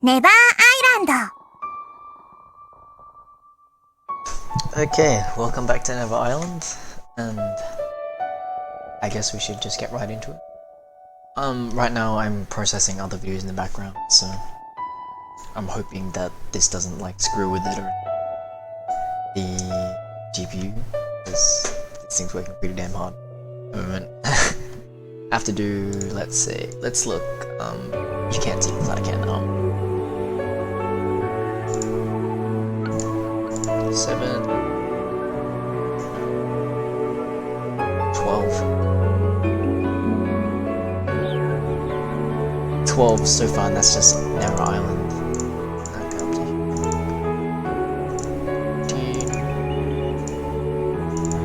ネバーアイランド。 Okay, welcome back to Never Island, and I guess we should just get right into it. Right now I'm processing other videos in the background, so I'm hoping that this doesn't like screw with it or the GPU, because this thing's working pretty damn hard at the moment. I have to do, let's look, you can't see this, I can, 7, 12 so far, and that's just Narrow Island.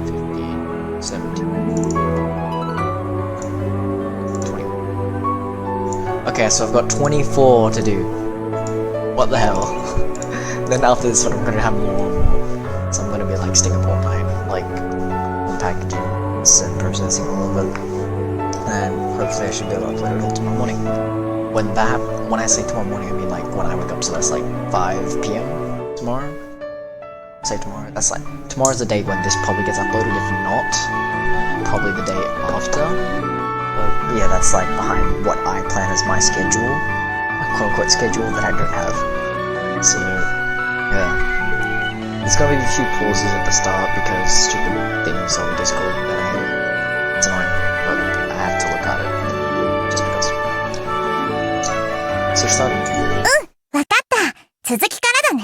15, 17, 21. Okay, so I've got 24 to do. What the hell? Then after this one I'm gonna have more and more. So I'm gonna be like staying up all night, like unpackaging and processing all of it. And hopefully I should be able to upload it all tomorrow morning. When I say tomorrow morning, I mean like when I wake up, so that's like 5 PM tomorrow. Say tomorrow, that's like, tomorrow's the day when this probably gets uploaded, if not, probably the day after. But yeah, that's like behind what I plan as my schedule, my quote-unquote schedule that I don't have. So, yeah. There's gonna be a few pauses at the start because stupid things on Discord that I hate. It's annoying, but I have to look at it. Just because. So starting. わかった。続きからだね。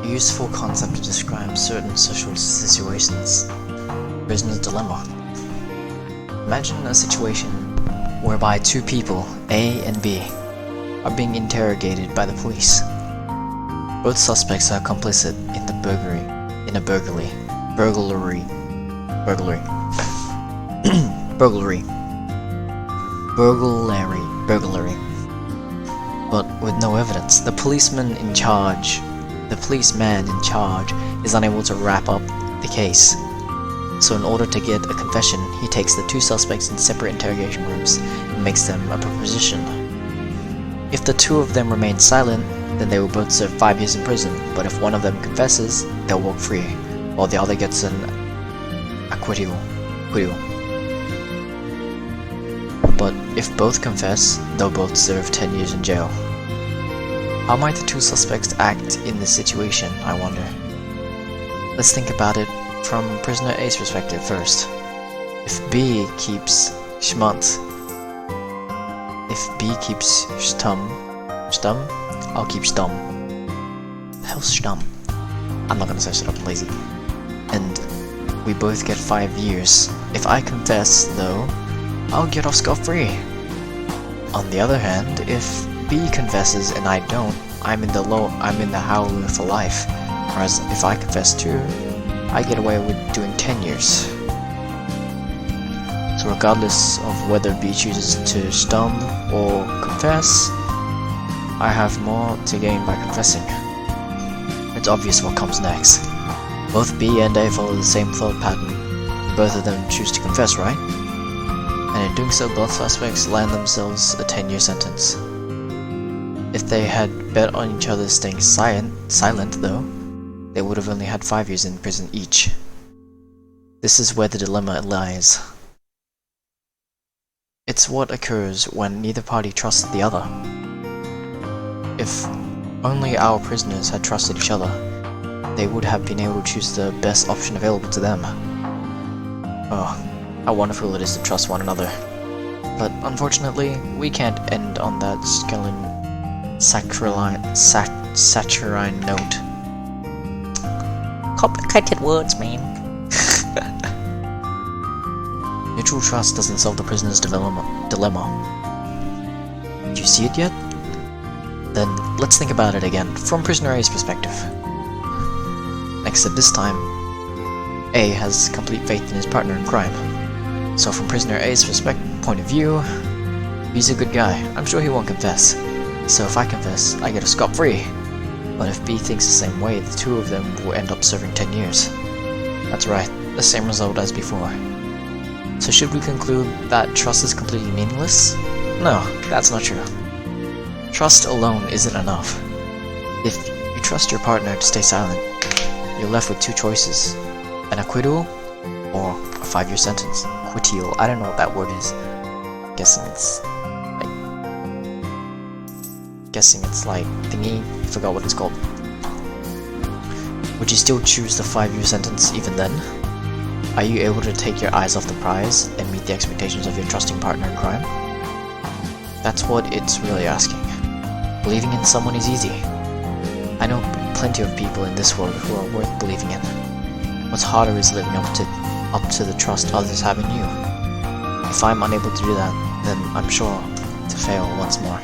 A useful concept to describe certain social situations. Prisoner's dilemma. Imagine a situation whereby two people, A and B, are being interrogated by the police. Both suspects are complicit in the burglary. But with no evidence, the policeman in charge is unable to wrap up the case. So in order to get a confession, he takes the two suspects in separate interrogation rooms and makes them a proposition. If the two of them remain silent, then they will both serve 5 years in prison, but if one of them confesses, they'll walk free, while the other gets an acquittal. But if both confess, they'll both serve 10 years in jail. How might the two suspects act in this situation, I wonder? Let's think about it from prisoner A's perspective first. If B keeps stum, I'll keep stum. Hell's stum? I'm not gonna search it up, I'm lazy. And we both get 5 years. If I confess, though, I'll get off scot-free. On the other hand, if B confesses and I don't, I'm in the howler for life. Whereas if I confess too, I get away with doing 10 years. So regardless of whether B chooses to stum or confess, I have more to gain by confessing. It's obvious what comes next. Both B and A follow the same thought pattern. Both of them choose to confess, right? And in doing so, both suspects land themselves a 10-year sentence. If they had bet on each other staying silent though, they would have only had 5 years in prison each. This is where the dilemma lies. It's what occurs when neither party trusts the other. If only our prisoners had trusted each other, they would have been able to choose the best option available to them. Oh, how wonderful it is to trust one another. But unfortunately, we can't end on that saccharine note. Complicated words, man. Mutual trust doesn't solve the prisoner's dilemma. Do you see it yet? Then let's think about it again, from prisoner A's perspective. Except this time, A has complete faith in his partner in crime. So from prisoner A's point of view, he's a good guy. I'm sure he won't confess. So if I confess, I get a scot-free. But if B thinks the same way, the two of them will end up serving 10 years. That's right, the same result as before. So should we conclude that trust is completely meaningless? No, that's not true. Trust alone isn't enough. If you trust your partner to stay silent, you're left with two choices: an acquittal or a 5-year sentence. Acquittal, I don't know what that word is. Guessing it's like thingy, forgot what it's called. Would you still choose the 5-year sentence even then? Are you able to take your eyes off the prize and meet the expectations of your trusting partner in crime? That's what it's really asking. Believing in someone is easy. I know plenty of people in this world who are worth believing in. What's harder is living up to the trust others have in you. If I'm unable to do that, then I'm sure to fail once more.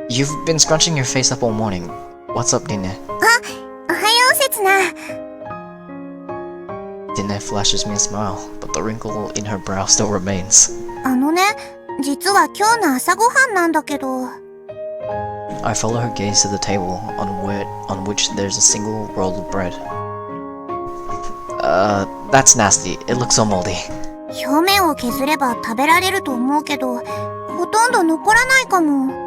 You've been scrunching your face up all morning. What's up, Dine? おはよう、せつな。Dine flashes me a smile, but the wrinkle in her brow still remains. 実は今日の朝ごはんなんだけど。I follow her gaze to the table on which there's a single roll of bread. That's nasty. It looks so moldy. 表面を削れば食べられると思うけど、ほとんど残らないかも。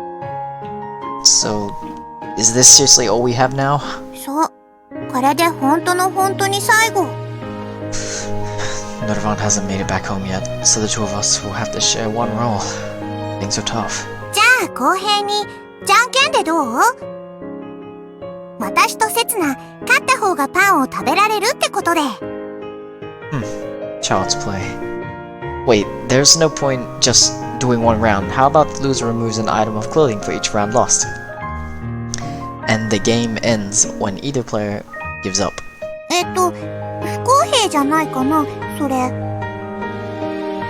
So, is this seriously all we have now? そう。これで本当に最後。Nordvan hasn't made it back home yet, so the two of us will have to share one roll. Things are tough. じゃあ公平にじゃんけんでどう？私とせつな、勝った方がパンを食べられるってことで。Child's play. Wait, there's no point just doing one round. How about the loser removes an item of clothing for each round lost? And the game ends when either player gives up. 不公平じゃないかな、それ。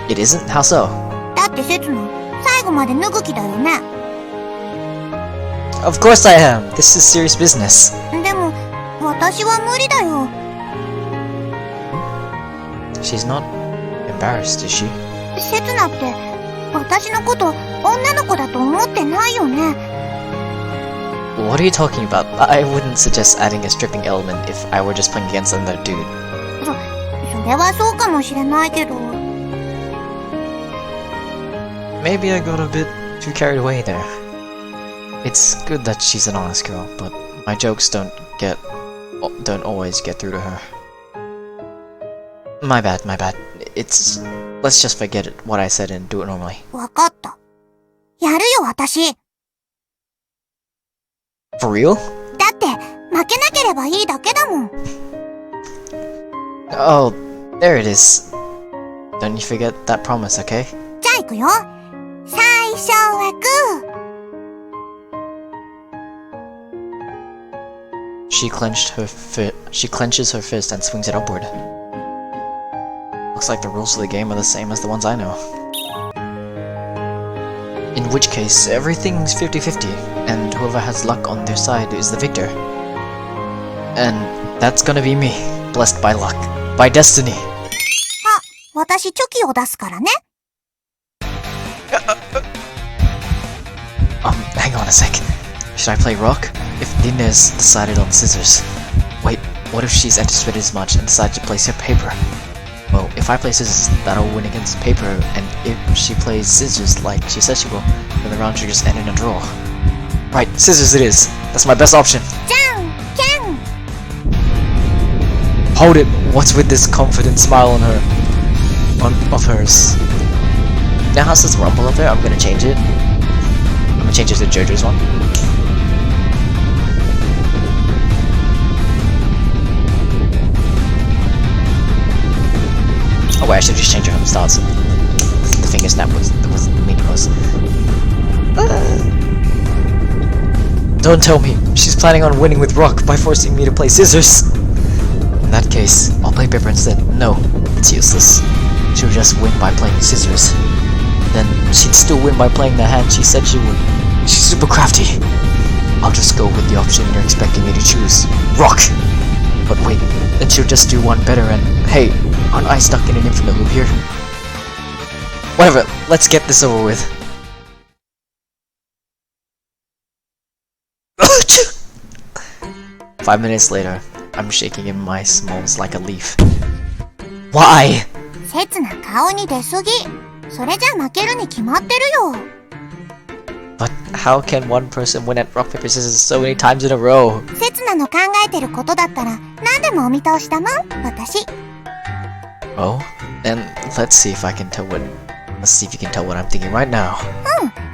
It isn't? How so? だってせつな、最後まで脱ぐ気だよね。Of course I am! This is serious business. でも、私は無理だよ。She's not embarrassed, is she? せつなって、私のこと女の子だと思ってないよね。What are you talking about? I wouldn't suggest adding a stripping element if I were just playing against another dude. それはそうかもしれないけど。Maybe I got a bit too carried away there. It's good that she's an honest girl, but my jokes don't always get through to her. My bad. Let's just forget it, what I said and do it normally. わかった。やるよ、私。For real? だって、負けなければいいだけだもん。Oh, there it is. Don't you forget that promise, okay? じゃあ行くよ。最初はグー。She clenches her fist and swings it upward. Looks like the rules of the game are the same as the ones I know. In which case, everything's 50-50, and whoever has luck on their side is the victor. And that's gonna be me, blessed by luck, by destiny. あ、私チョキを出すからね。Hang on a sec. Should I play rock? If Dinez decided on scissors. Wait, what if she's anticipated as much and decides to play paper? Well, if I play scissors, that'll win against paper, and if she plays scissors like she said she will, then the round should just end in a draw. Right, scissors it is. That's my best option. じゃんけん。 Hold it. What's with this confident smile on her? Of hers. Now how says Rumble up there? I'm gonna change it. I'm gonna change it to JoJo's one. Oh wait, I should just change it from the start so the finger snap was the meaning was. Don't tell me, she's planning on winning with rock by forcing me to play scissors! In that case, I'll play paper instead. No, it's useless. She'll just win by playing scissors. Then she'd still win by playing the hand she said she would. She's super crafty. I'll just go with the option you're expecting me to choose. Rock! But wait, then she'll just do one better and hey, aren't I stuck in an infinite loop here? Whatever, let's get this over with. 5 minutes later, I'm shaking in my smalls like a leaf. Why? せつな顔に出すぎ。それじゃ負けるに決まってるよ。But how can one person win at rock, paper, scissors so many times in a row? せつなの考えてることだったら何でもお見通しだもん、私。Oh? And let's see if I can tell what... Let's see if you can tell what I'm thinking right now.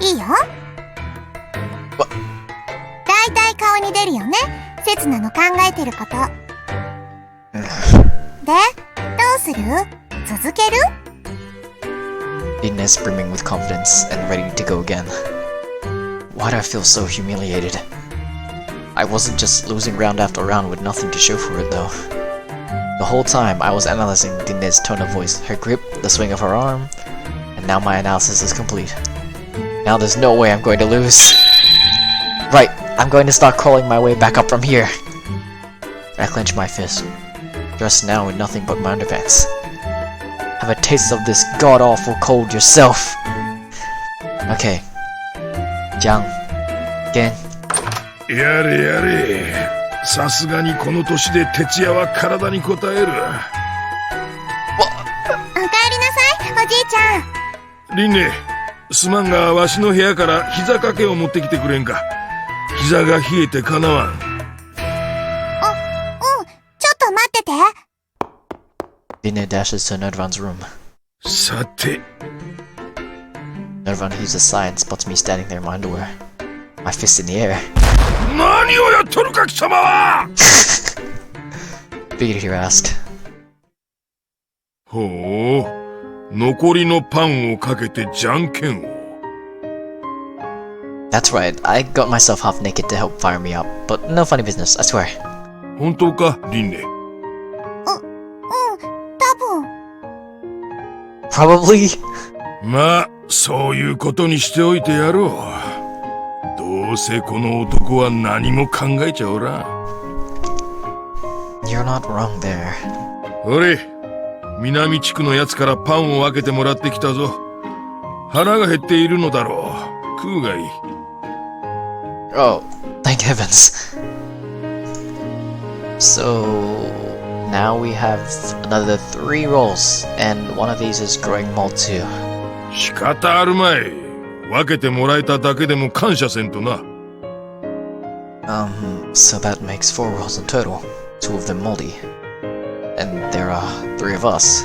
いいよ。わだいたい顔に出るよね。せつなの考えてること。で、どうする？続ける？ Ines brimming with confidence and ready to go again. Why do I feel so humiliated? I wasn't just losing round after round with nothing to show for it though. The whole time I was analyzing Dine's tone of voice, her grip, the swing of her arm, and now my analysis is complete. Now there's no way I'm going to lose. Right, I'm going to start crawling my way back up from here. I clench my fist, dressed now in nothing but my underpants. Have a taste of this god-awful cold yourself. Okay. Jang. Gen. やれやれ。さすがにこの年で徹夜は体に応える。おかえりなさい、おじいちゃん。リンネ、すまんがわしの部屋から膝掛けを持ってきてくれんか。膝が冷えてかなわん。ちょっと待ってて。Dine dashes to Nerdvan's room. さて。Nerdvan heaves a sigh and spots me standing there in my underwear. My fist in the air. 何をやっとるか貴様はFigured he asked. ほう、残りのパンをかけてじゃんけんを。That's right, I got myself half naked to help fire me up, but no funny business, I swear. 本当か、リンネ。多分。Probably? まあ、そういうことにしておいてやろう。どうせこの男は何も考えちゃおらん。You're not wrong there. おれ、南地区のやつからパンを分けてもらってきたぞ。腹が減っているのだろう。食うがいい。Oh, thank heavens. So, now we have another 3 rolls, and one of these is growing mold too. 仕方あるまい。分けてもらえただけでも感謝せんとな。So that makes 4 rolls in total. 2 of them moldy. And there are 3 of us.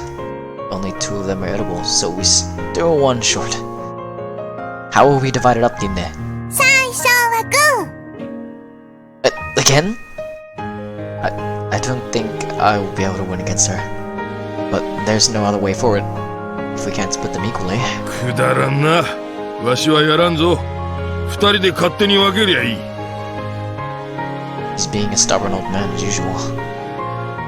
Only 2 of them are edible, so we still 1 short. How will we divide it up, Dine? 最初はグー。Again? I don't think I will be able to win against her. But there's no other way forward. If we can't split them equally. くだらんな。わしはやらんぞ。2人で勝手に分けりゃいい。He's being a stubborn old man as usual.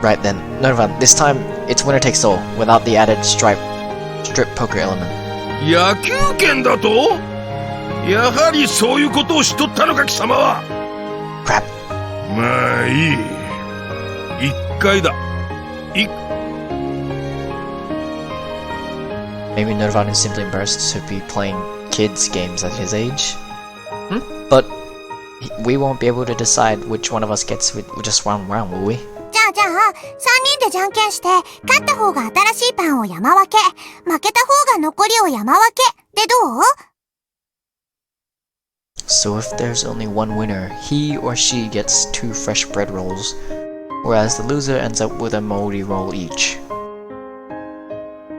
Right then, Nerdvan, this time it's winner takes all, without the added strip poker element. 野球拳だと？やはりそういうことをしとったのか貴様は。Crap. まあいい。1回だ。Maybe Nerdvan is simply embarrassed to be playing kids games at his age. But we won't be able to decide which one of us gets with just one round, will we? じゃあ、3人でじゃんけんして、勝った方が新しいパンを山分け、負けた方が残りを山分け。でどう？ So if there's only one winner, he or she gets 2 fresh bread rolls, whereas the loser ends up with a moldy roll each.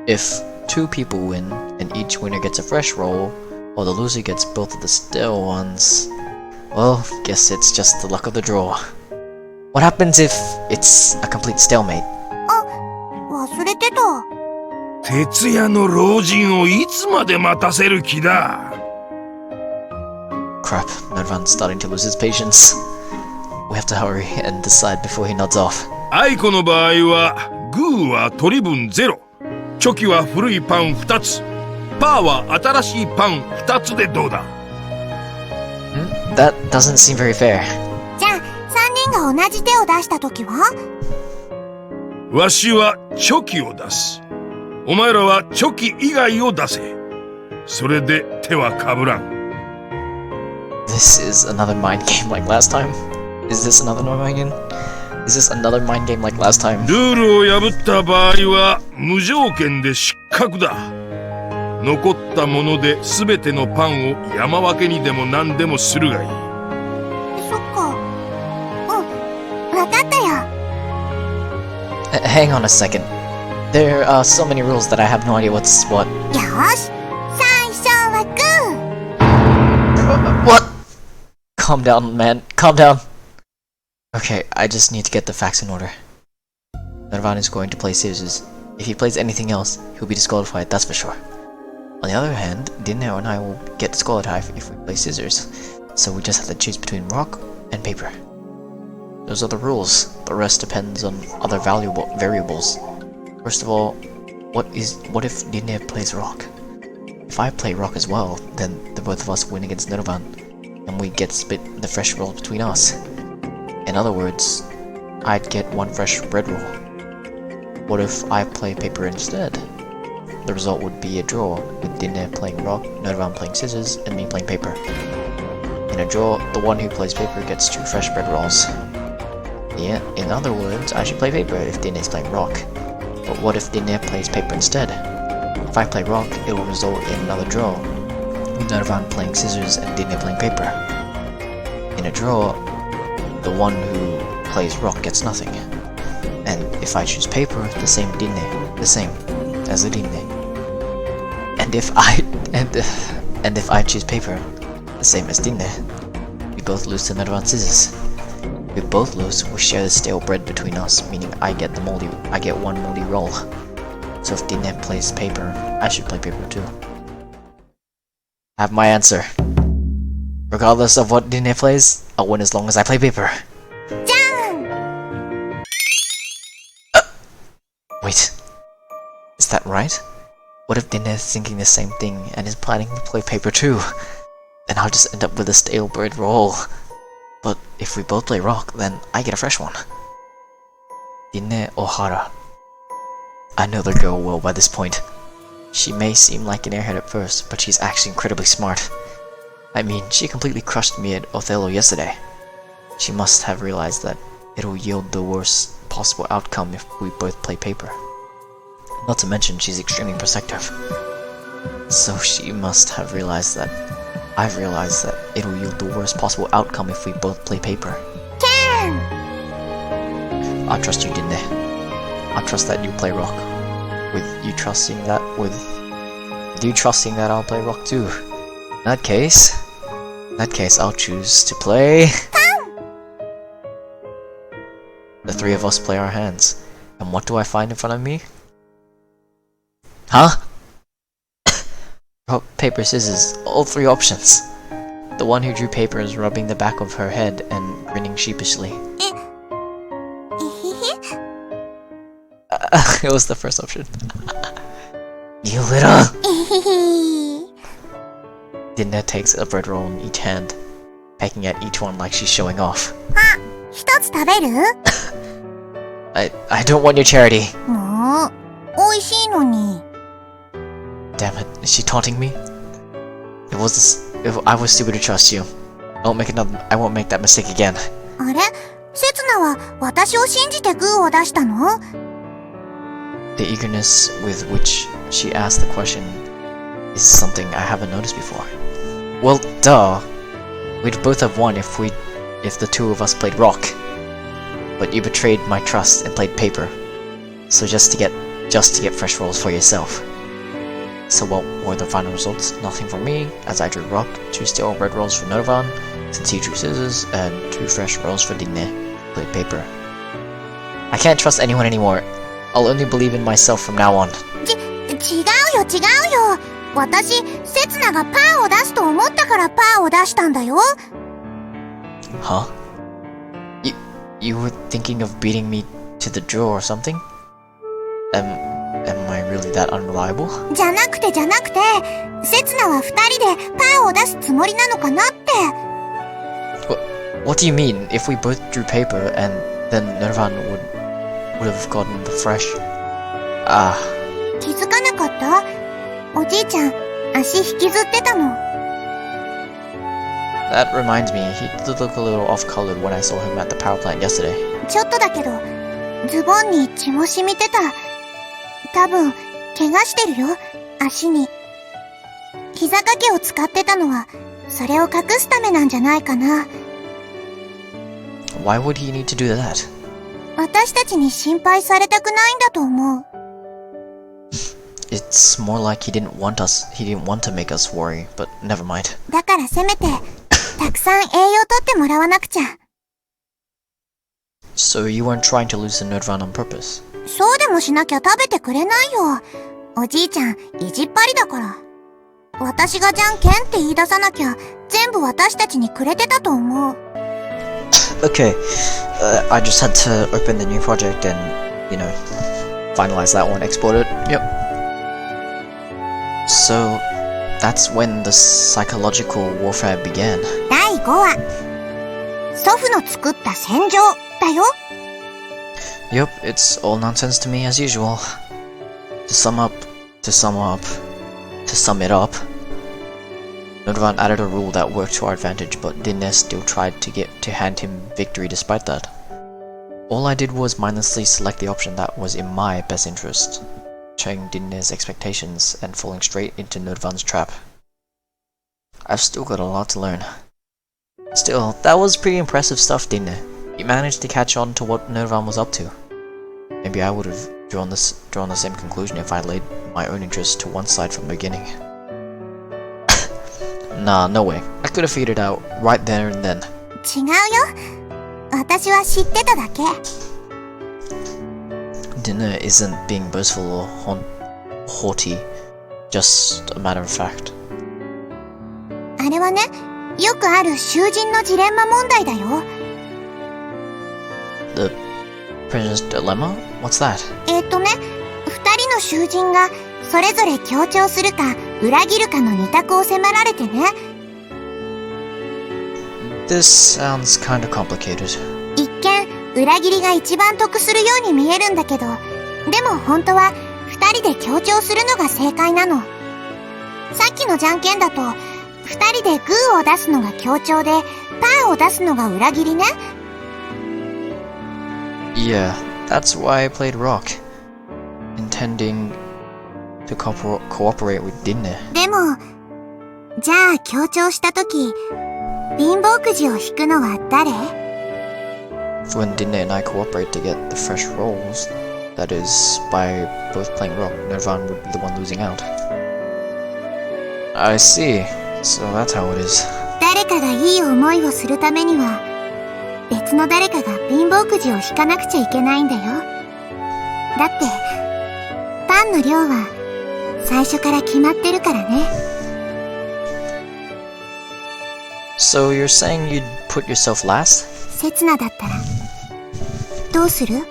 If 2 people win, and each winner gets a fresh roll, while the loser gets both of the stale ones, well, guess it's just the luck of the draw. What happens if it's a complete stalemate? 忘れてた。徹夜の老人をいつまで待たせる気だ。Crap, Nerdvan's starting to lose his patience. We have to hurry and decide before he nods off. アイコの場合は、グーは取り分0。チョキは古いパン2つ。パーは新しいパン2つでどうだ？ That doesn't seem very fair. じゃあ、3人が同じ手を出したときは？わしはチョキを出す。お前らはチョキ以外を出せ。それで手はかぶらん。This is another mind game like last time. Is this another mind game? Is this another mind game like last time? ルールを破った場合は無条件で失格だ。残ったもので全てのパンを山分けにでも何でもするがいい。そっか。わかったよ。Hang on a second. There are so many rules that I have no idea what's what. よし。最初はグー。What? Calm down, man. Calm down. Okay, I just need to get the facts in order. Narvan is going to play scissors. If he plays anything else, he'll be disqualified, that's for sure. On the other hand, Dineo and I will get disqualified if we play scissors. So we just have to choose between rock and paper. Those are the rules. The rest depends on other variables. First of all, what if Dineo plays rock? If I play rock as well, then the both of us win against Narvan, and we get split the fresh rolls between us. In other words, I'd get one fresh bread roll. What if I play paper instead? The result would be a draw, with Dinne playing rock, Narvan playing scissors, and me playing paper. In a draw, the one who plays paper gets 2 fresh bread rolls. Yeah, in other words, I should play paper if Dinne is playing rock. But what if Dinne plays paper instead? If I play rock, it will result in another draw, with Narvan playing scissors and Dinne playing paper. In a draw, the one who plays rock gets nothing. And if I choose paper, the same as the Dinne. And if I choose paper, the same as Dinne, we both lose to Narvan scissors. If we both lose, we share the stale bread between us, meaning I get one moldy roll. So if Dinne plays paper, I should play paper too. Have my answer. Regardless of what Dinne plays, I'll win as long as I play paper. Wait, is that right? What if Dinne is thinking the same thing and is planning to play paper too? Then I'll just end up with a stale bread roll. But if we both play rock, then I get a fresh one. Dinne Ohara. I know the girl well by this point. She may seem like an airhead at first, but she's actually incredibly smart. I mean, she completely crushed me at Othello yesterday. She must have realized that it'll yield the worst possible outcome if we both play paper. Not to mention, she's extremely protective. So she must have realized that I've realized that it'll yield the worst possible outcome if we both play paper. Ken! I trust you, Dinne. I trust that you play rock. With you trusting that I'll play rock too. In that case, I'll choose to play. The 3 of us play our hands. And what do I find in front of me? Huh? Rock, paper, scissors. All 3 options. The one who drew paper is rubbing the back of her head and grinning sheepishly. It was the first option. You little... Dinne takes a bread roll in each hand, pecking at each one like she's showing off. 一つ食べる？ I don't want your charity. もう、美味しいのに。Damn it, is she taunting me? I was stupid to trust you. I won't make that mistake again. あれ？セツナは私を信じてグーを出したの？ The eagerness with which she asked the question is something I haven't noticed before. Well, duh. We'd both have won if the 2 of us played rock. But you betrayed my trust and played paper. So just to get fresh rolls for yourself. So what were the final results? Nothing for me, as I drew rock, 2 stale bread rolls for Narvan, since he drew scissors, and 2 fresh rolls for Dinne, who played paper. I can't trust anyone anymore. I'll only believe in myself from now on. 違うよ。私、セツナがパーを出すと思ったからパーを出したんだよ。Huh? You were thinking of beating me to the draw or something? Am I really that unreliable? じゃなくて、セツナは2人でパーを出すつもりなのかなって。What do you mean? If we both drew paper and then Narvan would have gotten the fresh...気づかなかった？おじいちゃん、足引きずってたの。That reminds me, he did look a little off-colored when I saw him at the power plant yesterday. ちょっとだけど、ズボンに血も染みてた。多分、怪我してるよ、足に。膝掛けを使ってたのは、それを隠すためなんじゃないかな。Why would he need to do that? 私たちに心配されたくないんだと思う。It's more like he didn't want to make us worry, but never mind. だからせめて、たくさん栄養とってもらわなくちゃ。So you weren't trying to lose the Nerdvan on purpose? そうでもしなきゃ食べてくれないよ。おじいちゃん、意地っ張りだから。私がじゃんけんって言い出さなきゃ、全部私たちにくれてたと思う。Okay, I just had to open the new project and, finalize that one, export it. Yep. So, that's when the psychological warfare began. 第5話。祖父の作った戦場だよ。Yep, it's all nonsense to me as usual. To sum it up, Nordvan added a rule that worked to our advantage, but Dinne still tried to hand him victory despite that. All I did was mindlessly select the option that was in my best interest, betraying Dinne's expectations and falling straight into Nordvan's trap. I've still got a lot to learn. Still, that was pretty impressive stuff, Dinne. You managed to catch on to what Nordvan was up to. Maybe I would have drawn the same conclusion if I laid my own interests to one side from the beginning. Nah, no way. I could have figured it out right there and then. 違うよ。私は知ってただけ。Dinne isn't being boastful or haughty, just a matter of fact. あれはね、よくある囚人のジレンマ問題だよ。The prisoner's dilemma? What's that? 二人の囚人がそれぞれ協調するか裏切るかの二択を迫られてね。This sounds kinda complicated. 一見裏切りが一番得するように見えるんだけど、でも本当は二人で協調するのが正解なの。さっきのじゃんけんだと二人でグーを出すのが協調でパーを出すのが裏切りね。Yeah, that's why I played Rock, intending to cooperate with Dinne. でも、じゃあ協調したとき、貧乏くじを引くのは誰？ When Dinne and I cooperate to get the fresh rolls, that is, by both playing Rock, Nirvan would be the one losing out. I see. So that's how it is. 誰かがいい思いをするためには、別の誰かが貧乏くじを引かなくちゃいけないんだよ。だって、パンの量は最初から決まってるからね。So you're saying you'd put yourself last? 刹那だったら、どうする？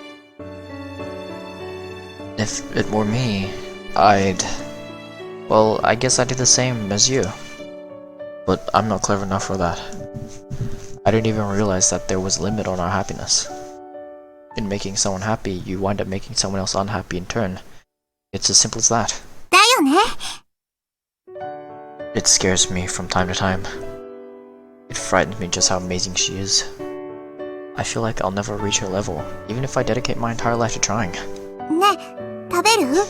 If it were me, Well, I guess I'd do the same as you. But I'm not clever enough for that. I didn't even realize that there was a limit on our happiness. In making someone happy, you wind up making someone else unhappy in turn. It's as simple as that. だよね。It scares me from time to time. It frightens me just how amazing she is. I feel like I'll never reach her level, even if I dedicate my entire life to trying. ね、食べる？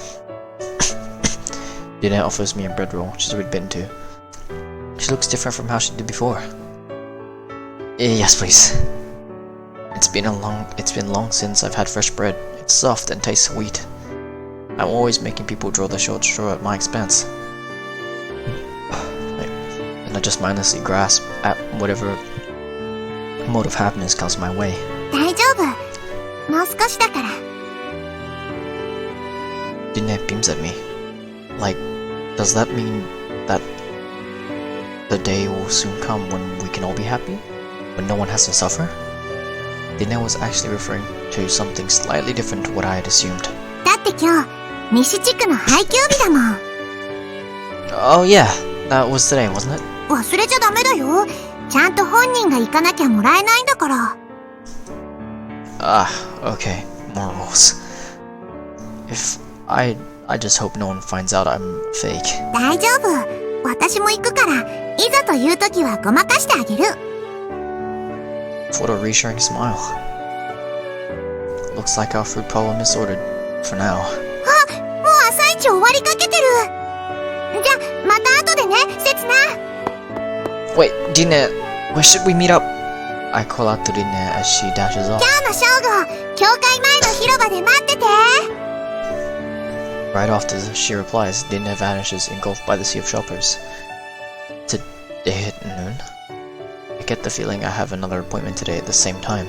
Dinne offers me a bread roll, which is a bit bitten too. She looks different from how she did before. Yes, please. It's been long since I've had fresh bread. It's soft and tastes sweet. I'm always making people draw the short straw at my expense. And I just mindlessly grasp at whatever mode of happiness comes my way. 大丈夫。もう少しだから。Dinne beams at me. Like, does that mean that the day will soon come when we can all be happy? When no one has to suffer? Dinne was actually referring to something slightly different to what I had assumed. だって今日、西地区の配給日だもん。Oh yeah, that was today, wasn't it? 忘れちゃダメだよ。ちゃんと本人が行かなきゃもらえないんだから。Ah, okay, more rules. If I just hope no one finds out I'm fake. 大丈夫。私も行くから、いざという時はごまかしてあげる。What a reassuring smile. Looks like our food problem is sorted for now. もう朝一終わりかけてる。じゃ、また後でね、せつな。Wait, Dine, where should we meet up? I call out to Dine as she dashes off. 今日の正午、教会前の広場で待ってて。Right after she replies, Dine vanishes, engulfed by the sea of shoppers. Today at noon? I get the feeling I have another appointment today at the same time.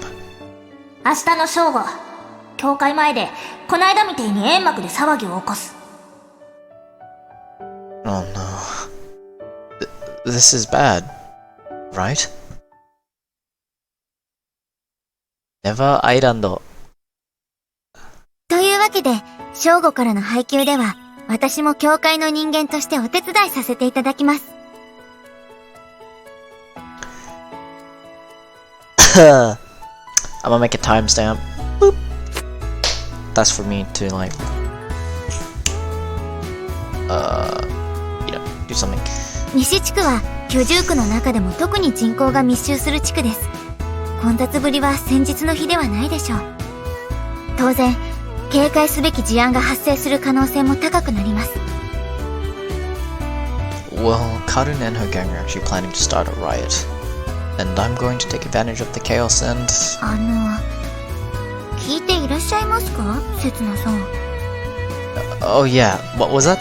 明日の正午、教会前でこないだみたいに煙幕で騒ぎを起こす。Oh no. This is bad, right? Never Island. というわけで、正午からの配給では、私も教会の人間としてお手伝いさせていただきます。I'm gonna make a timestamp. Boop. That's for me to like, do something. 西地区は居住区の中でも特に人口が密集する地区です。混雑ぶりは先日の日ではないでしょう。当然、警戒すべき事案が発生する可能性も高くなります。Well, Karun and her gang are actually planning to start a riot. And I'm going to take advantage of the chaos and... 聞いていらっしゃいますか、せつなさん。Oh yeah, what was that?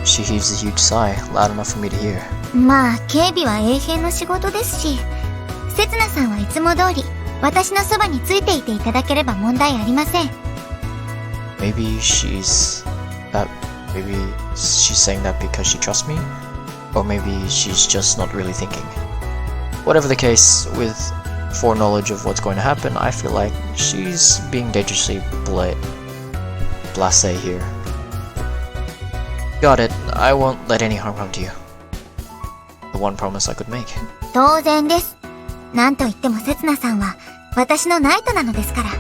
She heaves a huge sigh, loud enough for me to hear. まあ、警備は永遠の仕事ですし、せつなさんはいつも通り、私のそばについていていただければ問題ありません。Maybe she's saying that because she trusts me? Or maybe she's just not really thinking. Whatever the case, with foreknowledge of what's going to happen, I feel like she's being dangerously blasé here. Got it. I won't let any harm come to you. The one promise I could make. 当然です。なんと言ってもせつなさんは私のナイトなのですから。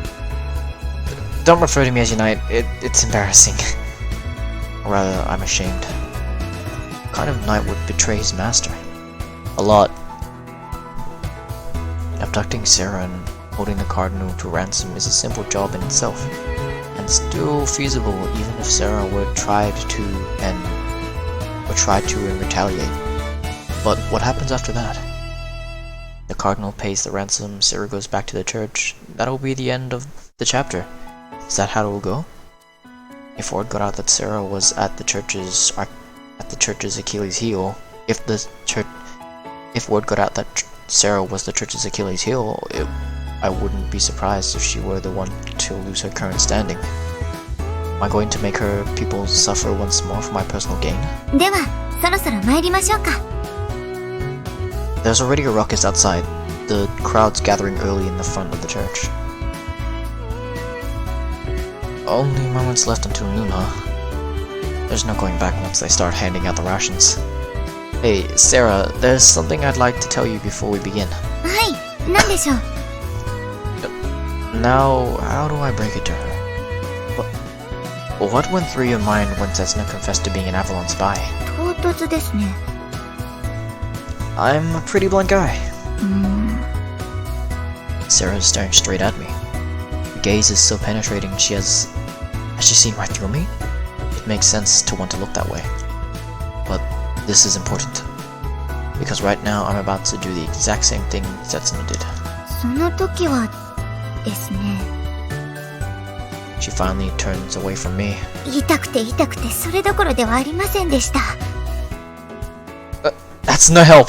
Don't refer to me as your knight. It's embarrassing. Or rather, I'm ashamed. What kind of knight would betray his master? A lot. Abducting Sarah and holding the cardinal to ransom is a simple job in itself, and still feasible even if Sarah were tried to and retaliate. But what happens after that? The cardinal pays the ransom, Sarah goes back to the church. That'll be the end of the chapter. Is that how it will go? If word got out that Sarah was at the church's Achilles heel, if word got out that Sarah was the church's Achilles heel, I wouldn't be surprised if she were the one to lose her current standing. Am I going to make her people suffer once more for my personal gain? では、そろそろ参りましょうか。There's already a ruckus outside. The crowd's gathering early in the front of the church. Only moments left until noon, huh? There's no going back once they start handing out the rations. Hey, Sarah, there's something I'd like to tell you before we begin. はい、何でしょう。Now, how do I break it to her? What went through your mind when Setsuna confessed to being an Avalon spy? 唐突ですね。I'm a pretty blunt guy. Sarah's staring straight at me. Her gaze is so penetrating, has she seen right through me? It makes sense to want to look that way. But this is important. Because right now I'm about to do the exact same thing Setsuna did. その時はですね。She finally turns away from me. 痛くてそれどころではありませんでした。That's no help!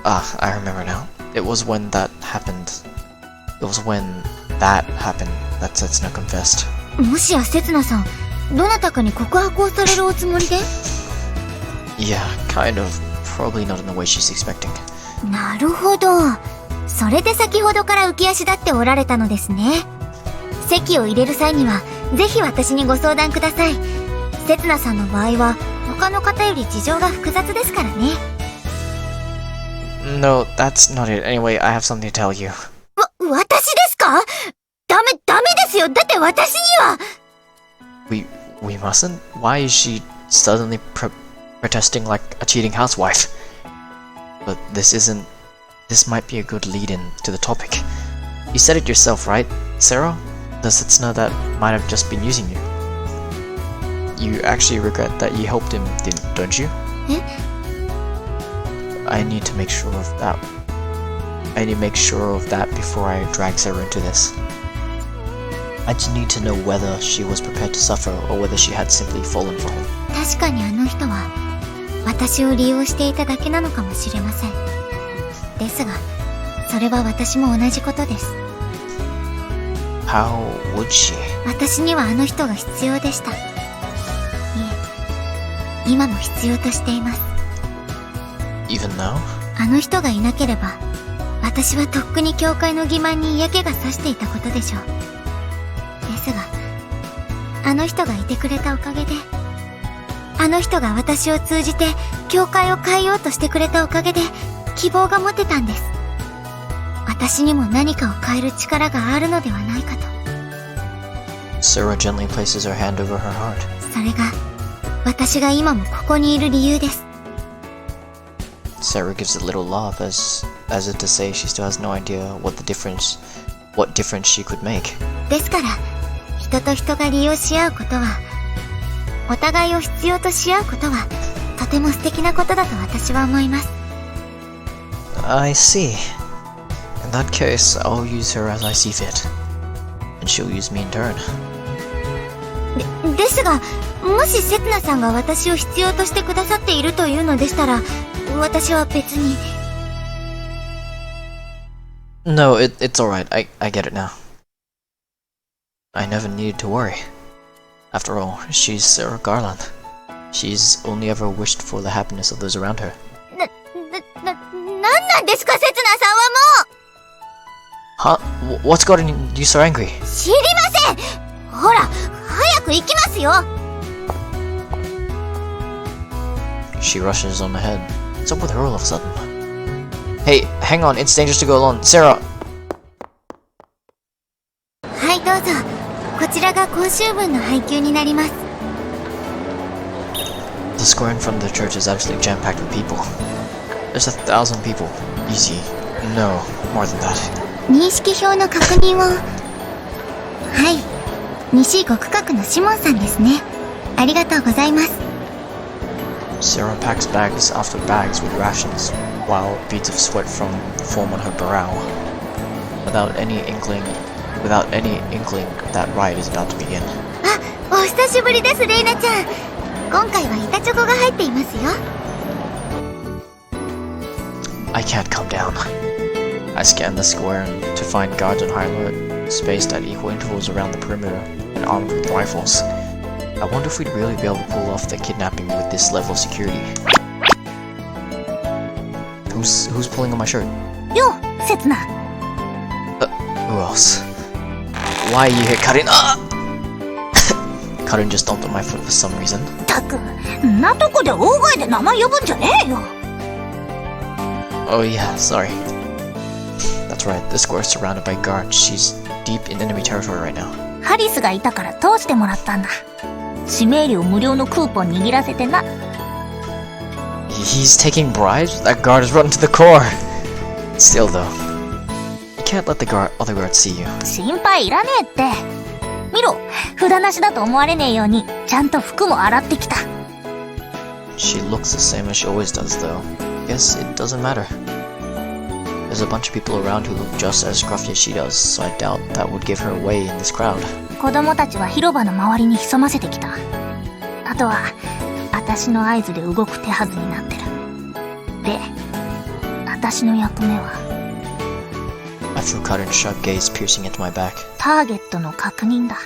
Ah, I remember now. It was when that happened that Setsuna confessed. もしやせつなさん、どなたかに告白をされるおつもりで？ Yeah, kind of. Probably not in the way she's expecting. なるほど。それで先ほどから浮き足立っておられたのですね。籍を入れる際には、ぜひ私にご相談ください。せつなさんの場合は、他の方より事情が複雑ですからね。No, that's not it. Anyway, I have something to tell you. 私ですか？ダメですよ。だって私には。We mustn't? Why is she suddenly protesting like a cheating housewife. But this might be a good lead-in to the topic. You said it yourself, right, Sarah? The Setsuna that might have just been using you. You actually regret that you helped him, don't you? I need to make sure of that. I need to make sure of that before I drag Sarah into this. I just need to know whether she was prepared to suffer or whether she had simply fallen for him. 確かにあの人は私を利用していただけなのかもしれません。ですが、それは私も同じことです。How would she? 私にはあの人が必要でした。いえ、今も必要としています。Even now? あの人がいなければ、私はとっくに教会の欺瞞に嫌気がさしていたことでしょう。ですが、あの人がいてくれたおかげで、あの人が私を通じて教会を変えようとしてくれたおかげで希望が持てたんです。私にも何かを変える力があるのではないかと。Sarah gently places her hand over her heart. それが私が今もここにいる理由です。Sarah gives a little laugh as if to say she still has no idea what difference she could make. ですから人と人が利用し合うことは、お互いを必要とし合うことはとても素敵なことだと私は思います。I see. In that case, I'll use her as I see fit. And she'll use me in turn. ですが、もしセツナさんが私を必要としてくださっているというのでしたら、私は別に。No, it's alright. I get it now. I never needed to worry. After all, she's Sarah Garland. She's only ever wished for the happiness of those around her. なんなんですか、セツナさんはもう。Huh? What's gotten you so angry? 知りません。ほら、早く行きますよ。She rushes on ahead. What's up with her all of a sudden? Hey, hang on, it's dangerous to go alone. Sarah! はい、どうぞ。こちらが今週分の配給になります。The square in front of the church is absolutely jam-packed with people. There's 1,000 people. Easy. No, more than that. 認識票の確認を。はい。西5区画のシモンさんですね。ありがとうございます。Sarah packs bags after bags with rations, while beads of sweat form on her brow. Without any inkling that ride is about to begin. あ、お久しぶりです、レイナちゃん。今回は板チョコが入っていますよ。I can't come down. I scan the square to find guards on high alert, spaced at equal intervals around the perimeter and armed with rifles. I wonder if we'd really be able to pull off the kidnapping with this level of security. Who's pulling on my shirt? よ、セツナ。Who else? Why are you here, Karin? Karin just stomped on my foot for some reason. たく、んなとこで大声で名前呼ぶんじゃねえよ。Oh yeah, sorry. That's right, the square is surrounded by guards. She's deep in enemy territory right now. ハリスがいたから通してもらったんだ。指名料無料のクーポン握らせてな。He's taking bribes? That guard is rotten to the core! Still though, you can't let the other guards see you. 心配いらねえって。見ろ、札なしだと思われねえようにちゃんと服も洗ってきた。She looks the same as she always does though. Guess it doesn't matter. There's a bunch of people around who look just as scruffy as she does, so I doubt that would give her away in this crowd. 子供たちは広場の周りに潜ませてきた。あとは私の合図で動く手はずになってる。で、私の役目は I feel Karin's sharp gaze piercing into my back. ターゲットの確認だ。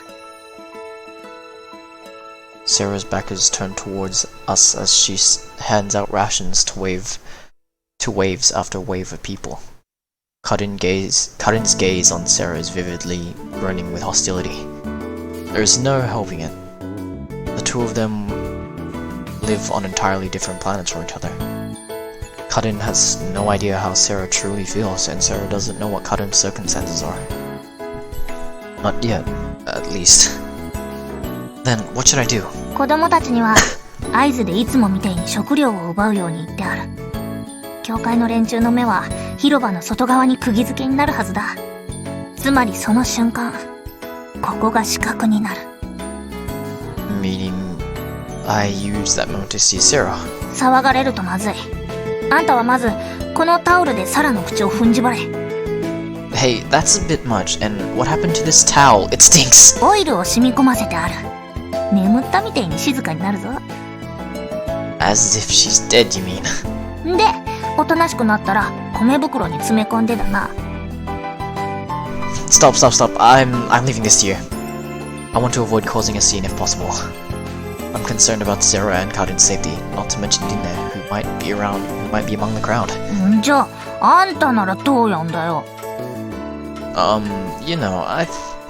Sarah's back is turned towards us as she hands out rations to waves after wave of people. Karin's gaze on Sarah is vividly burning with hostility. There is no helping it. The two of them live on entirely different planets from each other. Karin has no idea how Sarah truly feels, and Sarah doesn't know what Karin's circumstances are. Not yet, at least. Then, what should I do? 子供たちには合図でいつもみたいに食料を奪うように言ってある。教会の連中の目は広場の外側に釘付けになるはずだ。つまりその瞬間、ここが死角になる。Meaning, I use that moment to see Sarah. 騒がれるとまずい。あんたはまずこのタオルでサラの口を踏んじばれ。Hey, that's a bit much, and what happened to this towel? It stinks! オイルを染み込ませてある。眠ったみてえに静かになるぞ。As if she's dead, you mean? で、おとなしくなったら米袋に詰め込んでだな。Stop. I'm leaving this to you. I want to avoid causing a scene if possible. I'm concerned about Sarah and Karin's safety, not to mention Dine, who might be among the crowd. じゃあ、あんたならどうやんだよ。You know,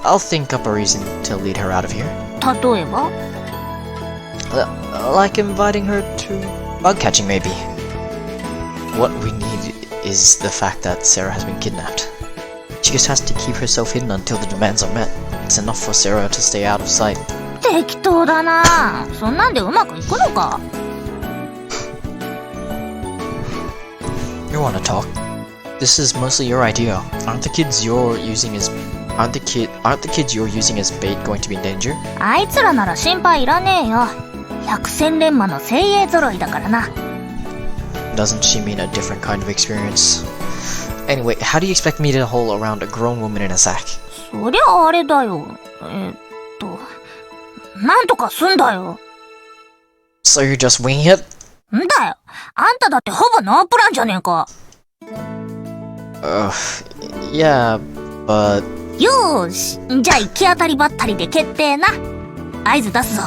I'll think up a reason to lead her out of here. 例えば Like inviting her to bug catching, maybe. What we need is the fact that Sarah has been kidnapped. She just has to keep herself hidden until the demands are met. It's enough for Sarah to stay out of sight. 適当だな。そんなんでうまくいくのか。You wanna talk? This is mostly your idea. Aren't the kids you're using as bait going to be in danger? あいつらなら心配いらねえよ。百戦錬磨の精鋭揃いだからな。Doesn't she mean a different kind of experience? Anyway, how do you expect me to haul around a grown woman in a sack? そりゃあれだよ。なんとかすんだよ。So you're just winging it? んだよ。あんただってほぼノープランじゃねえか。Yeah, but... よーし。じゃあ行き当たりばったりで決定な。合図出すぞ。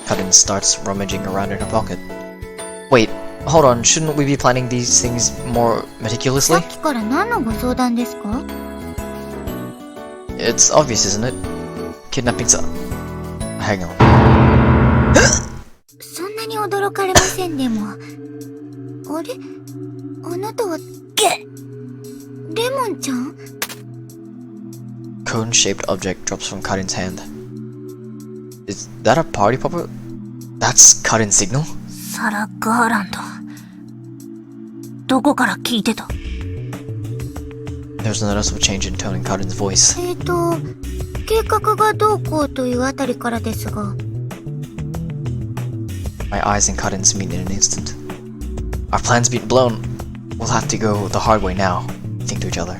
Karin starts rummaging around in her pocket. Wait, hold on, shouldn't we be planning these things more さ meticulously? っきから何のご相談ですか？ It's obvious, isn't it? Kidnapping's Hang on. そんなに驚かれませんでも。あれ？あなたは、レモンちゃん？ Cone-shaped object drops from Karin's hand. Is that a party popper? That's Karin's signal? サラ・ガーランド。どこから聞いてた？ There's a noticeable change in tone in Karin's voice. 計画がどうこうというあたりからですが。My eyes and Karin's meet in an instant. Our plan's been blown. We'll have to go the hard way now. We think to each other.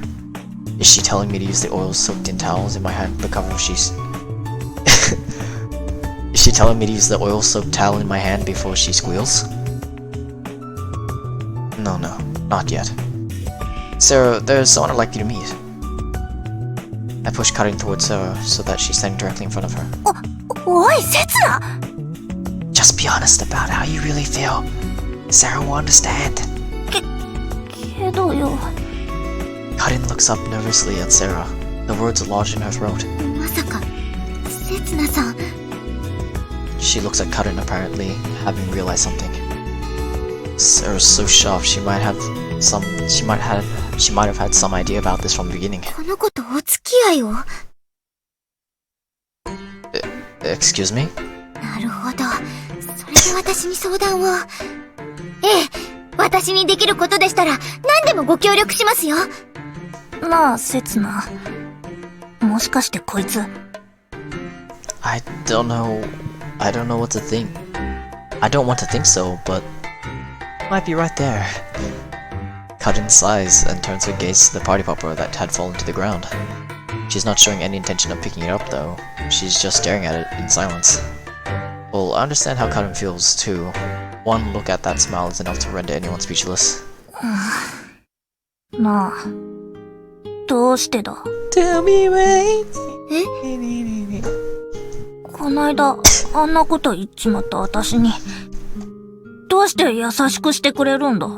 Is she telling me to use the oil-soaked in towels in my hand to cover she's... Is she telling me to use the oil-soaked towel in my hand before she squeals? No, not yet. Sarah, there's someone I'd like you to meet. I push Karin towards Sarah so that she's standing directly in front of her. おい、セツナ！ Just be honest about how you really feel. Sarah will understand. けどよ。 Karin looks up nervously at Sarah. The words are lodged in her throat. まさか、セツナさん。She looks at Karin apparently, having realized something. Sarah's so shocked she might have had some idea about this from the beginning. この子とお付き合いを？ Excuse me? なるほど。それで私に相談を。ええ、私にできることでしたら何でもご協力しますよ。なあ、セツナ。もしかしてこいつ。I don't know what to think. I don't want to think so, but might be right there. Karin sighs and turns her gaze to the party popper that had fallen to the ground. She's not showing any intention of picking it up though. She's just staring at it in silence. Well, I understand how Karin feels too. One look at that smile is enough to render anyone speechless. なあ、どうしてだ？ Tell me wait. こないだあんなこと言っちまった私にどうして優しくしてくれるんだ？だ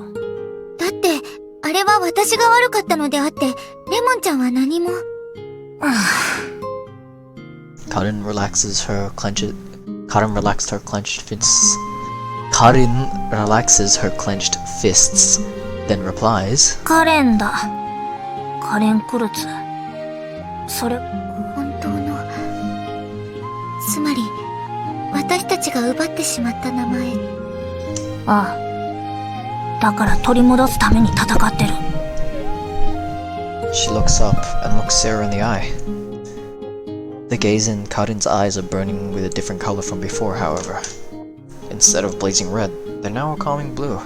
って、あれは私が悪かったのであって、レモンちゃんは何も。Karin relaxes her clenched fists, then replies, カレンだ。カレンクルツ。それ、本当の。つまり、私私たちが奪ってしまった名前。ああ。だから取り戻すために戦ってる。She looks up and looks Sarah in the eye. The gaze in Karin's eyes are burning with a different color from before, however. Instead of blazing red, they're now a calming blue.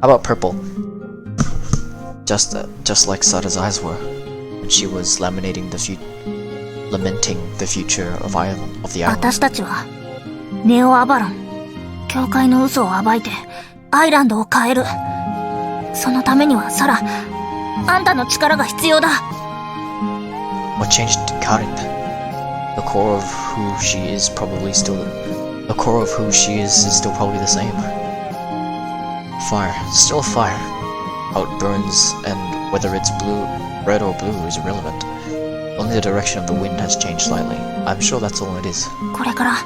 How about purple? Just like Sada's eyes were when she was lamenting the future of the island. 私たちはネオアバロン、教会の嘘を暴いてアイランドを変える。そのためにはサラ、あんたの力が必要だ。What changed Karin? The core of who she is still probably the same. Fire, still fire. How it burns, and whether it's red or blue is irrelevant. Only the direction of the wind has changed slightly. I'm sure that's all it is. これから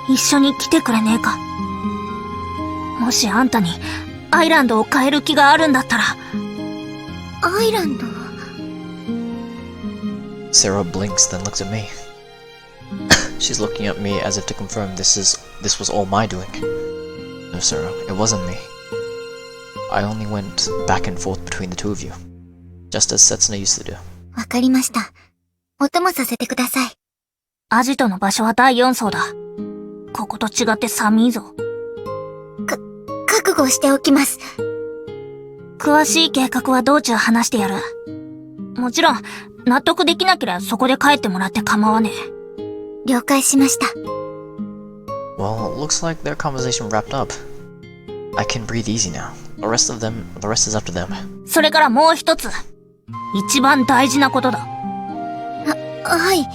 一緒に来てくれねえか。もしあんたにアイランドを変える気があるんだったら。アイランド？ Sarah blinks, then looks at me. She's looking at me as if to confirm this was all my doing. No, Sarah, it wasn't me. I only went back and forth between the two of you, just as Setsuna used to do. わかりました。お供させてください。アジトの場所は第4層だ。ここと違って寒いぞ。覚悟しておきます。詳しい計画は道中話してやる。もちろん、納得できなければそこで帰ってもらって構わねえ。了解しました。Well, it looks like their conversation wrapped up. I can breathe easy now. The rest is up to them. それからもう一つ。一番大事なことだ。はい。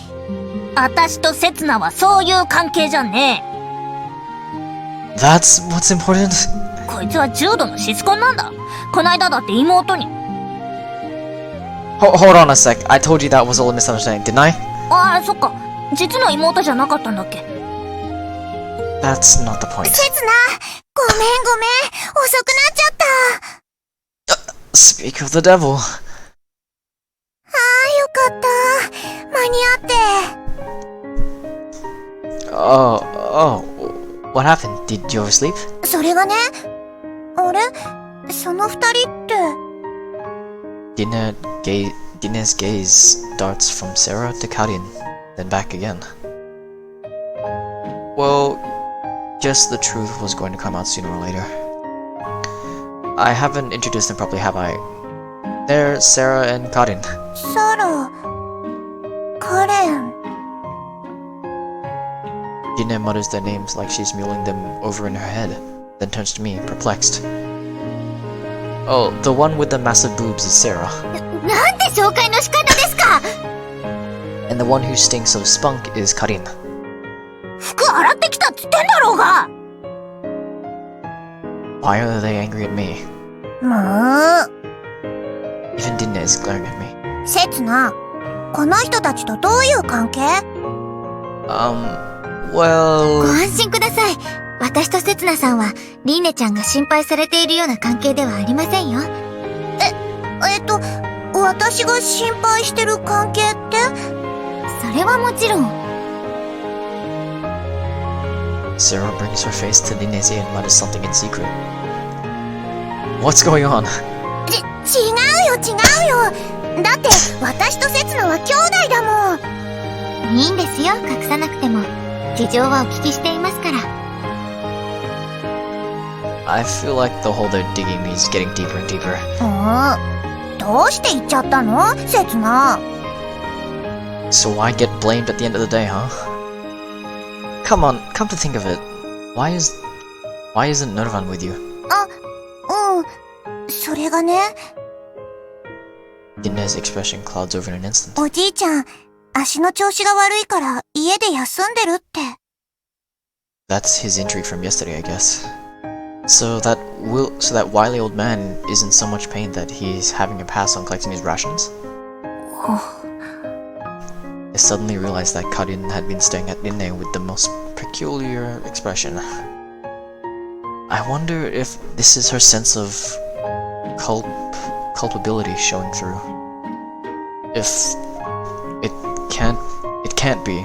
私とセツナはそういう関係じゃねえ。That's what's important? こいつは重度のシスコンなんだ。こないだだって妹に。Hold on a sec. I told you that was all a misunderstanding, didn't I? ああ、そっか。実の妹じゃなかったんだっけ。That's not the point. セツナ、ごめん。遅くなっちゃった。Speak of the devil. よかった。間に合って。Oh. What happened? Did you oversleep? それがね、あれ？その二人って。Dinner's gaze darts from Sarah to Karin, then back again. Well, guess the truth was going to come out sooner or later. I haven't introduced them properly, have I? They're Sarah and Karin. サラ、カレン。Dinner mutters their names like she's mulling them over in her head, then turns to me, perplexed. Oh, the one with the massive boobs is Sarah. なんて紹介の仕方ですか! And the one who stinks of spunk is Karin. 服洗ってきたっつってんだろうが! Why are they angry at me? もう。 Even Dinner is glaring at me. セツナ、この人たちとどういう関係? Well... ご安心ください。私とセツナさんは、リーネちゃんが心配されているような関係ではありませんよ。私が心配してる関係って？それはもちろん。Sarah brings her face to Dinner's ear and mutters something in secret. What's going on? 違うよ。だって私とセツナは兄弟だもん。いいんですよ、隠さなくても。事情はお聞きしていますから。I feel like the hole they're digging me is getting deeper and deeper. どうして言っちゃったの、セツナ? So I get blamed at the end of the day, huh? Come on, come to think of it. Why isn't Nervan with you? それがね。Dinner's expression clouds over in an instant. おじいちゃん、足の調子が悪いから家で休んでるって。That's his injury from yesterday, I guess. So that wily old man is in so much pain that he's having a pass on collecting his rations? I suddenly realized that Karin had been staring at Rinne with the most peculiar expression. I wonder if this is her sense of culpability showing through. If it can't be.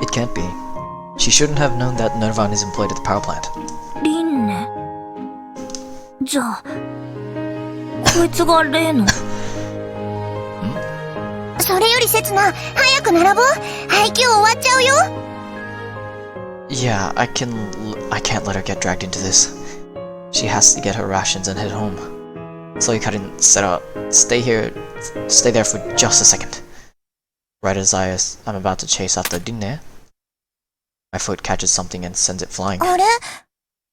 It can't be. She shouldn't have known that Nervan is employed at the power plant. リンネ。じゃあ、こいつが例の。それよりセツナ、早く並ぼう。配給終わっちゃうよ。Yeah, I can't let her get dragged into this. She has to get her rations and head home. So you couldn't stay there for just a second. Right as I'm about to chase after Dinne, my foot catches something and sends it flying. あれ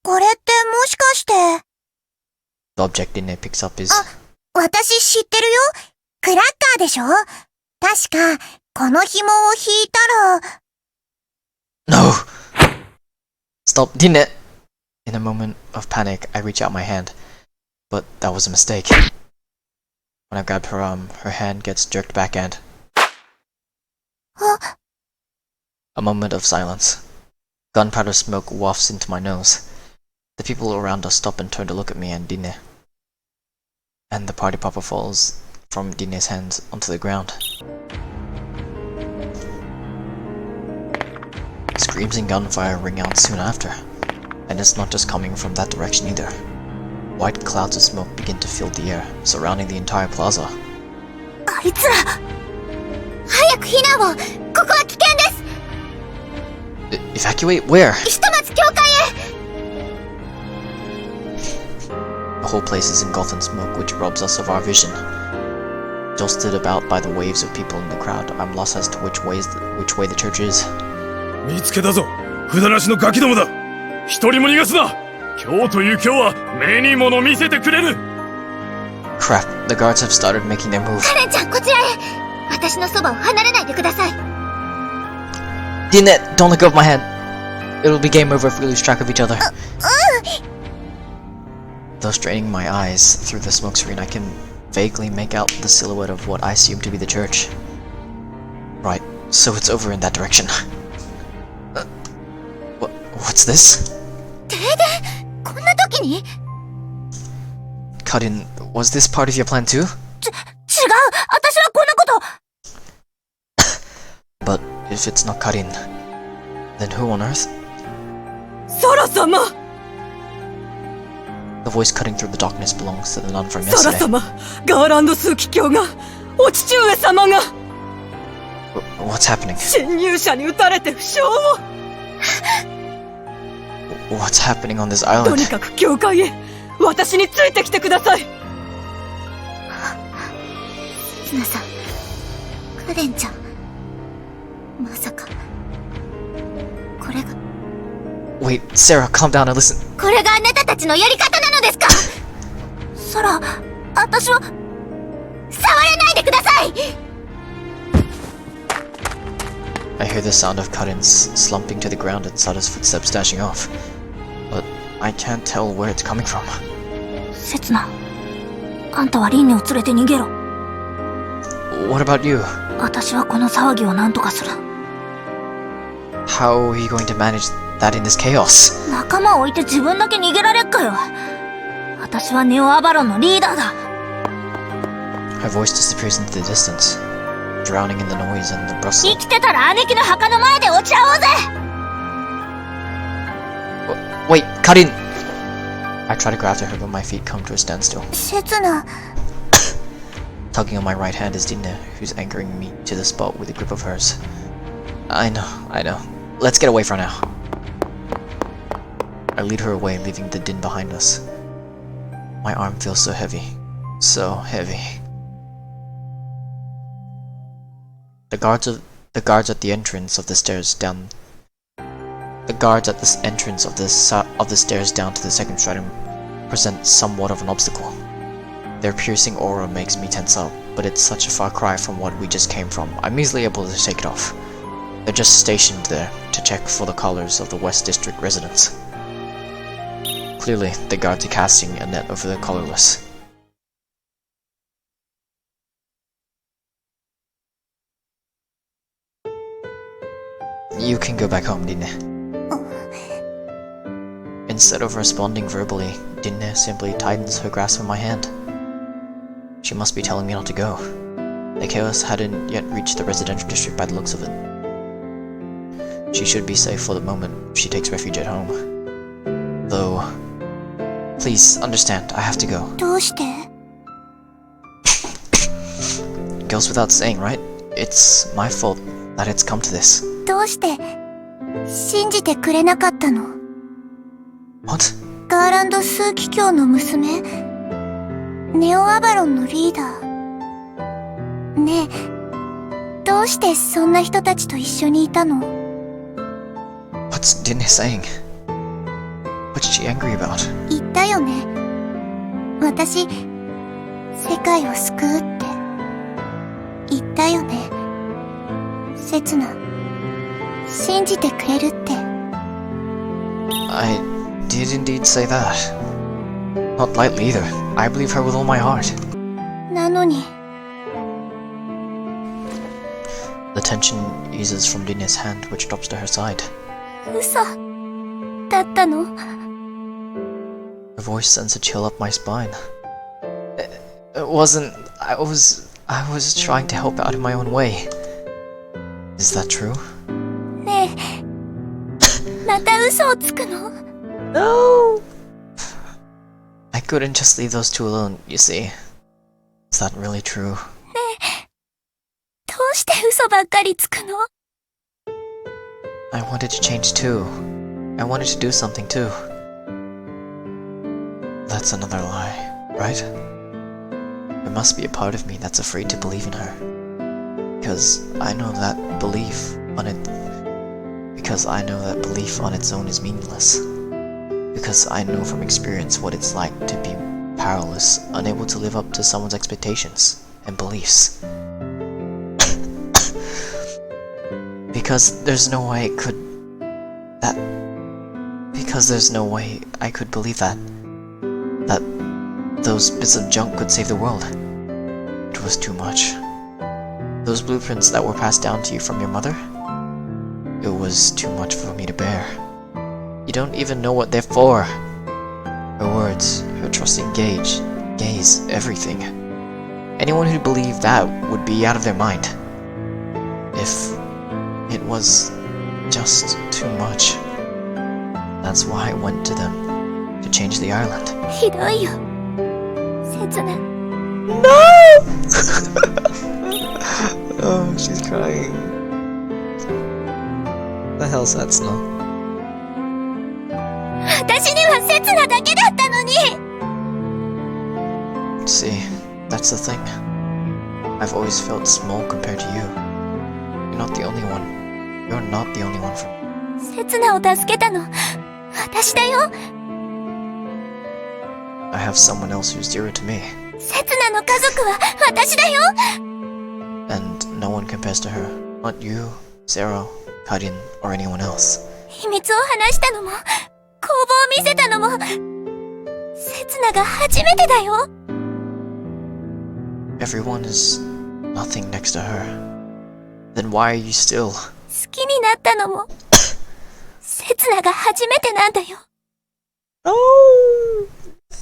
これってもしかして。The object Dinne picks up is... 私知ってるよ。クラッカーでしょ。確か、この紐を引いたら。No! Stop, Dinne! In a moment of panic, I reach out my hand. But that was a mistake. When I grab her arm, her hand gets jerked back and... A moment of silence. Gunpowder smoke wafts into my nose. The people around us stop and turn to look at me and Dinne. And the party popper falls from Dinne's hands onto the ground. Screams and gunfire ring out soon after. And it's not just coming from that direction either. White clouds of smoke begin to fill the air, surrounding the entire plaza. あいつら早く避難を。ここは危険です。 Evacuate where? ひとまず教会へ。 The whole place is engulfed in smoke which robs us of our vision. Josted about by the waves of people in the crowd, I'm lost as to which way the church is. 見つけたぞ。札なしのガキどもだ。一人も逃がすな。今日という今日は目に物見せてくれる。 Crap, the guards have started making their move. カレンちゃん、こちらへ。私のそばを離れないでください。 Dinette, don't let go of my hand. It'll be game over if we lose track of each other. Though straining my eyes through the smoke screen, I can vaguely make out the silhouette of what I assume to be the church. Right, so it's over in that direction. What's this? 停電？こんな時に？ Karin, was this part of your plan too? 違う！私はこんなこと！ But if it's not Karin, then who on earth? ソラ様！ The voice cutting through the darkness belongs to the nun from ソラ yesterday. 様！ガーランド枢機卿が、お父上様が What's happening? 侵入者に撃たれて負傷を。 What's happening on this と island? にかく教会へ、私についてきてください。セツナさん、カレンちゃん、まさかこれが。 Wait, Sarah, calm down and listen. これがあなたたちのやり方なのですか？ソラ、私は。触らないでください。 I hear the sound of Karin's slumping to the ground and Sada's footsteps dashing off. But I can't tell where it's coming from. セツナ、あんたはリンネを連れて逃げろ。 What about you? 私はこの騒ぎを何とかする。 How are you going to manage that in this chaos? 仲間を置いて自分だけ逃げられっかよ。私はネオアバロンのリーダーだ。 Her voice disappears into the distance, drowning in the noise and the 生 bustle. きてたら姉貴の墓の前で落ち合おうぜ。 Wait, Karin! I try to grab her, but my feet come to a standstill. セツナ、 Tugging on my right hand is Dinne, who's anchoring me to the spot with a grip of hers. I know. Let's get away for now. I lead her away, leaving the din behind us. My arm feels so heavy. So heavy. The guards at the entrance of the stairs down. The guards at the entrance of the stairs down to the second stratum present somewhat of an obstacle. Their piercing aura makes me tense up, but it's such a far cry from what we just came from. I'm easily able to shake it off. They're just stationed there to check for the collars of the West District residents. Clearly, the guards are casting a net over the collarless. You can go back home, Dinne. Instead of responding verbally, Dinne simply tightens her grasp on my hand. She must be telling me not to go. The chaos hadn't yet reached the residential district by the looks of it. She should be safe for the moment if she takes refuge at home. Though, please understand, I have to go. どうして？ Goes without saying, right? It's my fault that it's come to this. どうして信じてくれなかったの？ What? ガーランド枢機卿の娘？ネオアバロンのリーダー。ねえ、どうしてそんな人たちと一緒にいたの？ What's Dinne saying? What's she angry about? 言ったよね。私、世界を救うって。言ったよね。セツナ、信じてくれるって。I did indeed say that. Not lightly either. I believe her with all my heart. なのに、 The tension eases from Dinne's hand, which drops to her side. 嘘だったの？ Her voice sends a chill up my spine. It wasn't. I was trying to help out in my own way. Is that true? ねえ、また嘘をつくの？ No! I couldn't just leave those two alone, you see. Is that really true? どうして嘘ばっかりつくの？ I wanted to change too. I wanted to do something too. That's another lie, right? There must be a part of me that's afraid to believe in her. Because I know that belief on its own is meaningless. Because I know from experience what it's like to be powerless, unable to live up to someone's expectations and beliefs. Because there's no way I could believe that those bits of junk could save the world. It was too much. Those blueprints that were passed down to you from your mother? It was too much for me to bear. You don't even know what they're for. Her words, her trusting gaze, everything. Anyone who believed that would be out of their mind. If it was just too much. That's why I went to them, to change the island. ひどいよ、セツナ。 No! Oh, she's crying. The hell's Setsuna? 私にはセツナだけだったのに。 See, that's the thing. I've always felt small compared to you. You're not the only one. You're not the only one for me. セツナを助けたの私だよ。 I have someone else who's dearer to me. セツナの家族は私だよ。 And no one compares to her. Not you, Zero, Karin, or anyone else. 秘密を話したのも、工房を見せたのも、セツナが初めてだよ。 Everyone is nothing next to her. Then why are you still? 好きになったのも、セツナが初めてなんだよ。 Oh,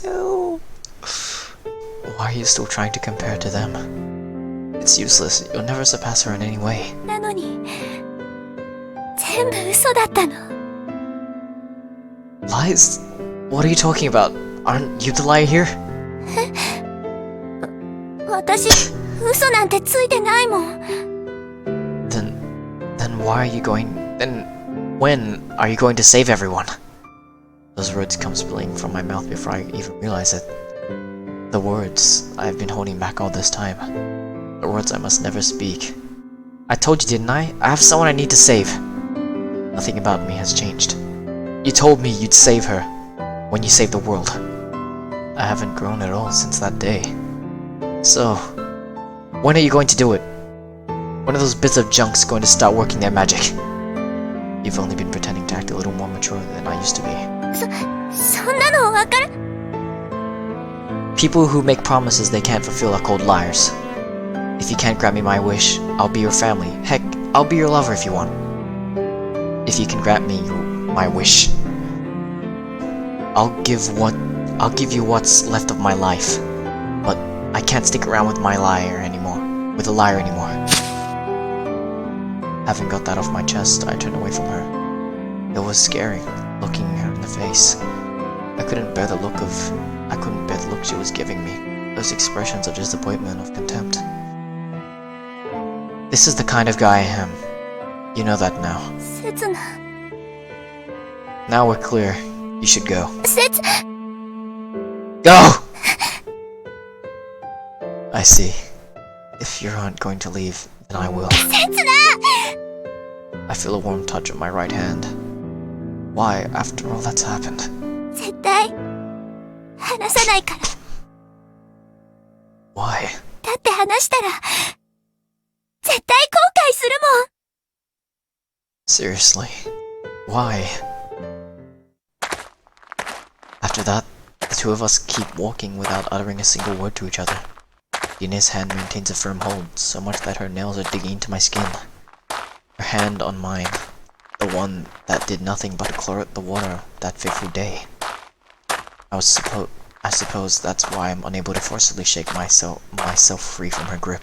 no. Why are you still trying to compare to them? It's useless. You'll never surpass her in any way. なのに、全部嘘だったの。 Lies? What are you talking about? Aren't you the liar here? 私、嘘なんてついてないもん。 Then why are you going? Then when are you going to save everyone? Those words come spilling from my mouth before I even realize it. The words I've been holding back all this time. The words I must never speak. I told you, didn't I? I have someone I need to save. Nothing about me has changed. You told me you'd save her when you saved the world. I haven't grown at all since that day. So, when are you going to do it? When are those bits of junk's going to start working their magic? You've only been pretending to act a little more mature than I used to be. そんなのわから。 People who make promises they can't fulfill are called liars. If you can't grant me my wish, I'll be your family. Heck, I'll be your lover if you want. If you can grant me my wish, I'll give you what's left of my life. But I can't stick around with a liar anymore. Having got that off my chest, I turned away from her. It was scary, looking her in the face. I couldn't bear the look she was giving me. Those expressions of disappointment, of contempt. This is the kind of guy I am. You know that now. Setsuna. Now we're clear. You should go. Go! I see. If you aren't going to leave, then I will. Setsuna! I feel a warm touch on my right hand. Why, after all that's happened? 絶対話さないから。 Why? だって話したら絶対後悔するもん。 Seriously? Why? After that, the two of us keep walking without uttering a single word to each other. Dina's hand maintains a firm hold, so much that her nails are digging into my skin. Her hand on mine, the one that did nothing but chlorate the water that fateful day. I suppose that's why I'm unable to forcibly shake myself free from her grip.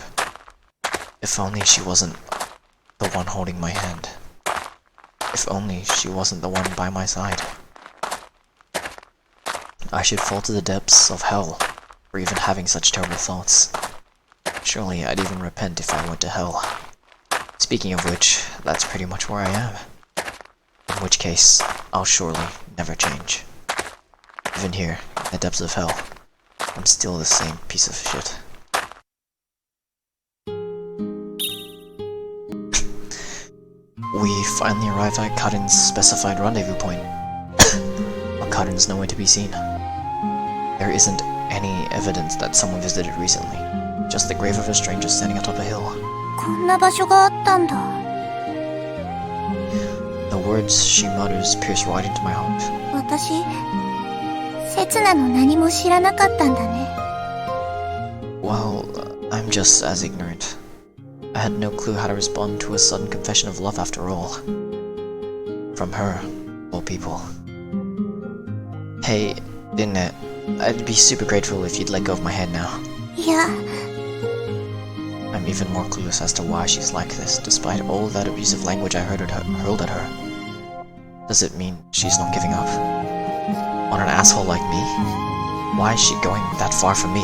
If only she wasn't the one holding my hand. If only she wasn't the one by my side. I should fall to the depths of hell for even having such terrible thoughts. Surely I'd even repent if I went to hell. Speaking of which, that's pretty much where I am. In which case, I'll surely never change. Even here, in the depths of hell, I'm still the same piece of shit. We finally arrived at Karin's specified rendezvous point. But Karin's nowhere to be seen. There isn't any evidence that someone visited recently. Just the grave of a stranger standing atop a hill. こんな場所があったんだ。 The words she mutters pierce right into my heart. 私、Setsunaの何も知らなかったんだね。 Well, I'm just as ignorant. I had no clue how to respond to a sudden confession of love after all. From her, all people. Hey, Dinette, I'd be super grateful if you'd let go of my hand now. いや、 I'm even more clueless as to why she's like this, despite all that abusive language I hurled at her. Does it mean she's not giving up? On an asshole like me? Why is she going that far from me?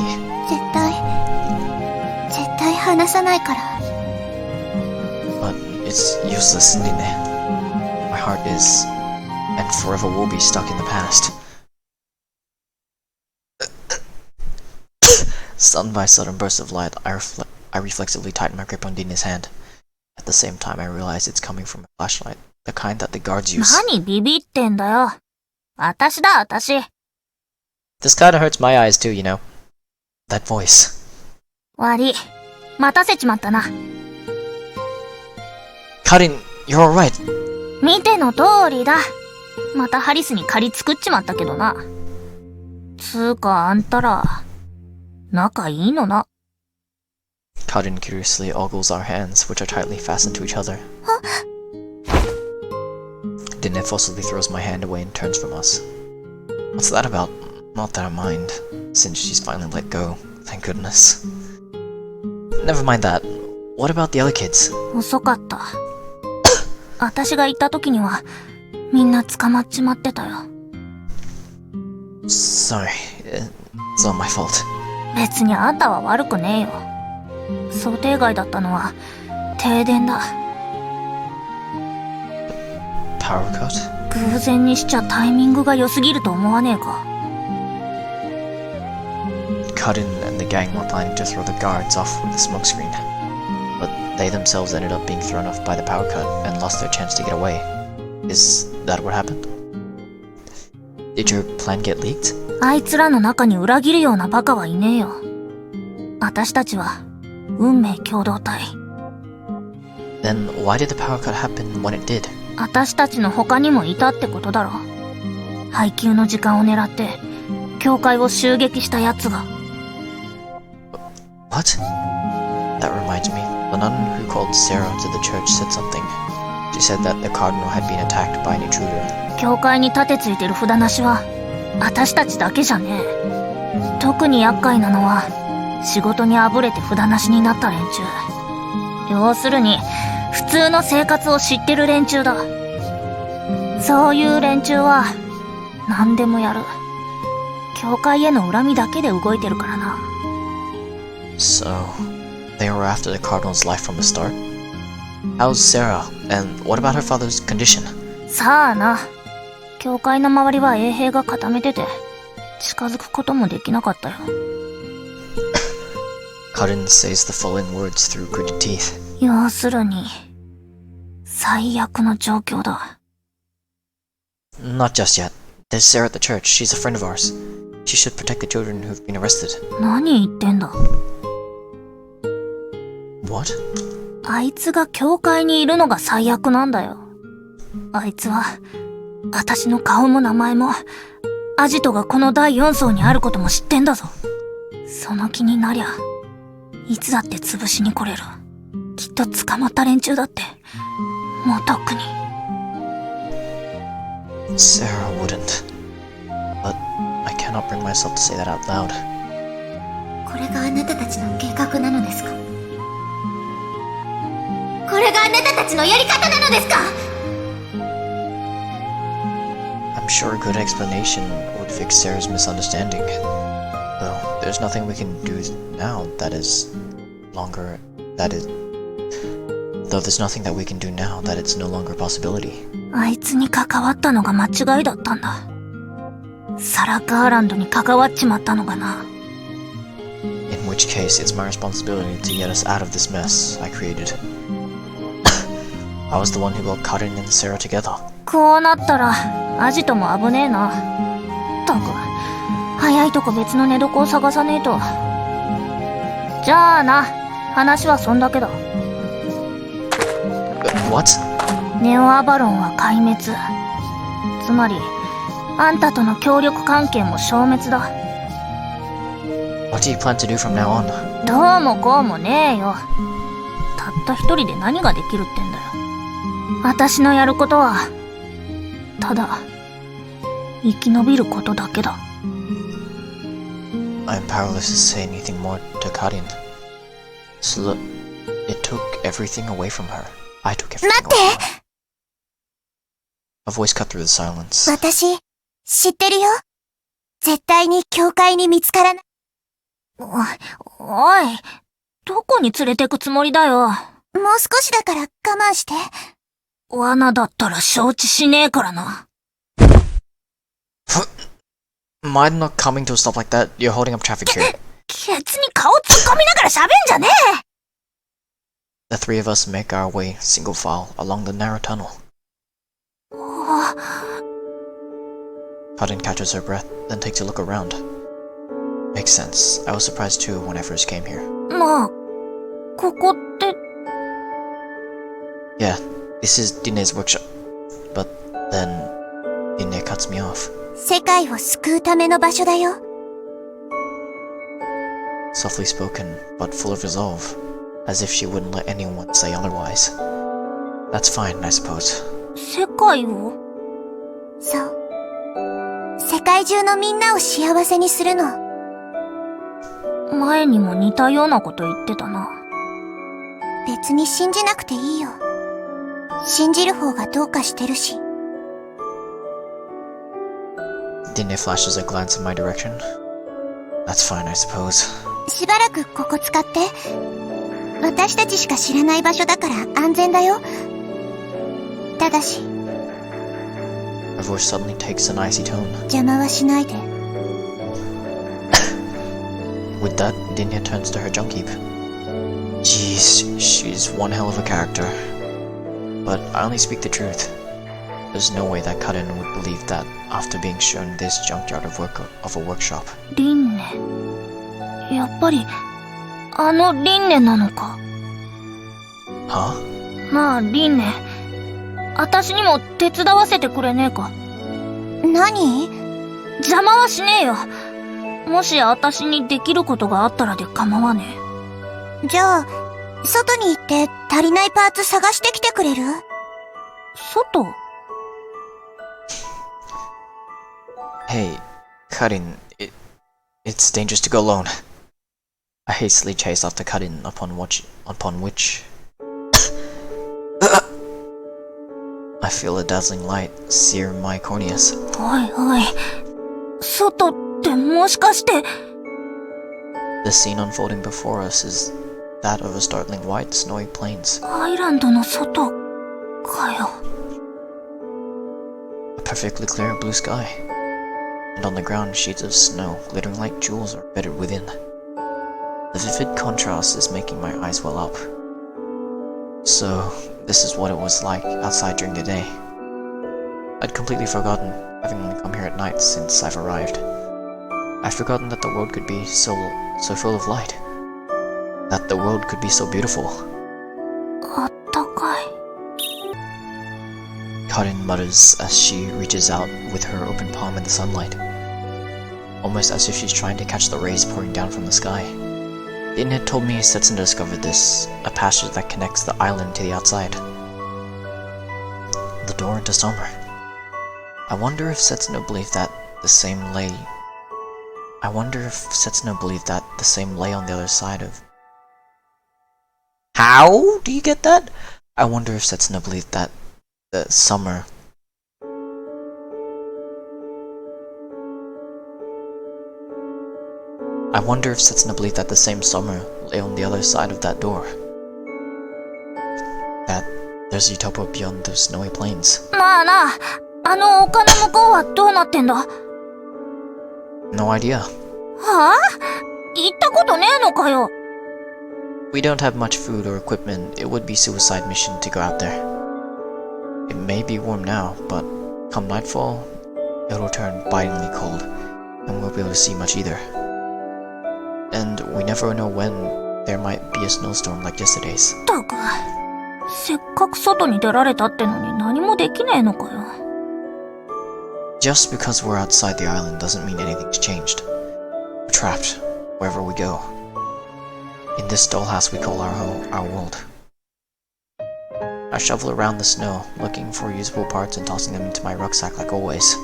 絶対話さないから。 But it's useless, Nine. My heart is, and forever will be stuck in the past. Stunned by a sudden burst of light, I reflexively tighten my grip on Dina's hand. At the same time, I realize it's coming from a flashlight, the kind that the guards use. 何ビビってんだよ。私だ、私。 This kinda hurts my eyes too, you know. That voice. 悪い。待たせちまったな。 Karin, you're alright. 見ての通りだ。またハリスに借り作っちまったけどな。つーかあんたら、仲いいのな。 Karin curiously ogles our hands, which are tightly fastened to each other. Dine forcibly throws my hand away and turns from us. What's that about? Not that I mind, since she's finally let go, thank goodness. Never mind that. What about the other kids? 遅かった。私が行った時には、みんな捕まっちまってたよ。Sorry, it's not my fault. 別にあんたは悪くねえよ。想定外だったのは、停電だ。Power cut? 偶然にしちゃタイミングが良すぎると思わねえか。Karin and the gang were planning to throw the guards off with the smokescreen. But they themselves ended up being thrown off by the power cut and lost their chance to get away. Is that what happened? Did your plan get leaked? あいつらの中に裏切るようなバカはいねえよ。私たちは、運命共同体。Then why did the power cut happen when it did? 私たちの他にもいたってことだろ。配給の時間を狙って、教会を襲撃した奴が。What? That reminds me. The nun who called Sarah to the church said something. She said that the cardinal had been attacked by an intruder. 教会に盾ついてる札なしは、私たちだけじゃねえ。特に厄介なのは、仕事にあぶれて札なしになった連中。要するに、普通の生活を知ってる連中だ。そういう連中は何でもやる。教会への恨みだけで動いてるからな。So, they were after the Cardinal's life from the start? How's Sarah? And what about her father's condition? さあな。教会の周りは衛兵が固めてて、近づくこともできなかったよ。Karin says the following words through gritted teeth. 要するに、最悪の状況だ。Not just yet. There's Sarah at the church. She's a friend of ours. She should protect the children who've been arrested. 何言ってんだ。What? あいつが教会にいるのが最悪なんだよ。あいつは、私の顔も名前も、アジトがこの第4層にあることも知ってんだぞ。その気になりゃ、いつだって潰しに来れる。きっと捕まった連中だって、もうとっくに。Sarah wouldn't. But I cannot bring myself to say that out loud. これがあなたたちの計画なのですか？これがあなたたちのやり方なのですか？ I'm sure a good explanation would fix Sarah's misunderstanding. Though there's nothing we can do now that is longer. Though there's nothing that we can do now that it's no longer a possibility. あいつに関わったのが間違いだったんだ。サラ・ガーランドに関わっちまったのがな。In which case, it's my responsibility to get us out of this mess I created. I was the one who got Karin and Sarah together. こうなったら、アジトも危ねえな。ったく、早いとこ別の寝床を探さねえと。じゃあな、話はそんだけだ。What? ネオアバロンは壊滅。つまり、あんたとの協力関係も消滅だ。What do you plan to do from now on? どうもこうもねえよ。たった一人で何ができるってんだよ。私のやることは、ただ、生き延びることだけだ。I'm powerless to say anything more to Karin. So it took everything away from her. I took everything away from her. A voice cut through the silence. 私、知ってるよ。絶対に教会に見つからない。おい、どこに連れてくつもりだよ。もう少しだから我慢して。罠だったら承知しねえからな。Mind not coming to a stop like that? You're holding up traffic here. ケツに顔突っ込みながら喋んじゃねえ。 The three of us make our way, single file, along the narrow tunnel. Karin catches her breath, then takes a look around. Makes sense. I was surprised too when I first came here. なあ、ここって。Yeah, this is Dine's workshop. But then, Dine cuts me off. 世界を救うための場所だよ。Softly spoken, but full of resolve, as if she wouldn't let anyone say otherwise. That's fine, I suppose. 世界を？そう。世界中のみんなを幸せにするの。前にも似たようなこと言ってたな。別に信じなくていいよ。信じる方がどうかしてるし。Dine flashes a glance in my direction. That's fine, I suppose. しばらくここ使って。私たちしか知らない場所だから安全だよ。ただし、Her voice suddenly takes an icy tone. 邪魔はしないで。With that, Dinya turns to her junk heap. Jeez, she's one hell of a character. But I only speak the truth. There's no way that Karin would believe that after being shown this junkyard of a workshop. リンネ。やっぱり、あのリンネなのか。Huh? なあ、リンネ。私にも手伝わせてくれねえか。何？邪魔はしねえよ。もし私にできることがあったらで構わねえ。じゃあ、外に行って足りないパーツ探してきてくれる？外？ Hey, Karin, it's dangerous to go alone. I hastily chased after Karin upon which I feel a dazzling light sear my corneas. おいおい、外ってもしかして。 The scene unfolding before us is that of a startling white, snowy plains. アイランドの外かよ。 A perfectly clear blue sky. And on the ground, sheets of snow, glittering like jewels, are embedded within. The vivid contrast is making my eyes well up. So, this is what it was like outside during the day. I'd completely forgotten, having come here at night since I've arrived. I'd forgotten that the world could be so full of light. That the world could be so beautiful. あったかい。 Karin mutters as she reaches out with her open palm in the sunlight, almost as if she's trying to catch the rays pouring down from the sky. Din had told me Setsuna discovered this, a passage that connects the island to the outside. The door into summer. I wonder if Setsuna believed that the same lay on the other side of... How? Do you get that? I wonder if Setsuna believed that the summer... I wonder if Setsuna believed that the same summer lay on the other side of that door. That there's utopia beyond those snowy plains. なあなあ、あの丘の向こうはどうなってんだ？は No idea. あ？行ったことねえのかよ。 We don't have much food or equipment. It would be suicide mission to go out there. It may be warm now, but come nightfall, it'll turn bitingly cold, and we won't be able to see much either. And we never know when there might be a snowstorm like yesterday's. ったく、せっかく外に出られたってのに何もできねえのかよ。 Just because we're outside the island doesn't mean anything's changed. We're trapped wherever we go. In this dollhouse we call our world. I shovel around the snow, looking for usable parts and tossing them into my rucksack like always.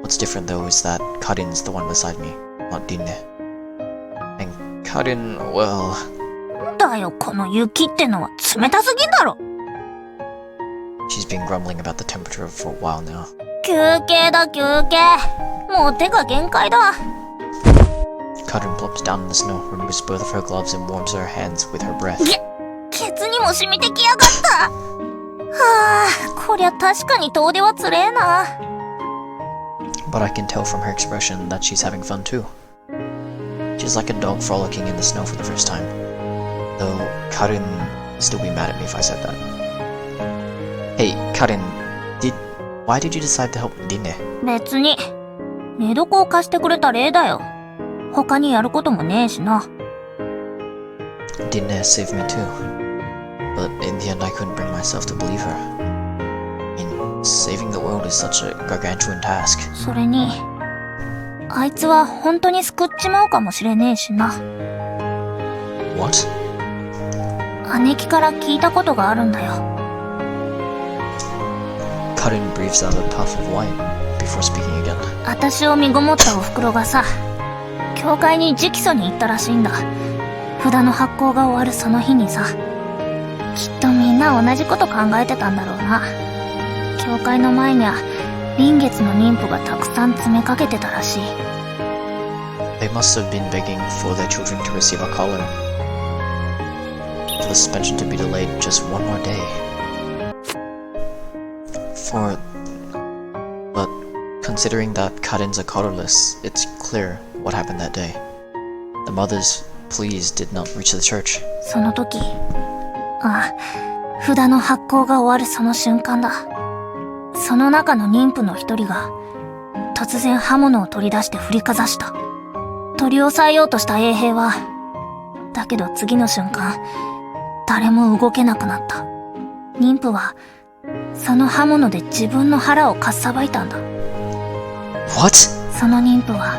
What's different though is that Karin's the one beside me, not Dinne. And Karin, well... だよ、この雪ってのは冷たすぎんだろ。 She's been grumbling about the temperature for a while now. 休憩だ休憩。もう手が限界だ。 Karin plops down in the snow, removes both of her gloves and warms her hands with her breath. ケツにも染みてきやがった。はあ、こりゃ確かに遠出はつれえな。 But I can tell from her expression that she's having fun too. She's like a dog frolicking in the snow for the first time. Though Karin would still be mad at me if I said that. Hey, Karin, why did you decide to help Dinne? 別に寝床を貸してくれた礼だよ。他にやることもねえしな。 Dinne saved me too. But in the end I couldn't bring myself to believe her. I mean, saving the world is such a gargantuan task. それにあいつは本当に救っちまうかもしれねえしな。 What? 姉貴から聞いたことがあるんだよ。 Karin breathes out a puff of white before speaking again. 私を身ごもったお袋がさ、教会に直訴に行ったらしいんだ。札の発行が終わるその日にさ。きっとみんな同じこと考えてたんだろうな。教会の前には臨月の妊婦がたくさん詰めかけてたらしい。 They must have been begging for their children to receive a collar. For the suspension to be delayed just one more day. But considering that Karin's a collarless, it's clear what happened that day. The mother's pleas did not reach the church. その時、札の発行が終わるその瞬間だ。その中の妊婦の一人が突然刃物を取り出して振りかざした。取り押さえようとした衛兵は、だけど次の瞬間、誰も動けなくなった。妊婦はその刃物で自分の腹をかっさばいたんだ。 What? その妊婦は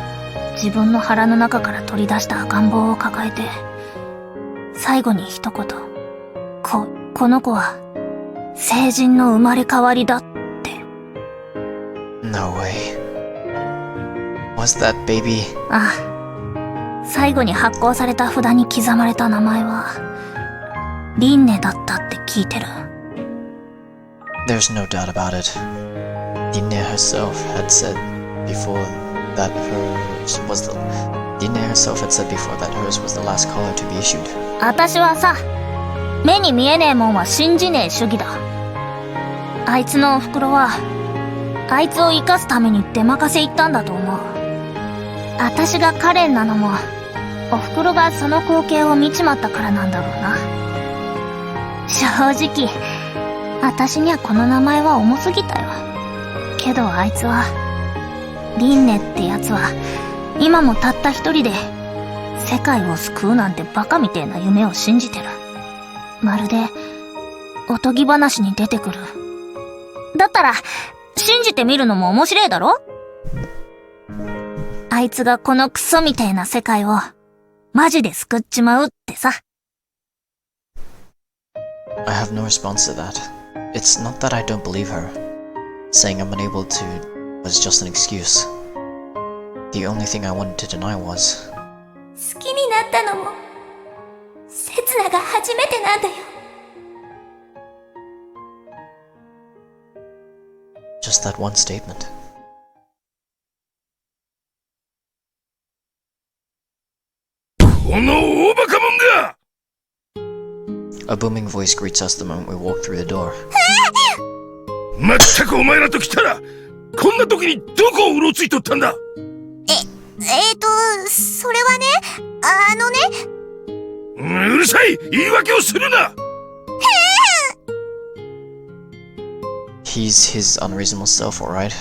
自分の腹の中から取り出した赤ん坊を抱えて、最後に一言、この子は成人の生まれ変わりだって。 No way. Was that baby? ああ、最後に発行された札に刻まれた名前はリンネだったって聞いてる。There's no doubt about it. Dinne herself had said before that hers was the last collar to be issued. 私はさ、目に見えねえもんは信じねえ主義だ。あいつのお袋は、あいつを生かすために出任せ行ったんだと思う。私がカレンなのも、お袋がその光景を見ちまったからなんだろうな。正直、私にはこの名前は重すぎたよ。けどあいつは、リンネってやつは、今もたった一人で、世界を救うなんてバカみてえな夢を信じてる。まるで、おとぎ話に出てくる。だったら、信じてみるのも面白いだろ？あいつがこのクソみたいな世界を、マジで救っちまうってさ。I have no response to that. It's not that I don't believe her. Saying I'm unable to was just an excuse. The only thing I wanted to deny was... 好きになったのも、セツナが初めてなんだよ。Just that one statement. この大バカ者が A booming voice greets us the moment we walk through the door. まったくお前らと来たら、こんな時にどこをうろついとったんだ。それはね、うるさい、言い訳をするな。He's his unreasonable self, alright.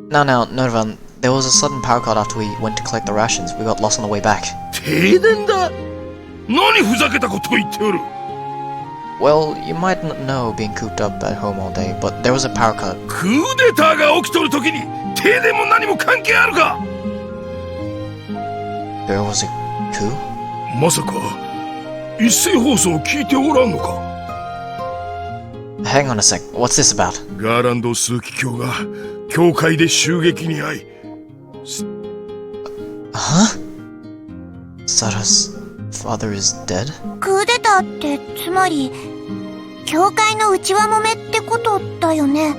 Now, Nervan, there was a sudden power cut after we went to collect the rations. We got lost on the way back. 停電だ。何ふざけたことを言っておる。Well, you might not know being cooped up at home all day, but there was a power cut. クーデターが起きとる時に停電も何も関係あるか。There was a coup? まさか一斉放送を聞いておらんのか。Hang on a sec, what's this about? ガーランド枢機卿が教会で襲撃に遭い。Huh? Sarah's father is dead? クーデターってつまり教会の内輪もめってことだよね。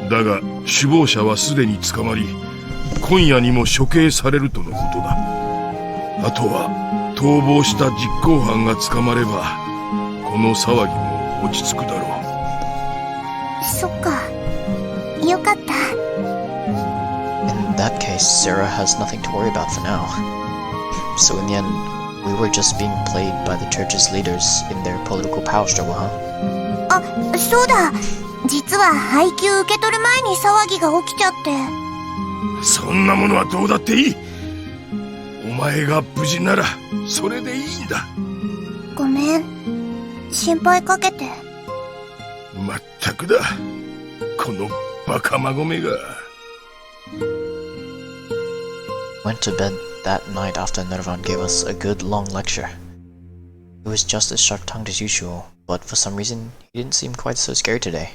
だが首謀者はすでに捕まり、今夜にも処刑されるとのことだ。あとは逃亡した実行犯が捕まればこの騒ぎも落ち着くだろう。そっか、よかった。In that case, Sarah has nothing to worry about for now. So in the end, we were just being played by the church's leaders in their political power struggle, huh? あ、そうだ。実は配給受け取る前に騒ぎが起きちゃって。そんなものはどうだっていい。お前が無事ならそれでいいんだ。ごめん、心配かけて。まったくだ、このバカ孫めが。Went to bed that night after Nervan gave us a good long lecture. He was just as sharp-tongued as usual, but for some reason he didn't seem quite so scared today.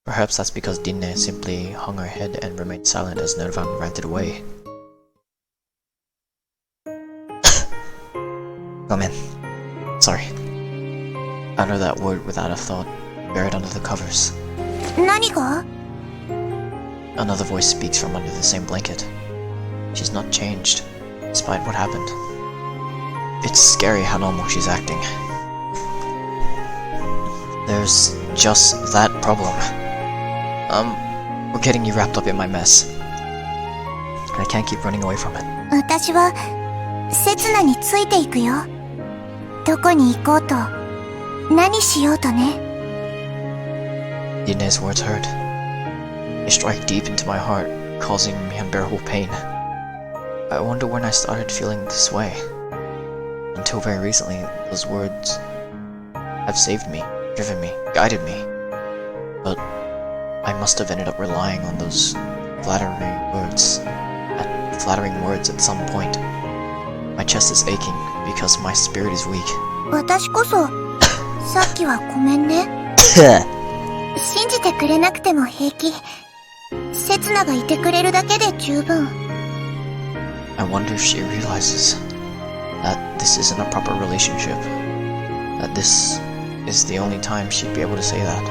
Perhaps that's because Dinne simply hung her head and remained silent as Nervan ranted away. Come in. Sorry. Utter that word without a thought, buried under the covers. 何が？ Another voice speaks from under the same blanket. She's not changed, despite what happened. It's scary how normal she's acting. There's just that problem. We're getting you wrapped up in my mess. I can't keep running away from it. 私はセツナについていくよ。どこに行こうと、何しようとね。Dinne's words hurt. They strike deep into my heart, causing me unbearable pain. I wonder when I started feeling this way. Until very recently, those words have saved me, driven me, guided me. But I must have ended up relying on those flattering words at some point. My chest is aching because my spirit is weak. 私こそ、さっきはごめんね。信じてくれなくても平気。セツナがいてくれるだけで十分。I wonder if she realizes that this isn't a proper relationship. That this is the only time she'd be able to say that.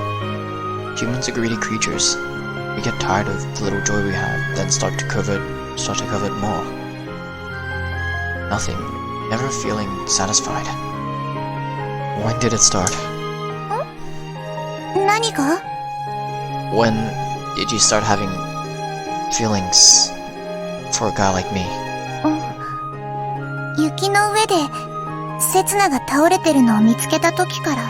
Humans are greedy creatures. We get tired of the little joy we have, then start to covet more. Nothing, never feeling satisfied. When did it start? 何が？ When did you start having feelings for a guy like me? 雪の上でセツナが倒れてるのを見つけた時から。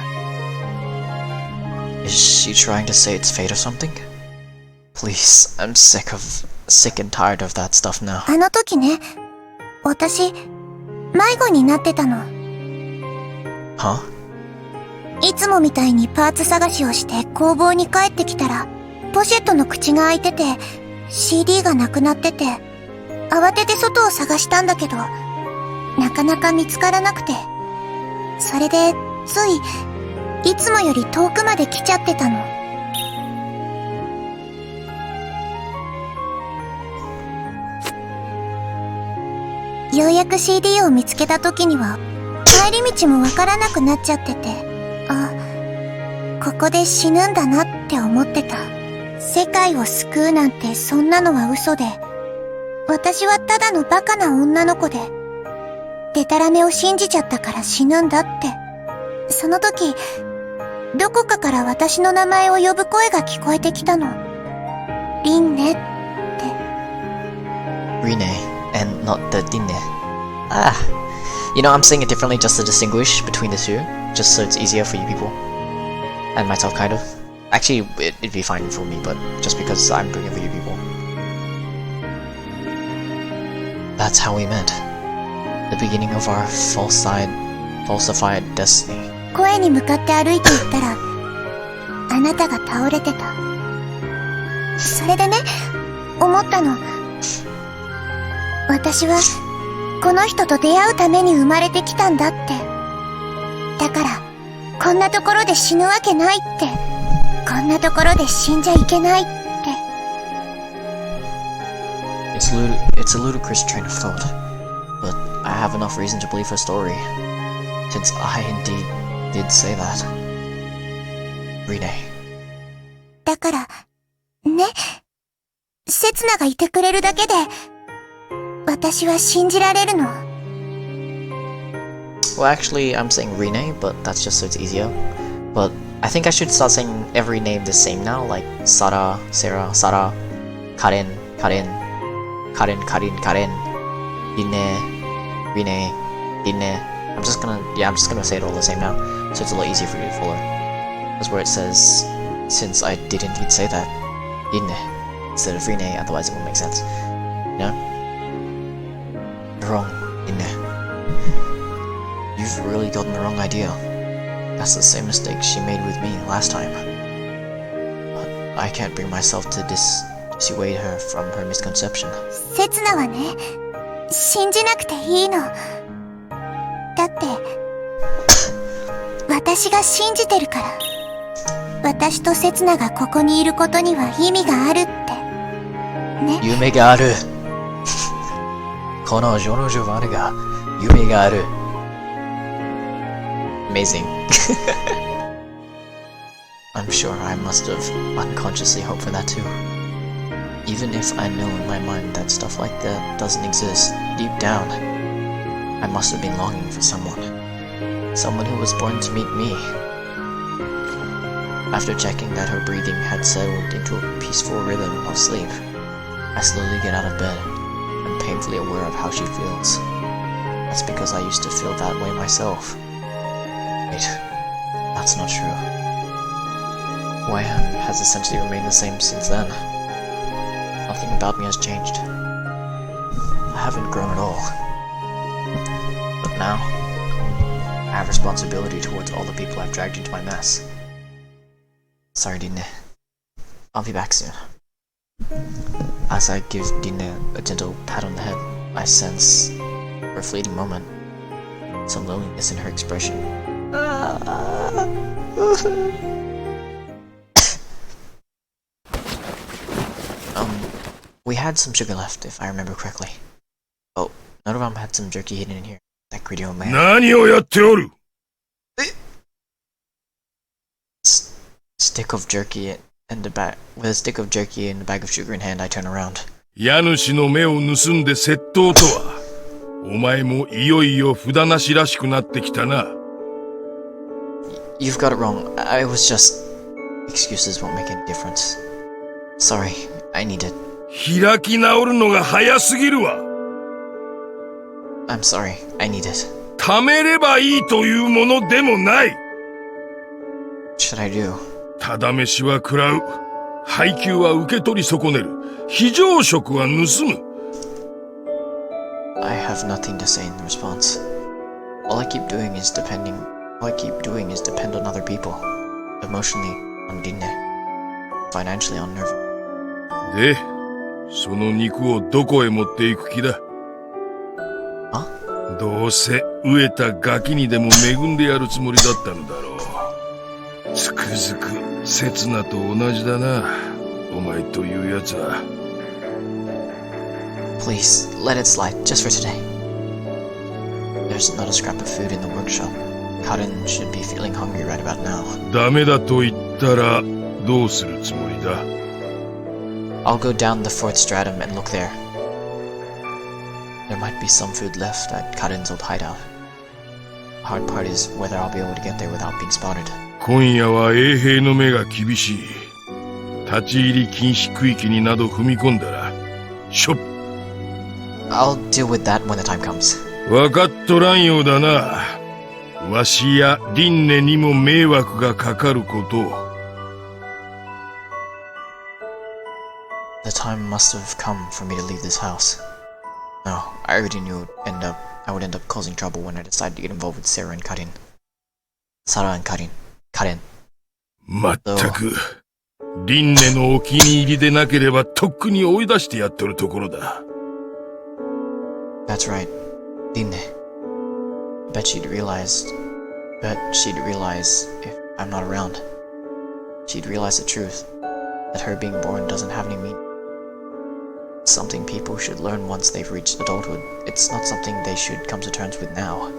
Is she trying to say it's fate or something? Please, I'm sick and tired of that stuff now. あの時ね、私迷子になってたの。 Huh? いつもみたいにパーツ探しをして工房に帰ってきたら、ポシェットの口が開いてて CD がなくなってて、慌てて外を探したんだけど、なかなか見つからなくて、それでついつもより遠くまで来ちゃってたの。ようやく CD を見つけた時には帰り道もわからなくなっちゃってて、ここで死ぬんだなって思ってた。世界を救うなんてそんなのは嘘で、私はただのバカな女の子で、デタラメを信じちゃったから死ぬんだって。その時、どこかから私の名前を呼ぶ声が聞こえてきたの。リンネって。Rine, and not the Dinne. Ah. You know, I'm saying it differently just to distinguish between the two, just so it's easier for you people. And myself, kind of. Actually, it'd be fine for me, but just because I'm doing it for you people. That's how we met. The beginning of our falsified destiny. 声に向かって歩いて行ったら、あなたが倒れてた。それでね、思ったの。私は、この人と出会うために生まれてきたんだって。だから、こんなところで死ぬわけないって。こんなところで死んじゃいけないって。It's a ludicrous train of thought, but I have enough reason to believe her story, since I indeed did say that. Rine. だから、ね、セツナがいてくれるだけで、私は信じられるの。Well, actually, I'm saying Rine, but that's just so it's easier. But I think I should start saying every name the same now, like Sara, Sarah, Sara, Karen, Karen, Karen, Karen, Karen, Rine, Rine, Rine. I'm just gonna say it all the same now, so it's a lot easier for you to follow. That's where it says, since I did indeed say that, Rine, instead of Rine, otherwise it won't make sense. You know? You're wrong, Rine. You've really gotten the wrong idea. That's the same mistake she made with me last time. But I can't bring myself to dissuade her from her misconception. セツナはね、信じなくていいの。だって、私が信じてるから。私とセツナがここにいることには意味があるって。ね。夢がある。この少女はが夢がある。Amazing. I'm sure I must have unconsciously hoped for that too. Even if I know in my mind that stuff like that doesn't exist, deep down, I must have been longing for someone. Someone who was born to meet me. After checking that her breathing had settled into a peaceful rhythm of sleep, I slowly get out of bed. I'm painfully aware of how she feels. That's because I used to feel that way myself. Wait, that's not true. Who I am has essentially remained the same since then. Nothing about me has changed. I haven't grown at all. But now, I have responsibility towards all the people I've dragged into my mess. Sorry, Dine. I'll be back soon. As I give Dine a gentle pat on the head, I sense, for a fleeting moment, some loneliness in her expression. We had some sugar left, if I remember correctly. Oh, none of them had some jerky hidden in here. That greedy old man. 何をやっておる stick of jerky and a bag of sugar in hand, I turn around. 家主の目を盗んで窃盗とは、お前もいよいよ札なしらしくなってきたな。You've got it wrong. I was just... Excuses won't make any difference. Sorry, I need it. 開き直るのが早すぎるわ。I'm sorry, I need it. 貯めればいいというものでもない。What should I do? ただ飯は食らう。配給は受け取り損ねる。非常食は盗む。I have nothing to say in response. All I keep doing is depend on other people. Emotionally, on Dinne. Financially, on Nerva. で、その肉をどこへ持っていく気だ？どうせ飢えたガキにでも恵んでやるつもりだったのだろう。つくづく刹那と同じだな、お前というやつは。Please, let it slide, just for today. There's not a scrap of food in the workshop. Karin should be feeling hungry right about now. ダメだと言ったらどうするつもりだ？ I'll go down the fourth stratum and look there. There might be some food left at Karin's old hideout. The hard part is whether I'll be able to get there without being spotted. 今夜は衛兵の目が厳しい。立ち入り禁止区域になど踏み込んだら、しょっ。I'll deal with that when the time comes. わかっとらんようだな。わしやリンネにも迷惑がかかることを。The time must have come for me to leave this house. No, I already knew I would end up causing trouble when I decided to get involved with Sarah and Karin. Karin. まったく、リンネのお気に入りでなければとっくに追い出してやっとるところだ。That's right, Dinne. Bet she'd realize if I'm not around. She'd realize the truth, that her being born doesn't have any meaning. It's something people should learn once they've reached adulthood. It's not something they should come to terms with now.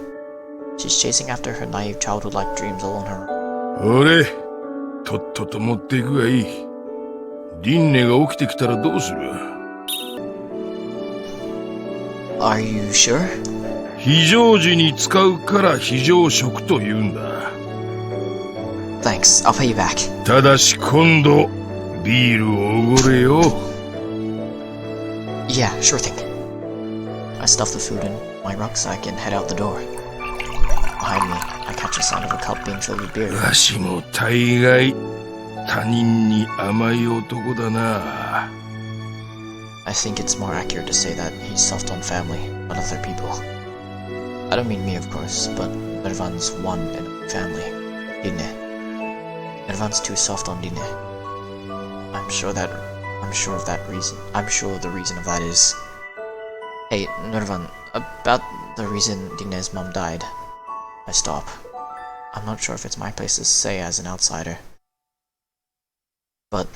She's chasing after her naive childhood-like dreams all on her own. 俺、とっとと持っていくがいい。リンネが起きてきたらどうする？ Are you sure? 非常時に使うから非常食と言うんだ。Thanks, I'll pay you back. ただし今度、ビールをおごれよ。Yeah, sure thing. I stuff the food in my rucksack and head out the door. Behind me, I catch the sound of a cup being filled with beer. わしも大概、他人に甘い男だな。I think it's more accurate to say that he's soft on family, not other people. I don't mean me, of course, but Nervan's one and only family, Dinne. Nervan's too soft on Dinne. I'm sure the reason of that is... Hey, Nervan, about the reason Dinne's mom died. I stop. I'm not sure if it's my place to say as an outsider. But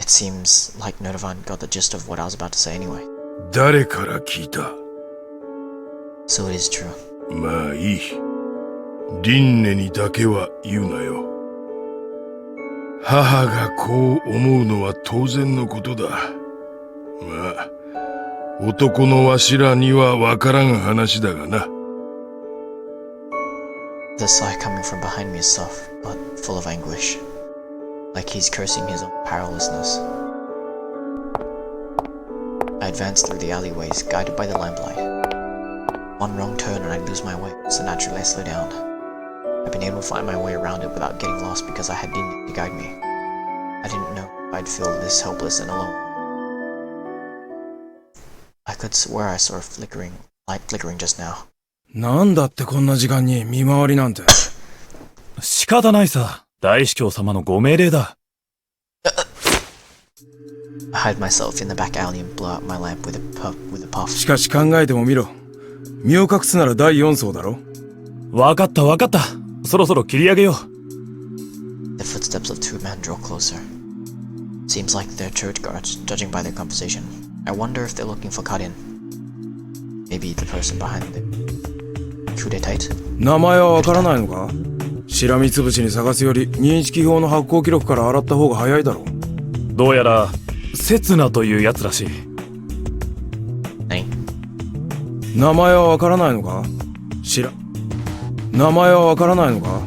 it seems like Nervan got the gist of what I was about to say anyway. 誰から聞いた？ So it is true. まあいい。リンネにだけは言うなよ。母がこう思うのは当然のことだ。まあ、男のわしらにはわからん話だがな。The sigh coming from behind me is soft, but full of anguish. Like he's cursing his own powerlessness. I advance through the alleyways, guided by the lamplight. One wrong turn and I'd lose my way, so naturally I slow down. I've been able to find my way around it without getting lost because I had Dinne to guide me. I didn't know I'd feel this helpless and alone. I could swear I saw a light flickering just now. なんだってこんな時間に見回りなんて。仕方ないさ。大司教様のご命令だ。I hide myself in the back alley and blow out my lamp with a puff. しかし考えてもみろ。身を隠すなら第4層だろ。わかったわかった。そろそろ切り上げよう。The footsteps of two men draw closer. Seems like they're church guards, judging by their conversation. I wonder if they're looking for Karin. Maybe the person behind the coup d'etat. 名前はわからないのか？しらみつぶしに探すより認識表の発行記録から洗った方が早いだろう。どうやらセツナというやつらしい。何？名前はわからないのか？名前はわからないのか？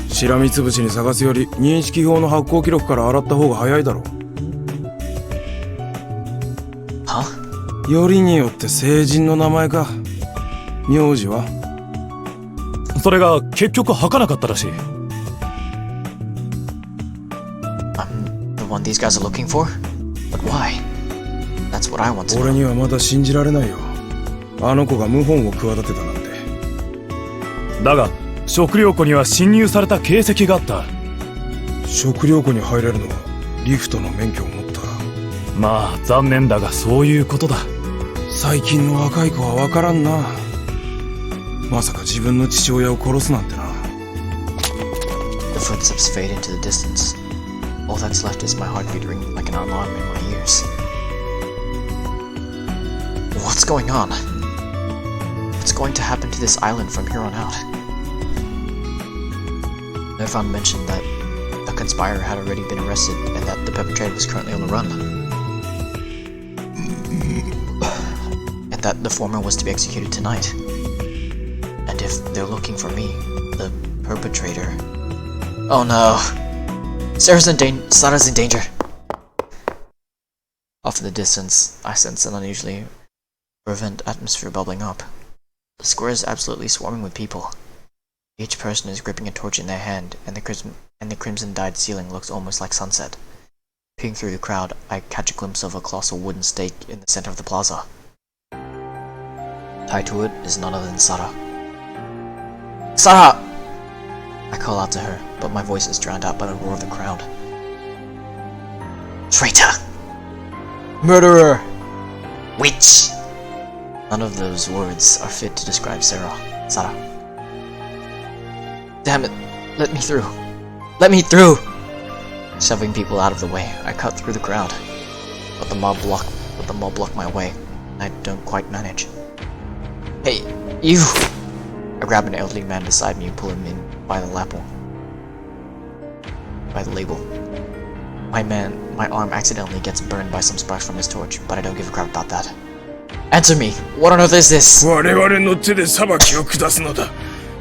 しらみつぶしに探すより認識表の発行記録から洗った方が早いだろう。は？よりによって成人の名前か。名字は？それが結局吐かなかったらしい。I'm the one these guys are looking for? But why? That's what I want to know. 俺にはまだ信じられないよ。あの子が謀反を企てたなんて。だが食料庫には侵入された形跡があった。食料庫に入れるのはリフトの免許を持った。まあ残念だがそういうことだ。最近の若い子は分からんな。まさか自分の父親を殺すなんてな。 The footsteps fade into the distance. All that's left is my heartbeat ringing like an alarm in my ears. What's going on? What's going to happen to this island from here on out? Nerfan mentioned that the conspirer had already been arrested and that the perpetrator was currently on the run. And that the former was to be executed tonight. And if they're looking for me, the perpetrator... Oh no! Sara's in danger! Off in the distance, I sense an unusually fervent atmosphere bubbling up. The square is absolutely swarming with people. Each person is gripping a torch in their hand, and the crimson-dyed ceiling looks almost like sunset. Peering through the crowd, I catch a glimpse of a colossal wooden stake in the center of the plaza. Tied to it is none other than Sara. Sara! I call out to her, but my voice is drowned out by the roar of the crowd. Traitor! Murderer! Witch! None of those words are fit to describe Sara. Damn it! Let me through! Let me through! Shoving people out of the way, I cut through the crowd. But the mob block my way, and I don't quite manage. Hey, you! I grab an elderly man beside me and pull him in by the lapel. By the label. My arm accidentally gets burned by some sparks from his torch, but I don't give a crap about that. Answer me! What on earth is this? 我々の手で裁きを下すのだ。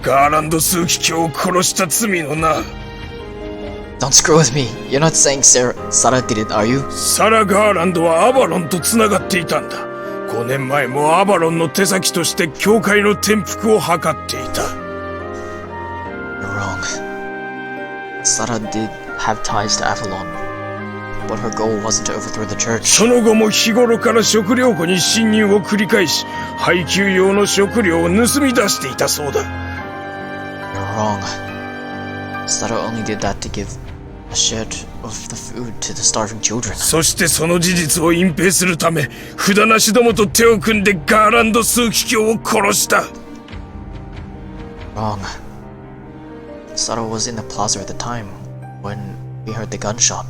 ガーランド枢機卿を殺した罪のな。Don't screw with me. You're not saying Sara did it, are you? サラ・ガーランドはアバロンと繋がっていたんだ。5年前もアバロンの手先として教会の転覆を図っていた。You're wrong. Sara did have ties to Avalon, but her goal wasn't to overthrow the church. その後も日頃から食料庫に侵入を繰り返し、配給用の食料を盗み出していたそうだ。You're wrong. Sara only did that to give a share of the food to the starving children. そしてその事実を隠蔽するため、札なしどもと手を組んでガーランド枢機卿を殺した。Wrong. Sara was in the plaza at the time when we heard the gunshot.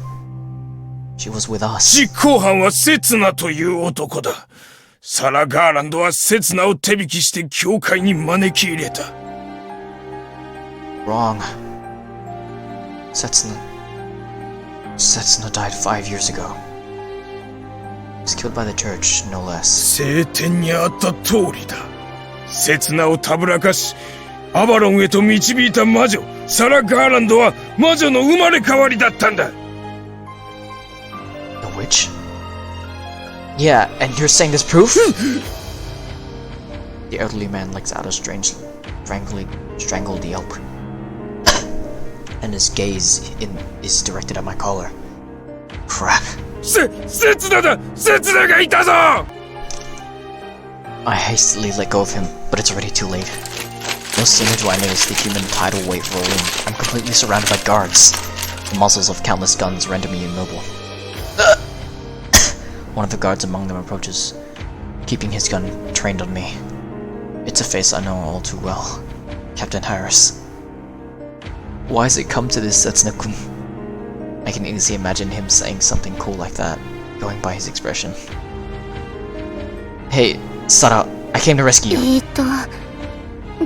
She was with us. 実行犯はセツナという男だ。サラ・ガーランドはセツナを手引きして教会に招き入れた。Wrong. Setsuna died 5 years ago. He was killed by the church, no less. 聖典にあった通りだ。セツナをたぶらかし、アバロンへと導いた魔女、サラ・ガーランドは魔女の生まれ変わりだったんだ。The witch? Yeah, and you're saying this proof? The elderly man lets out a strangled yelp. And his gaze is directed at my collar. Crap. セツナだ！セツナがいたぞ！ I hastily let go of him, but it's already too late. No sooner do I notice the human tidal wave roll in, I'm completely surrounded by guards. The muzzles of countless guns render me immobile. One of the guards among them approaches, keeping his gun trained on me. It's a face I know all too well. Captain Harris. Why has it come to this, Setsuna-kun? I can easily imagine him saying something cool like that, going by his expression. Hey, Sara, I came to rescue you.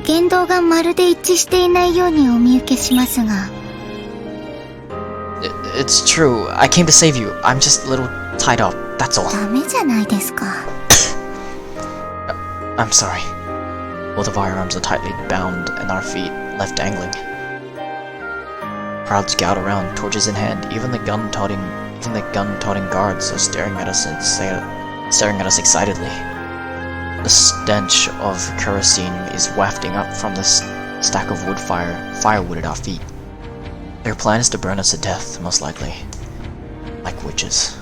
言動がまるで一致していないようにお見受けしますが。It's true. I came to save you. I'm just a little tied up. That's all. ダメじゃないですか。I'm sorry. Both of our arms are tightly bound and our feet left dangling. Crowds gout around, torches in hand. Even the gun-toting guards are staring at us excitedly. The stench of kerosene is wafting up from the stack of firewood at our feet. Their plan is to burn us to death, most likely. Like witches.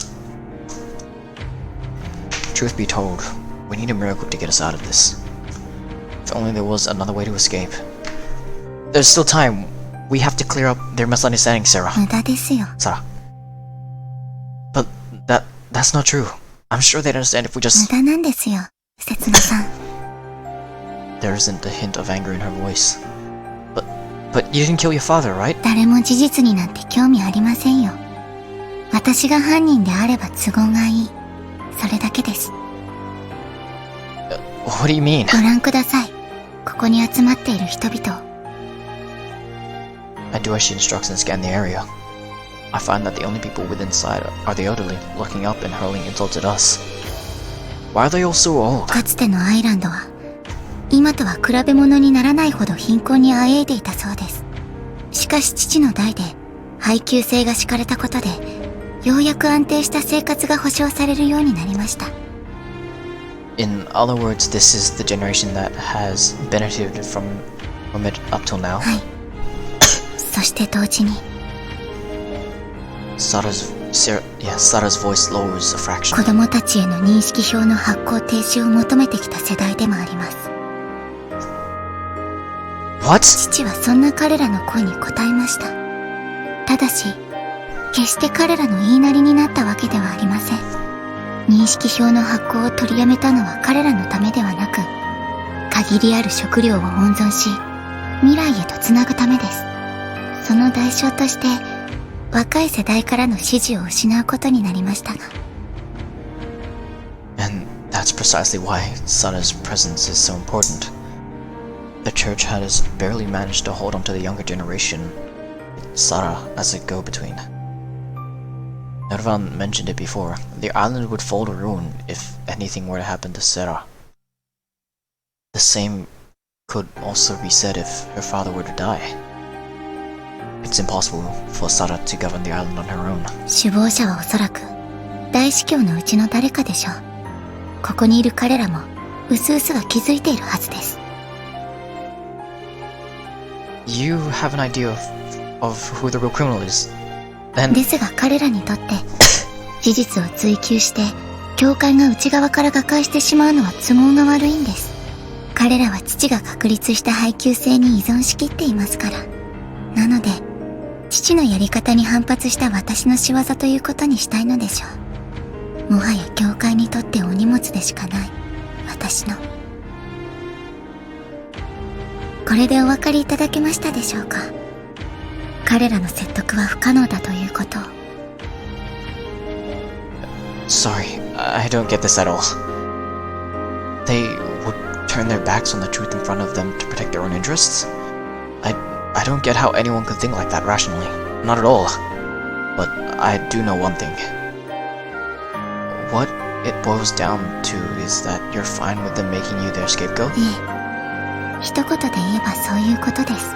Truth be told, we need a miracle to get us out of this. If only there was another way to escape. There's still time. We have to clear up their misunderstanding, Sarah. 無駄ですよ。 Sarah. But that's not true. I'm sure they'd understand if we 無 just... 駄なんですよ、刹那さん。 There isn't a hint of anger in her voice. But you didn't kill your father, right? 誰も事実になんて興味ありませんよ。私が犯人であれば都合がいい。それだけです。 What do you mean? ご覧ください。ここに集まっている人々を。 I do as she instructs and scan the area. I find that the only people within sight are the elderly, looking up and hurling insults at us. Why are they all so old? かつてのアイランドは、今とは比べ物にならないほど貧困にあえいでいたそうです。しかし父の代で、配給制が敷かれたことで、ようやく安定した生活が保障されるようになりました。 In other words, this is the generation that has benefited from it up till now. はい。そして同時に、 Sara's voice lowers a fraction. 子供たちへの認識票の発行停止を求めてきた世代でもあります。 What? 父はそんな彼らの声に応えました。ただし、決して彼らの言いなりになったわけではありません。認識票の発行を取りやめたのは彼らのためではなく、限りある食料を温存し、未来へとつなぐためです。その代償として、若い世代からの支持を失うことになりましたが。And that's precisely why Sara's presence is so important. The church has barely managed to hold on to the younger generation, with Sara as a go-between. Nervan mentioned it before. The island would fall to ruin if anything were to happen to Sarah. The same could also be said if her father were to die. It's impossible for Sara to govern the island on her own. 首謀者はおそらく、大司教のうちの誰かでしょう。ここにいる彼らも、うすうすは気づいているはずです。You have an idea of who the real criminal is. Then... ですが彼らにとって、事実を追求して、教会が内側から瓦解してしまうのは都合が悪いんです。彼らは父が確立した配給制に依存しきっていますから。なので、父のやり方に反発した私の仕業ということにしたいのでしょう。もはや教会にとってお荷物でしかない、私の。これでお分かりいただけましたでしょうか。彼らの説得は不可能だということを。Sorry, I don't get this at all. They would turn their backs on the truth in front of them to protect their own interests? I don't get how anyone could think like that rationally. Not at all. But I do know one thing. What it boils down to is that you're fine with them making you their scapegoat? いえ、一言で言えばそういうことです。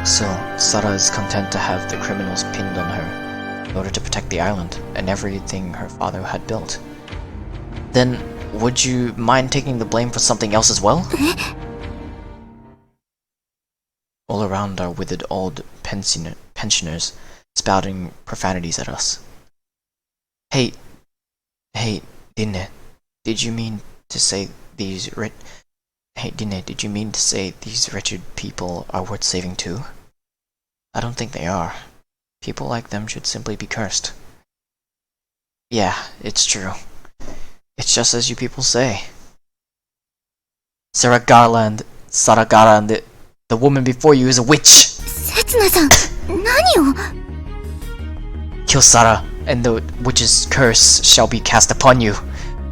So, Sara is content to have the criminals pinned on her in order to protect the island and everything her father had built. Then, would you mind taking the blame for something else as well? All around are withered old pensioners spouting profanities at us. Hey, Dinne, did you mean to say these wretched people are worth saving too? I don't think they are. People like them should simply be cursed. Yeah, it's true. It's just as you people say. Sara Garland, the woman before you is a witch! 刹那さん、何を。 Kill Sara, and the witch's curse shall be cast upon you.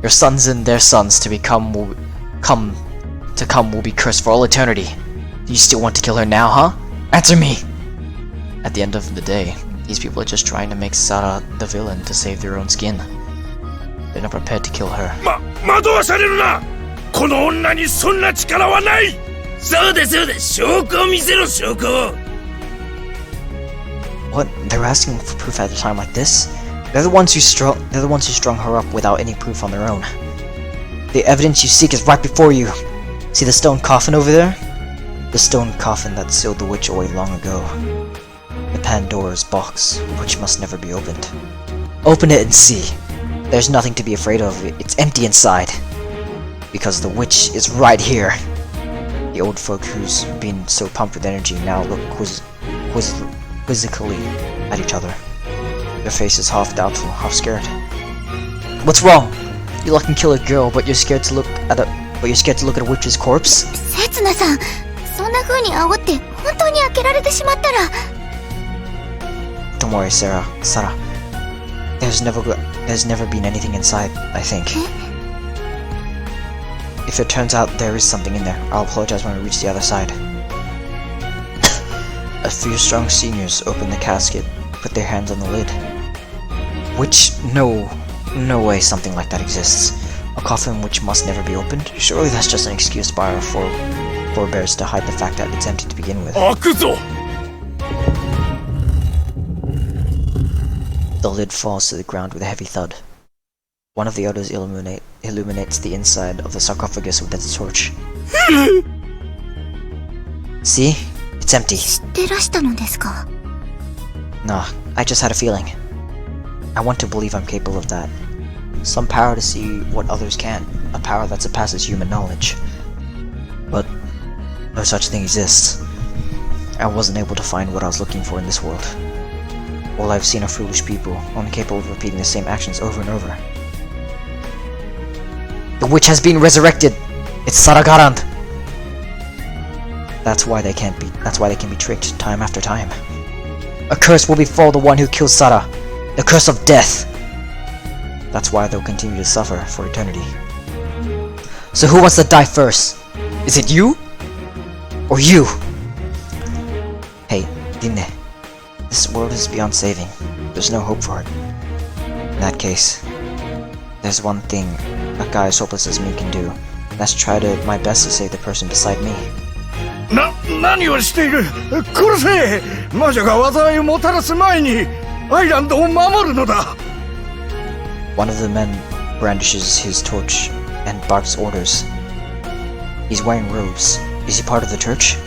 Your sons and their sons to become to come will be cursed for all eternity. Do you still want to kill her now, huh? Answer me! At the end of the day, these people are just trying to make Sara the villain to save their own skin. They're not prepared to kill her. 惑わされるな。この女にそんな力はない。そうだそうだ、証拠を見せろ、証拠。 What? They're asking for proof at a time like this? They're the ones who strung her up without any proof on their own. The evidence you seek is right before you. See the stone coffin over there? The stone coffin that sealed the witch away long ago. The Pandora's box, which must never be opened. Open it and see. There's nothing to be afraid of. It's empty inside. Because the witch is right here. The old folk who's been so pumped with energy now look quizzically at each other. Their faces half doubtful, half scared. What's wrong? You look and kill a girl, but you're scared to look at a witch's corpse? せつなさん、そんな風に煽って本当に開けられてしまったら。Don't worry, Sarah. There's never been anything inside, I think. If it turns out there is something in there, I'll apologize when we reach the other side. A few strong seniors open the casket, put their hands on the lid. Which, no way something like that exists. A coffin which must never be opened? Surely that's just an excuse by our forebears to hide the fact that it's empty to begin with. 開くぞ。 The lid falls to the ground with a heavy thud. One of the others illuminates the inside of the sarcophagus with its torch. See? It's empty. 知ってらしたのですか？ Nah, I just had a feeling. I want to believe I'm capable of that. Some power to see what others can't. A power that surpasses human knowledge. But no such thing exists. I wasn't able to find what I was looking for in this world. All I've seen are foolish people, only capable of repeating the same actions over and over. The witch has been resurrected! It's Saragarand! That's why they can be tricked time after time. A curse will befall the one who kills Sara. The curse of death! That's why they'll continue to suffer for eternity. So who wants to die first? Is it you? Or you? Hey, Dinne. This world is beyond saving. There's no hope for it. In that case, there's one thing a guy as hopeless as me can do. That's try my best to save the person beside me. 何をしている。殺せ。魔女が災いをもたらす前にアイランドを守るのだ。 One of the men brandishes his torch and barks orders. He's wearing robes. Is he part of the church?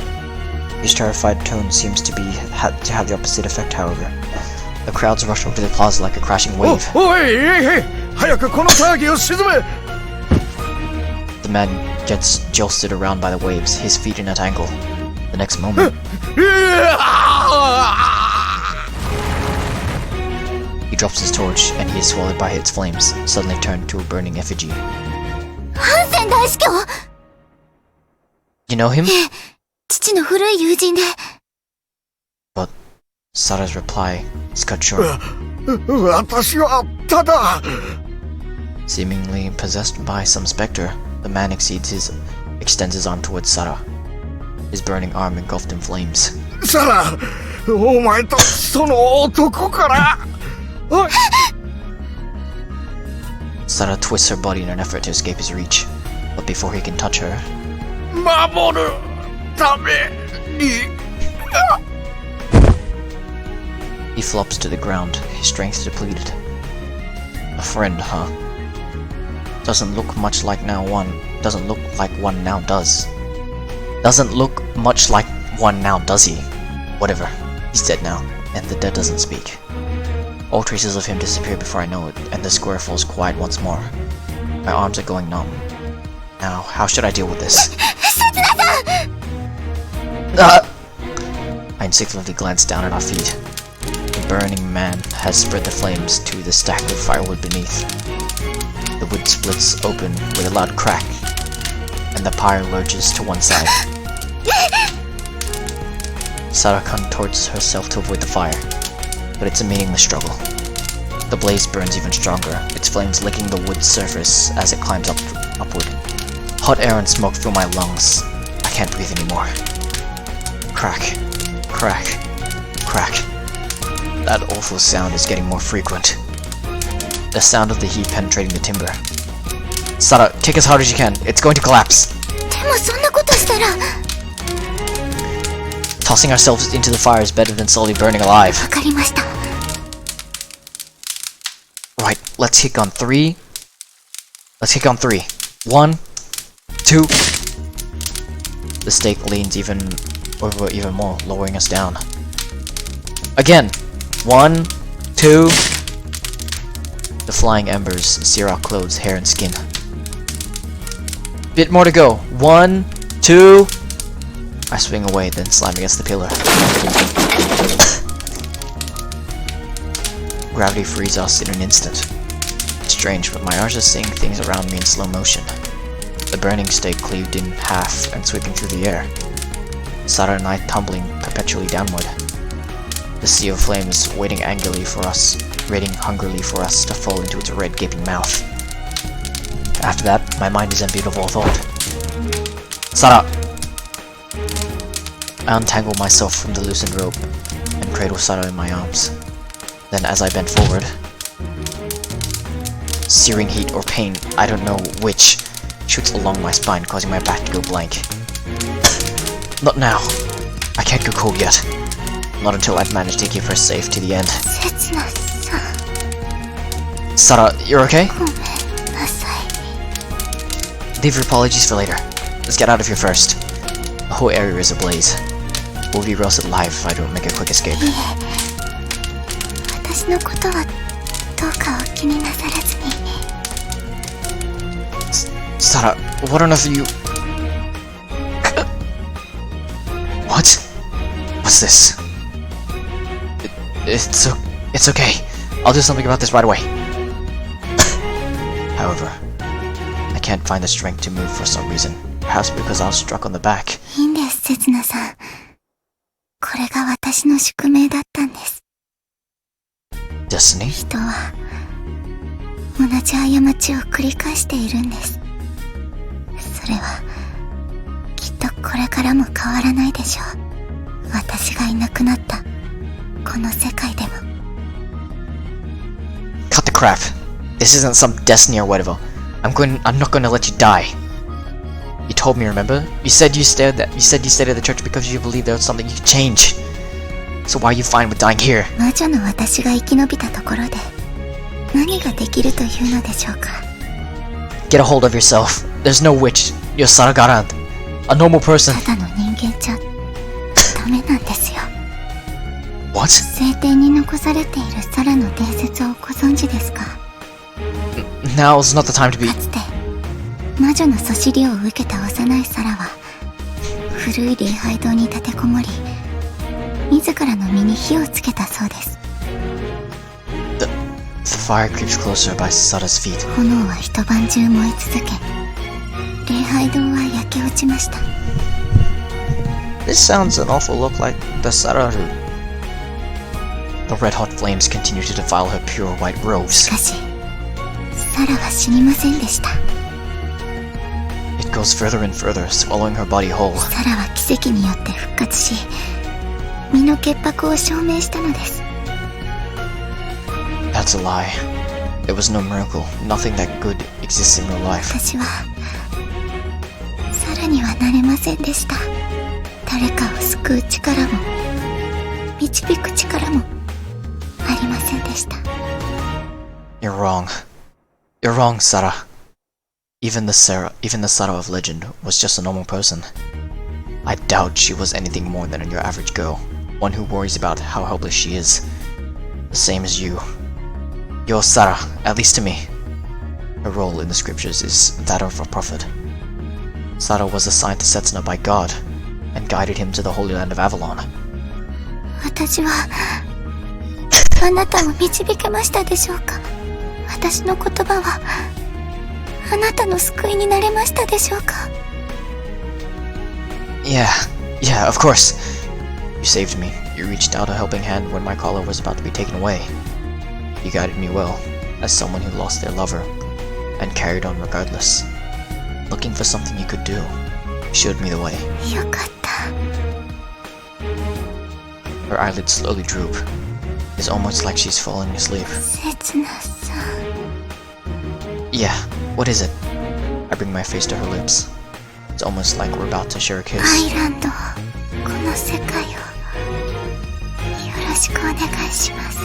His terrified tone seems to have the opposite effect, however. The crowds rush over the plaza like a crashing wave. おい、早くこの騒ぎを鎮め。 The man gets jostled around by the waves, his feet in a tangle. The next moment, he drops his torch and he is swallowed by its flames, suddenly turned to a burning effigy. ハンセン大司教。 You know him? 父の古い友人で。 But Sara's reply is cut short. 私はただ。 Seemingly possessed by some specter, the man extends his arm towards Sara. His burning arm engulfed in flames. サラ、お前とその男から。 Sara twists her body in an effort to escape his reach, but before he can touch her, 守るために。 he flops to the ground, his strength depleted. A friend, huh? Doesn't look like one now does. Doesn't look much like one now, does he? Whatever. He's dead now, and the dead doesn't speak. All traces of him disappear before I know it, and the square falls quiet once more. My arms are going numb. Now, how should I deal with this? I instinctively glance down at our feet. The burning man has spread the flames to the stack of firewood beneath. The wood splits open with a loud crack, and the pyre lurches to one side. Sara contorts herself to avoid the fire, but it's a meaningless struggle. The blaze burns even stronger, its flames licking the wood's surface as it climbs upward. Hot air and smoke fill my lungs. I can't breathe anymore. Crack, crack, crack. That awful sound is getting more frequent. The sound of the heat penetrating the timber. Sara, kick as hard as you can. It's going to collapse. でもそんなことしたら Tossing ourselves into the fire is better than slowly burning alive. わかりました Right, let's kick on 3. Let's kick on 3. 1, 2. The stake leans even more, lowering us down. Again. 1, 2. The flying embers sear our clothes, hair, and skin. Bit more to go. 1, 2. I swing away, then slam against the pillar. Gravity frees us in an instant. It's strange, but my eyes are seeing things around me in slow motion. The burning stake cleaved in half and sweeping through the air. Sara and I tumbling perpetually downward. The sea of flames waiting hungrily for us to fall into its red gaping mouth. After that, my mind is emptied of all thought. Sara! I untangle myself from the loosened rope and cradle Sara in my arms. Then as I bend forward, searing heat or pain, I don't know which, shoots along my spine, causing my back to go blank. Not now. I can't go cold yet. Not until I've managed to keep her safe to the end. 切なさ Sara, you're okay? ごめんなさい Leave your apologies for later. Let's get out of here first. The whole area is ablaze. We'll be roasted alive if I don't make a quick escape. いえ私のことはどうかお気になさらずに Sara, what on earth are you... What? What's this? It's okay. I'll do something about this right away. However, I can't find the strength to move for some reason. Perhaps because I was struck on the back. いいんですせつなさんこれが私の宿命だったんです Destiny? 人は同じ過ちを繰り返しているんですそれはきっとこれからも変わらないでしょう私がいなくなったこの世界でも Cut the crap. This isn't some destiny or whatever. I'm not gonna let you die. You told me, remember? You said you stayed at the church because you believed there was something you could change. So why are you fine with dying here? 魔女の私が生き延びたところで何ができるというのでしょうか Get a hold of yourself. There's no witch. You're Saragaran. A normal person. ただの人間じゃダメなんですよ What? 聖典に残されているサラの伝説をご存知ですか Now's not the time to be... かつて魔女のそしりを受けた幼いサラは古い礼拝堂に立てこもり自らの身に火をつけたそうです The fire creeps closer by Sara's feet. 炎は一晩中燃え続け礼拝堂は焼け落ちました This sounds an awful lot like the Sararu. The red-hot flames continue to defile her pure white し robes. かしサラは死にませんでした It goes further and further, swallowing her body whole. サラは奇跡によって復活し身の潔白を証明したのです That's a lie. There was no miracle. Nothing that good exists in real life. 私はサラにはなれませんでした誰かを救う力も導く力もありませんでした You're wrong. You're wrong, Sara. Even the Sara of legend was just a normal person. I doubt she was anything more than your average girl, one who worries about how helpless she is. The same as you. You're Sara, at least to me. Her role in the scriptures is that of a prophet. Sara was assigned to Setsuna by God, and guided him to the Holy Land of Avalon. 私はあなたを導けましたでしょうか私の言葉はあなたの救いになれましたでしょうか Yeah, of course. You saved me. You reached out a helping hand when my collar was about to be taken away. You guided me well, as someone who lost their lover, and carried on regardless. looking for something you could do. He showed me the way. よかった。 Her eyelids slowly droop. It's almost like she's falling asleep. せつなさん。 Yeah, what is it? I bring my face to her lips. It's almost like we're about to share a kiss. アイランド、この世界をよろしくお願いします。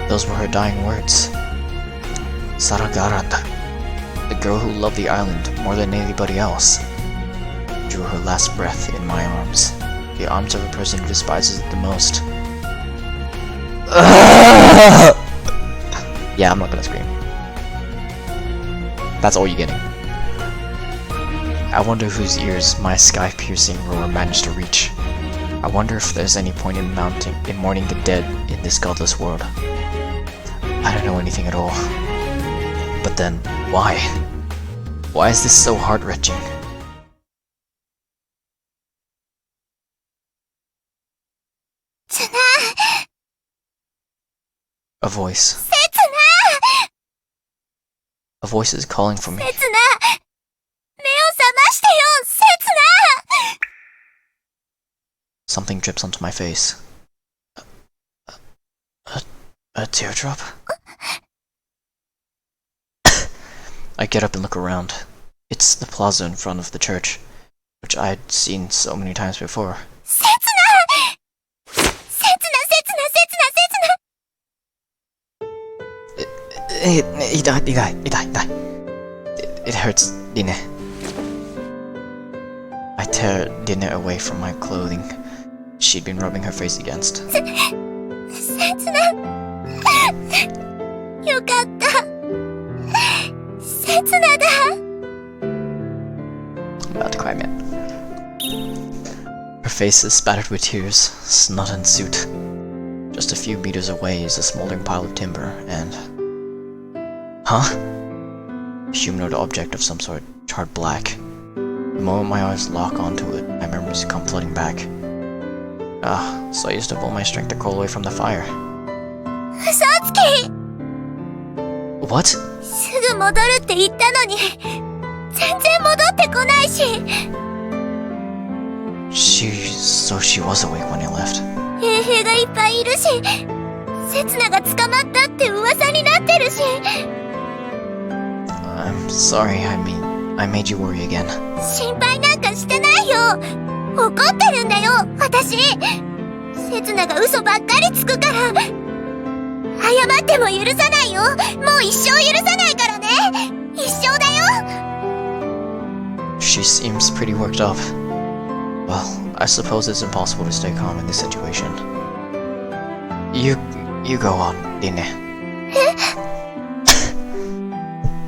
Those were her dying words. Saragaranda, the girl who loved the island more than anybody else, drew her last breath in my arms. The arms of a person who despises it the most. Yeah, I'm not gonna scream. That's all you're getting. I wonder whose ears my sky-piercing roar managed to reach. I wonder if there's any point in mourning the dead in this godless world. I don't know anything at all. But then, why? Why is this so heart-wrenching? A voice. A voice is calling for me. Something drips onto my face. A teardrop? I get up and look around. It's the plaza in front of the church, which I had seen so many times before. It hurts, Dine. I tear Dine away from my clothing she'd been rubbing her face against. I'm about to cry, man. Her face is spattered with tears, snot and soot. Just a few meters away is a smoldering pile of timber, and... Huh? A humanoid object of some sort, charred black. The moment my eyes lock onto it, my memories come flooding back. So I used to pull my strength to crawl away from the fire. What? So she was awake when I left. I'm sorry, I made you worry again. She seems pretty worked up. Well, I suppose it's impossible to stay calm in this situation. You go on, Dine.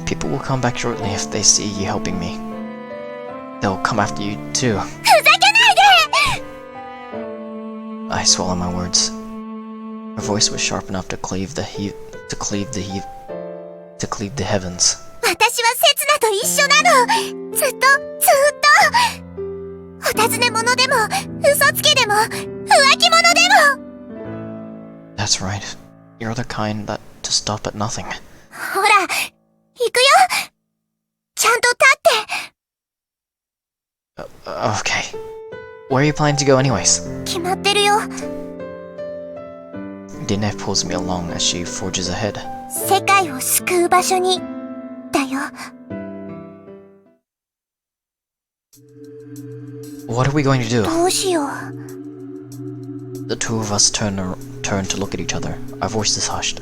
People will come back shortly if they see you helping me. They'll come after you too. I swallow my words. Her voice was sharp enough to cleave the heavens. That's right. You're the kind that to stop at nothing. Okay. Where are you planning to go anyways? Dine pulls me along as she forges ahead. What are we going to do? The two of us turn to look at each other. Our voices hushed.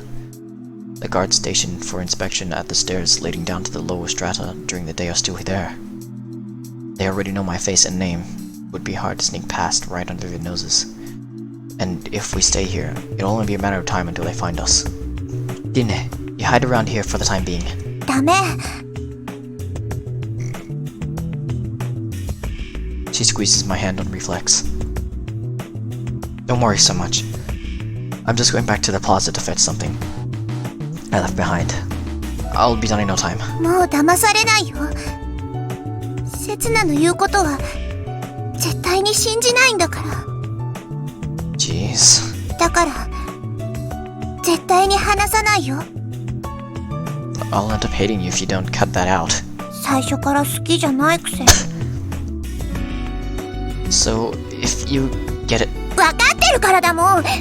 The guards stationed for inspection at the stairs leading down to the lower strata during the day are still there. They already know my face and name. It would be hard to sneak past right under their noses. And if we stay here, it'll only be a matter of time until they find us. Dine, you hide around here for the time being. She squeezes my hand on reflex. Don't worry so much. I'm just going back to the plaza to fetch something I left behind. I'll be done in no time. Jeez. I'll end up hating you if you don't cut that out. 最初から好きじゃないくせに。So, if you get it... わかってるからだもん。だか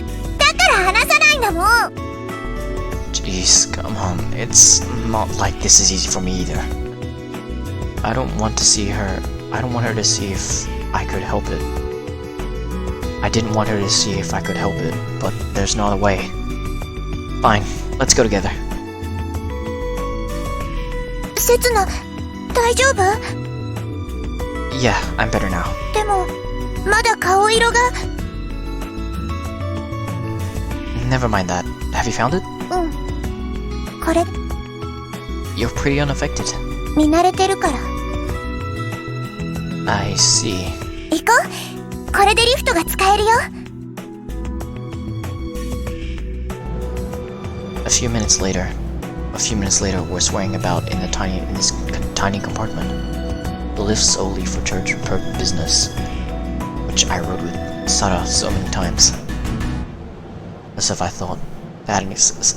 ら話さないんだもん。Jeez, come on. It's not like this is easy for me either. I don't want to see her... I don't want her to see if I could help it. I didn't want her to see if I could help it, but there's no other way. Fine, let's go together. せつな、大丈夫？ Yeah, I'm better now. でも、まだ顔色が。Never mind that. Have you found it? うん。これ、 You're pretty unaffected. 見慣れてるから。I see. 行こう。これでリフトが使えるよ。A few minutes later, we're swaying about in this tiny compartment. The lift solely for church business, which I rode with Sara so many times. As if I thought they hadn't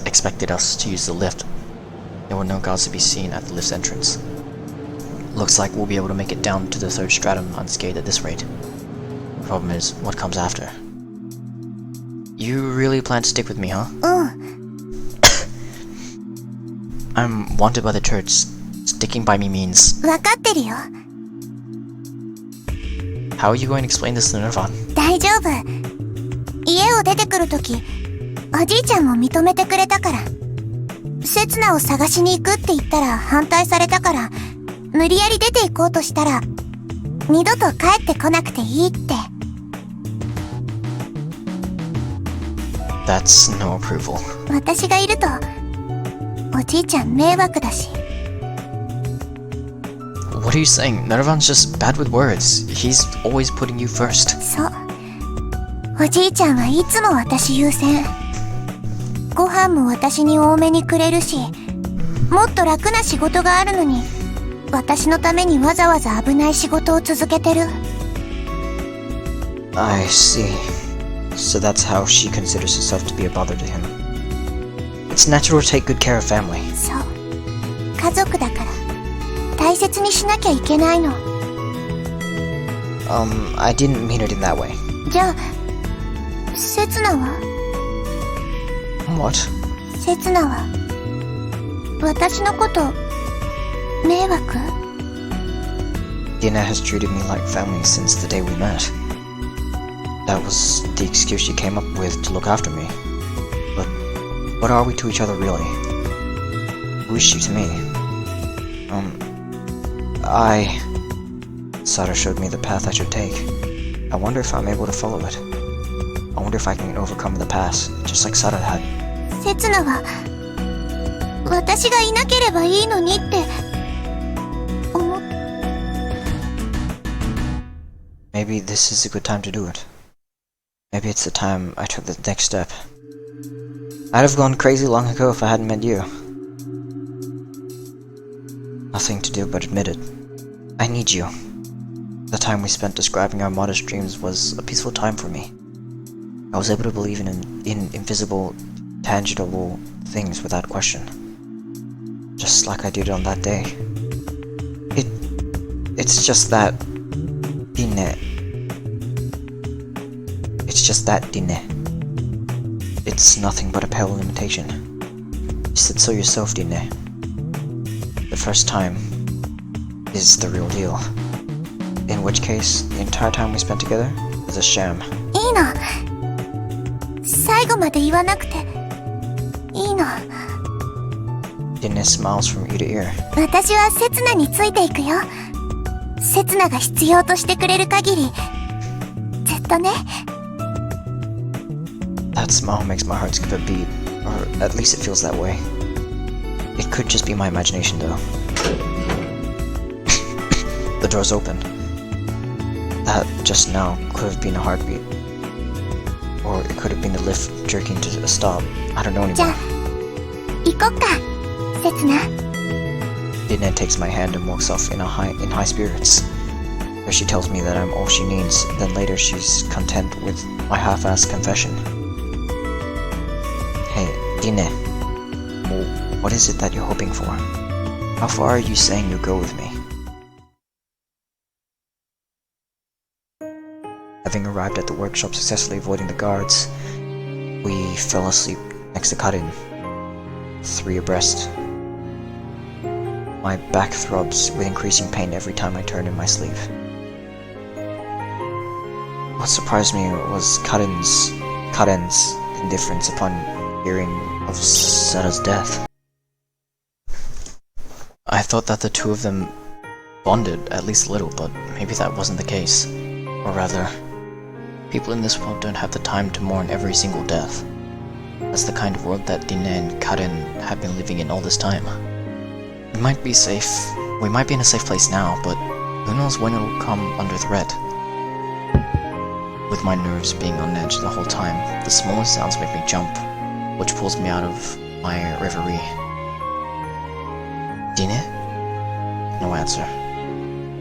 expected us to use the lift. There were no guards to be seen at the lift's entrance. Looks like we'll be able to make it down to the third stratum unscathed at this rate. The problem is, what comes after? You really plan to stick with me, huh? うん。 I'm wanted by the church. Sticking by me means... わかってるよ。 How are you going to explain this to Nirvan? 大丈夫。家を出てくるとき、おじいちゃんも認めてくれたから。せつなを探しに行くって言ったら反対されたから、無理やり出て行こうとしたら、二度と帰ってこなくていいって。That's no approval. 私がいると、おじいちゃん迷惑だし。What are you saying? Nirvan's just bad with words. He's always putting you first. そう。おじいちゃんはいつも私優先。ご飯も私に多めにくれるし、もっと楽な仕事があるのに、私のためにわざわざ危ない仕事を続けてる。I see. So that's how she considers herself to be a bother to him. It's natural to take good care of family. そう。家族だから、大切にしなきゃいけないの。I didn't mean it in that way. じゃあ、せつなは？ What? せつなは、私のこと、迷惑？ Dina has treated me like family since the day we met. That was the excuse she came up with to look after me. But what are we to each other really? Who is she to me? Sara showed me the path I should take. I wonder if I'm able to follow it. I wonder if I can overcome the past, just like Sara had. せつなは、私がいなければいいのにって、思っ。Maybe this is a good time to do it. Maybe it's the time I took the next step. I'd have gone crazy long ago if I hadn't met you. Nothing to do but admit it. I need you. The time we spent describing our modest dreams was a peaceful time for me. I was able to believe in invisible, tangible things without question. Just like I did on that day. It's just that... Dine. It's just that, Dine. It's nothing but a pale imitation. You said so yourself, Dine. The first time is the real deal. In which case, the entire time we spent together was a sham. いいの。最後まで言わなくて、いいの。Dine smiles from ear to ear. 私はせつなについていくよ。せつなが必要としてくれる限り、ずっとね。That smile makes my heart skip a beat, or at least it feels that way. It could just be my imagination, though. The door's open. That just now could have been a heartbeat. Or it could have been the lift jerking to a stop. I don't know じゃ anymore. あ、行こっか、せつな。Dina takes my hand and walks off in high spirits. Where she tells me that I'm all she needs, then later she's content with my half-assed confession. Hey, Dina. What is it that you're hoping for? How far are you saying you'll go with me? Having arrived at the workshop, successfully avoiding the guards, we fell asleep next to Karin, 3 abreast. My back throbs with increasing pain every time I turn in my sleeve. What surprised me was Karen's indifference upon hearing of Seta's death. I thought that the two of them bonded at least a little, but maybe that wasn't the case. Or rather, people in this world don't have the time to mourn every single death. That's the kind of world that Dine and Karen have been living in all this time. We might be in a safe place now, but who knows when it'll come under threat. With my nerves being on edge the whole time, the smallest sounds make me jump, which pulls me out of my reverie. Dine? No answer.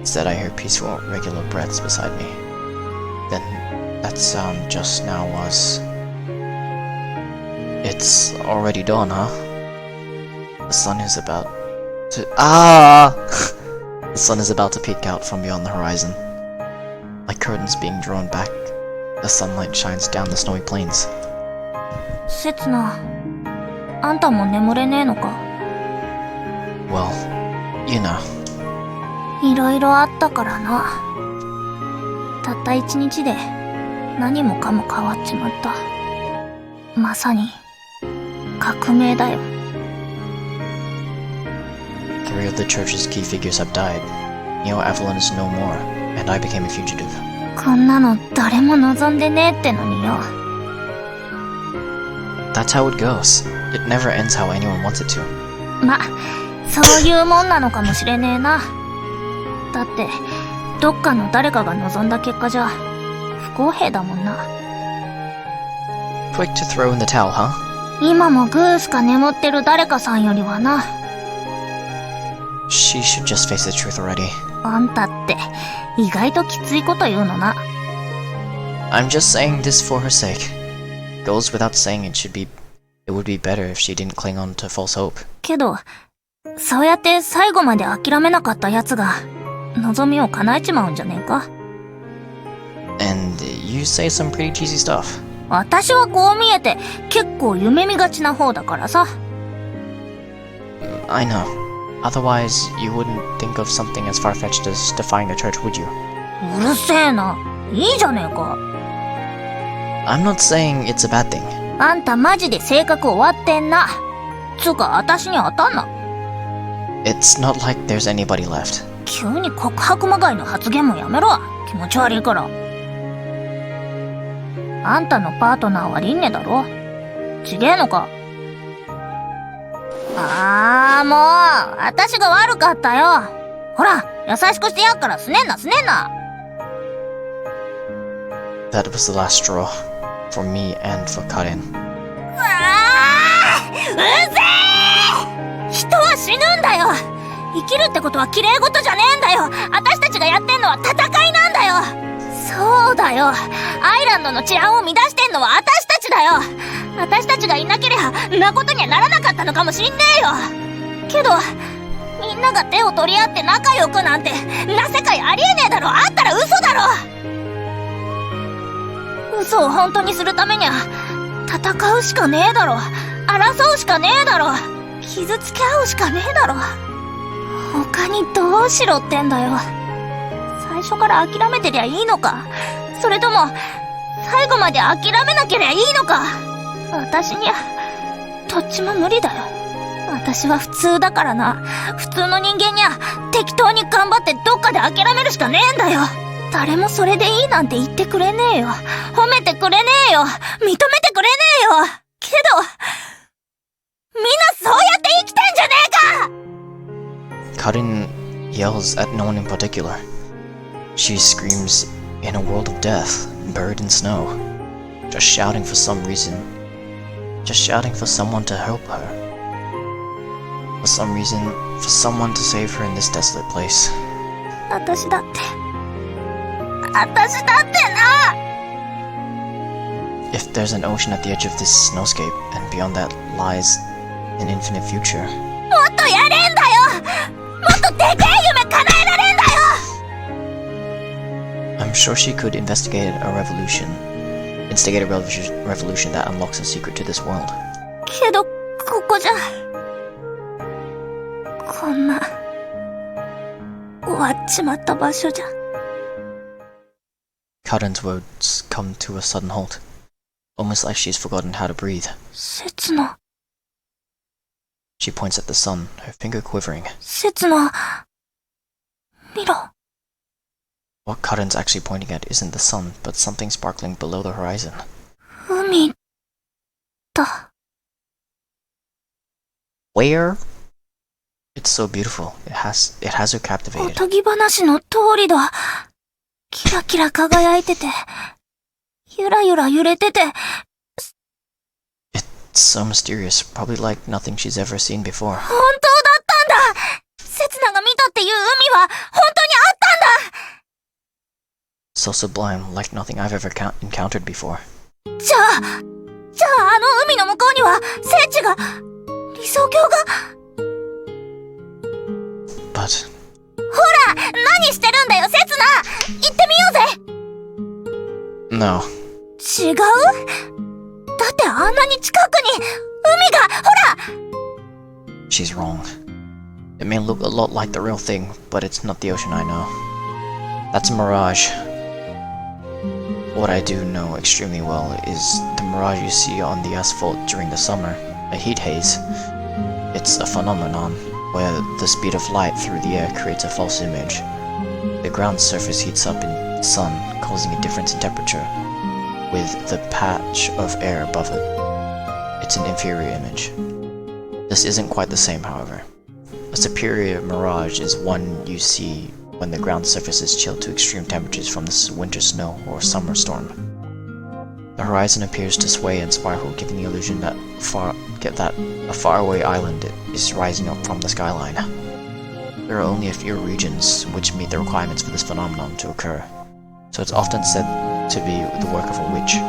Instead I hear peaceful, regular breaths beside me. Then that sound just now was... It's already dawn, huh? The sun is about to... The sun is about to peek out from beyond the horizon. Like curtains being drawn back, the sunlight shines down the snowy plains. せつな、あんたも眠れねえのか? Well, you know. いろいろあったからな。たった1日で何もかも変わっちまった。まさに革命だよ。3 of the church's key figures have died. Neo Avalon is no more, and I became a fugitive. こんなの誰も望んでねえってのによ。That's how it goes. It never ends how anyone wants it to. ま、そういうもんなのかもしれねえな。だって、どっかの誰かが望んだ結果じゃ、不公平だもんな。Quick to throw in the towel, huh? 今もグースか眠ってる誰かさんよりはな。She should just face the truth already. あんたって、意外ときついこと言うのな。I'm just saying this for her sake. Goes without saying it would be better if she didn't cling on to false hope. けど、そうやって最後まで諦めなかった奴が、望みを叶えちまうんじゃねえか。And you say some pretty cheesy stuff. 私はこう見えて、結構夢見がちな方だからさ。I know. Otherwise, you wouldn't think of something as far-fetched as defying a church, would you? うるせえな。いいじゃねえか。I'm not saying it's a bad thing. あんたマジで性格終わってんな。つうか、私に当たんな。It's not like there's anybody left. 急に告白まがいの発言もやめろ。気持ち悪いから。あんたのパートナーはリンネだろ。ちげえのか。もう、私が悪かったよ。ほら、優しくしてやっからすねんなすねんな。That was the last straw. For me and for Karen. うぜえ！人は死ぬんだよ。生きるってことは綺麗事じゃねえんだよ。私たちがやってんのは戦いなんだよ。そうだよ。アイランドの治安を乱してんのは私たちだよ。私たちがいなけりゃんなことにはならなかったのかもしんねえよ。けどみんなが手を取り合って仲良くなんてな世界ありえねえだろ。あったら嘘だろ。嘘を本当にするためには戦うしかねえだろ。争うしかねえだろ。傷つけ合うしかねえだろ。他にどうしろってんだよ。最初から諦めてりゃいいのか、それとも最後まで諦めなけりゃいいのか。私にはどっちも無理だよ。私は普通だからな。普通の人間には適当に頑張ってどっかで諦めるしかねえんだよ。誰もそれでいいなんて言ってくれねえよ。褒めてくれねえよ。認めてくれねえよ。けどみんなそうやって生きてんじゃねえか。 Karin yells at no one in particular. She screams in a world of death, buried in snow, just shouting for some reason, just shouting for someone to help her, for some reason, for someone to save her in this desolate place. 私だってな。 If there's an ocean at the edge of this snowscape, and beyond that lies an infinite future. もっとやれんだよ。もっとでけえ夢叶えられんだよ。 I'm sure she could instigate a revolution that unlocks a secret to this world. けど、ここじゃ。こんな、終わっちまった場所じゃ。Karen's words come to a sudden halt, almost like she's forgotten how to breathe. 刹那、She points at the sun, her finger quivering. 刹那、見ろ。What Karen's actually pointing at isn't the sun, but something sparkling below the horizon. 海だ。 Where? It's so beautiful. It has her お captivated. とぎ話の通りだ。キラキラ輝いてて、ゆらゆら揺れてて、 It's so mysterious, probably like nothing she's ever seen before. 本当だったんだ。刹那が見たっていう海は本当にあったんだ。 So sublime, like nothing I've ever encountered before. じゃああの海の向こうには聖地が、理想郷が。 But ほら、何してるんだよ、刹那。行ってみようぜ。 no, 違う？だってあんなに近くに海が、ほら。 she's wrong. It may look a lot like the real thing, but it's not the ocean I know. That's a mirage. What I do know extremely well is the mirage you see on the asphalt during the summer, a heat haze. It's a phenomenon where the speed of light through the air creates a false image. The ground surface heats up in the sun, causing a difference in temperature, with the patch of air above it. It's an inferior image. This isn't quite the same, however. A superior mirage is one you see when the ground surface is chilled to extreme temperatures from the winter snow or summer storm. The horizon appears to sway and spiral, giving the illusion that a faraway island is rising up from the skyline. There are only a few regions which meet the requirements for this phenomenon to occur, so it's often said to be the work of a witch,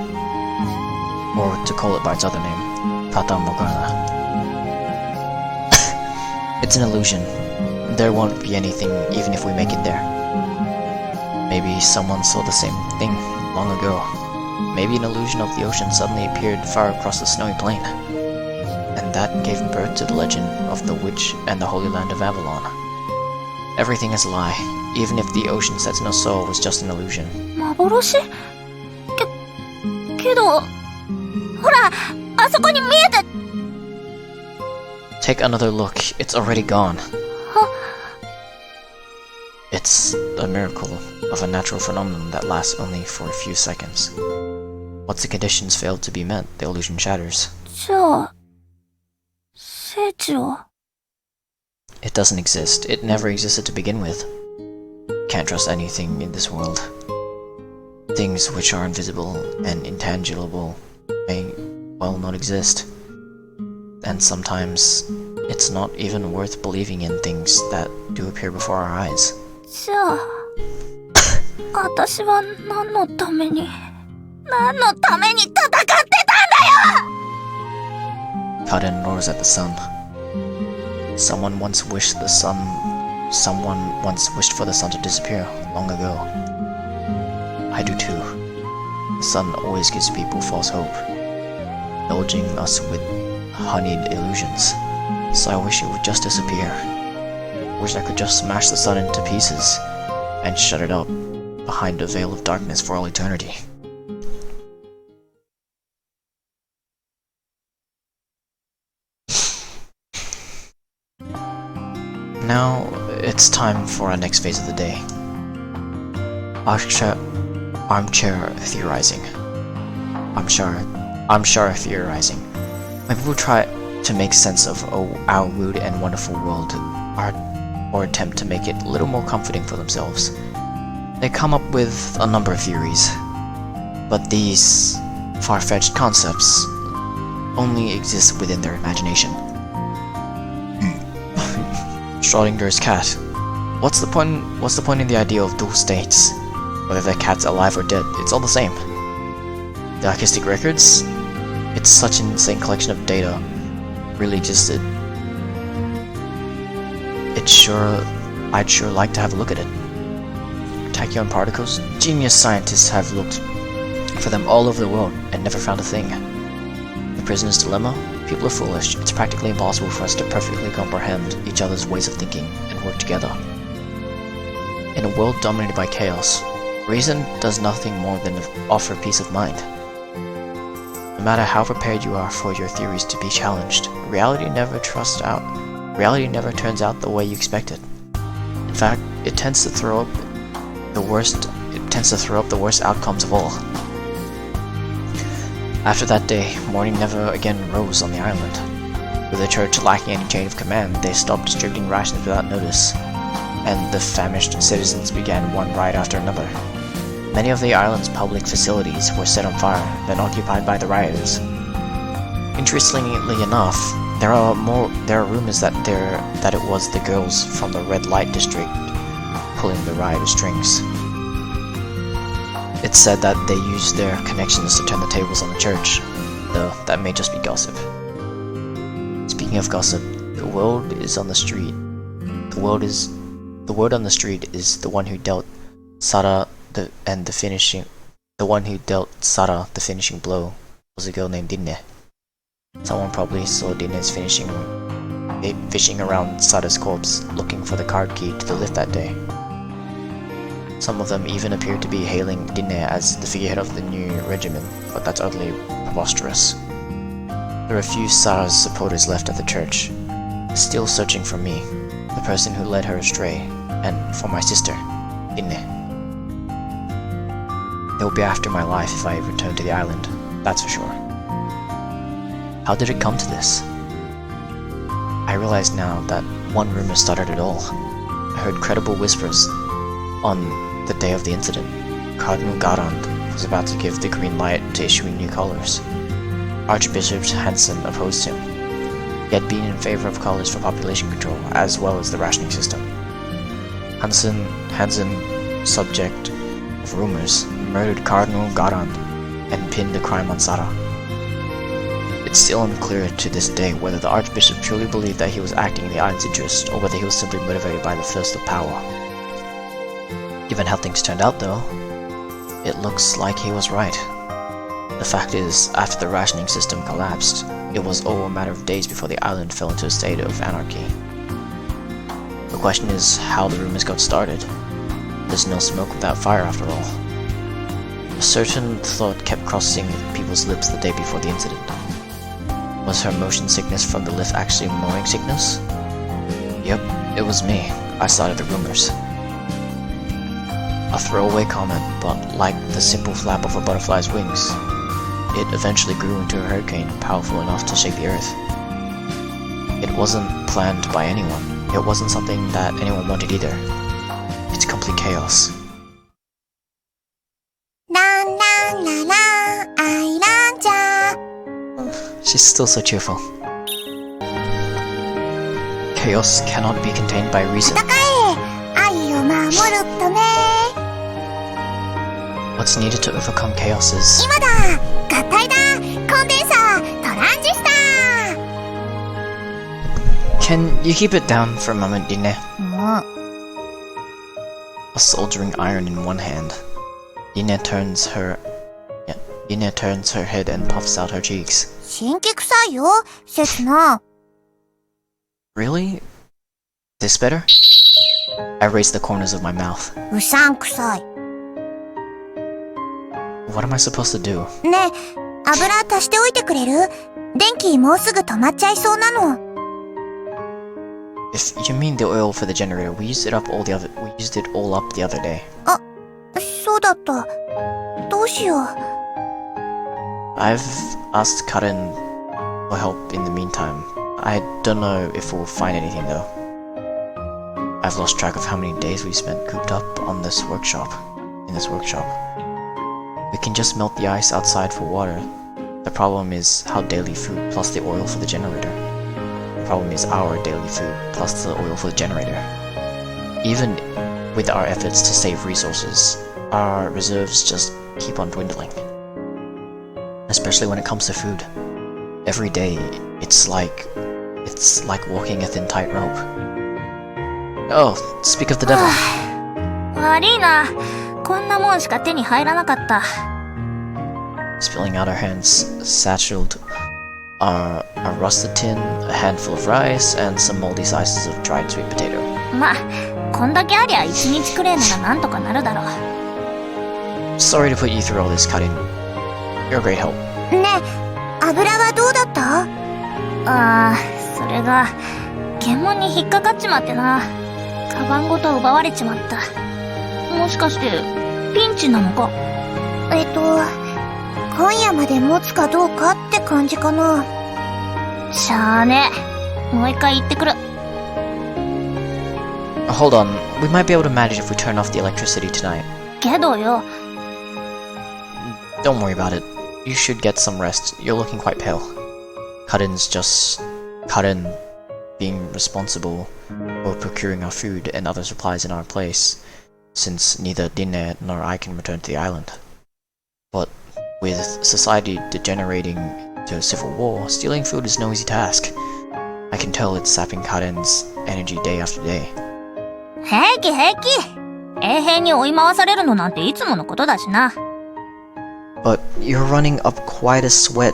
or to call it by its other name, Fata Morgana. It's an illusion. There won't be anything even if we make it there. Maybe someone saw the same thing long ago. Maybe an illusion of the ocean suddenly appeared far across the snowy plain. And that gave birth to the legend of the witch and the holy land of Avalon. Everything is a lie, even if the ocean Setsuna saw was just an illusion. 幻？けど、ほら、あそこに見えて。 Take another look, it's already gone. It's a miracle of a natural phenomenon that lasts only for a few seconds. Once the conditions fail to be met, the illusion shatters. じゃあ、聖地は？ It doesn't exist. It never existed to begin with. Can't trust anything in this world. Things which are invisible and intangible may well not exist. And sometimes, it's not even worth believing in things that do appear before our eyes. じゃあ、私は何のために戦ってたんだよ。 Kaden roars at the sun. Someone once wished for the sun to disappear long ago. I do too. The sun always gives people false hope, indulging us with honeyed illusions. So I wish it would just disappear. Wish I could just smash the sun into pieces and shut it up behind a veil of darkness for all eternity. Now, it's time for our next phase of the day. Armchair theorizing. Armchair theorizing. When people try to make sense of our rude and wonderful world, or attempt to make it a little more comforting for themselves, they come up with a number of theories. But these far-fetched concepts only exist within their imagination. Schrodinger's cat. What's the point in the idea of dual states? Whether the cat's alive or dead, it's all the same. The artistic records? It's such an insane collection of data. really existed, I'd sure like to have a look at it. Tachyon particles? Genius scientists have looked for them all over the world and never found a thing. The prisoner's dilemma? People are foolish. It's practically impossible for us to perfectly comprehend each other's ways of thinking and work together. In a world dominated by chaos, reason does nothing more than offer peace of mind. No matter how prepared you are for your theories to be challenged, reality never turns out the way you expected. In fact, it tends to throw up the worst outcomes of all. After that day, morning never again rose on the island. With the church lacking any chain of command, they stopped distributing rations without notice, and the famished citizens began one riot after another. Many of the island's public facilities were set on fire, then occupied by the rioters. Interestingly enough, there are rumors that it was the girls from the red light district pulling the rioters' strings. It's said that they used their connections to turn the tables on the church, though that may just be gossip. Speaking of gossip, the word on the street is the one who dealt Sara the finishing blow was a girl named Dinne. Someone probably saw Dinne's fishing around Sara's corpse, looking for the card key to the lift that day. Some of them even appeared to be hailing Dinne as the figurehead of the new regiment, but that's utterly preposterous. There are a few Sara's supporters left at the church, still searching for me, the person who led her astray, and for my sister, Dinne. They will be after my life if I return to the island, that's for sure. How did it come to this? I realize now that one rumor started it all. I heard credible whispers on the day of the incident. Cardinal Garand was about to give the green light to issuing new colors. Archbishop Hansen opposed him. He had been in favor of colors for population control, as well as the rationing system. Hansen, subject of rumors, murdered Cardinal Garand and pinned the crime on Sara. It's still unclear to this day whether the Archbishop truly believed that he was acting in the island's interest, or whether he was simply motivated by the thirst of power. Given how things turned out though, it looks like he was right. The fact is, after the rationing system collapsed, it was all a matter of days before the island fell into a state of anarchy. The question is how the rumors got started. There's no smoke without fire after all. A certain thought kept crossing people's lips the day before the incident. Was her motion sickness from the lift actually morning sickness? Yep, it was me. I started the rumors. A throwaway comment, but like the simple flap of a butterfly's wings, it eventually grew into a hurricane powerful enough to shake the earth. It wasn't planned by anyone. It wasn't something that anyone wanted either. It's complete chaos. She's still so cheerful. Chaos cannot be contained by reason. What's needed to overcome chaos is... Can you keep it down for a moment, Dinne? A soldering iron in one hand. Dinne turns her head and puffs out her cheeks. Really? This better? I raised the corners of my mouth. What am I supposed to do? If you mean the oil for the generator, we used it all up the other day. I've asked Karen for help in the meantime. I don't know if we'll find anything though. I've lost track of how many days we spent cooped up in this workshop. We can just melt the ice outside for water. The problem is how daily food plus the oil for the generator. The problem is our daily food plus the oil for the generator. Even with our efforts to save resources, our reserves just keep on dwindling. Especially when it comes to food. Every day, it's like It's like walking a thin tightrope. Oh, speak of the devil. 悪いな。こんなもんしか手に入らなかった。Spilling out her hands, satcheled are a rusted tin, a handful of rice, and some moldy slices of dried sweet potato. まあ、こんだけありゃ一日くれえならなんとかなるだろう。Sorry to put you through all this, Karin. You're a great help. ねえ、油はどうだった？ああ、それが検問に引っかかっちまってな。カバンごと奪われちまった。もしかしてピンチなのか？今夜まで持つかどうかって感じかな。しゃあねえ。もう一回行ってくる。Hold on, we might be able to manage if we turn off the electricity tonight. けどよ。Don't worry about it. You should get some rest. You're looking quite pale. Karin's just Karin being responsible for procuring our food and other supplies in our place, since neither Dinne nor I can return to the island. But with society degenerating to a civil war, stealing food is no easy task. I can tell it's sapping Karin's energy day after day. 平気平気。永遠に追い回されるのなんていつものことだしな。But you're running up quite a sweat.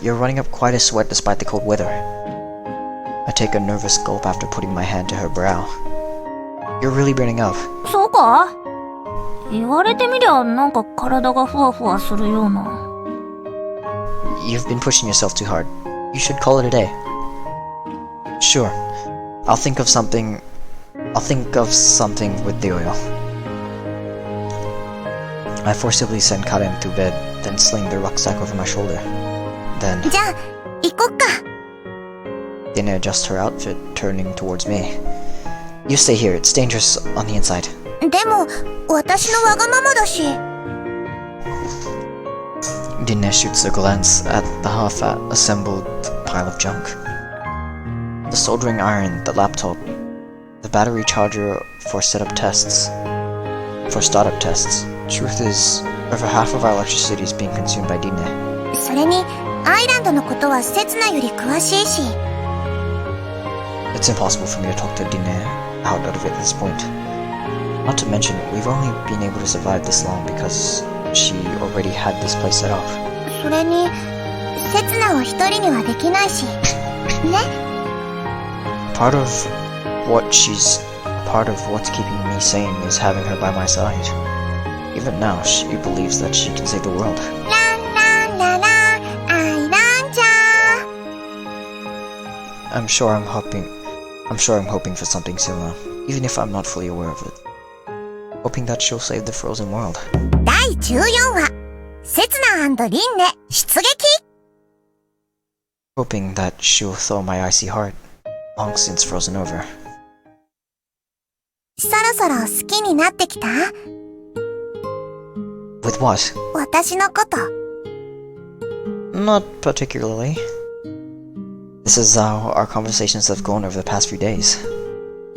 You're running up quite a sweat despite the cold weather. I take a nervous gulp after putting my hand to her brow. You're really burning up. そうか？言われてみりゃなんか体がふわふわするような。You've been pushing yourself too hard. You should call it a day. Sure. I'll think of something with the oil. I forcibly send Karen to bed, then sling the rucksack over my shoulder. Then じゃあ、行こっか。 Dinne adjusts her outfit, turning towards me. You stay here, it's dangerous on the inside. でも、私のわがままだし。Dinne shoots a glance at the half-assembled pile of junk. The soldering iron, the laptop, the battery charger for startup tests. Truth is, over half of our electricity is being consumed by Dinne. それに、アイランドのことは刹那より詳しいし。It's impossible for me to talk to Dinne out of it at this point. Not to mention, we've only been able to survive this long because she already had this place set up. それに、刹那を一人にはできないし。ね？ Part of what's keeping me sane is having her by my side. Even now, she believes that she can save the world. ランランララ、アイランちゃん。I'm sure I'm hoping for something similar, even if I'm not fully aware of it. Hoping that she'll save the frozen world. 第14話、刹那&リンネ出撃。 Hoping that she'll thaw my icy heart, long since frozen over. そろそろ好きになってきた？ With what? 私のこと。Not particularly. This is how our conversations have gone over the past few days.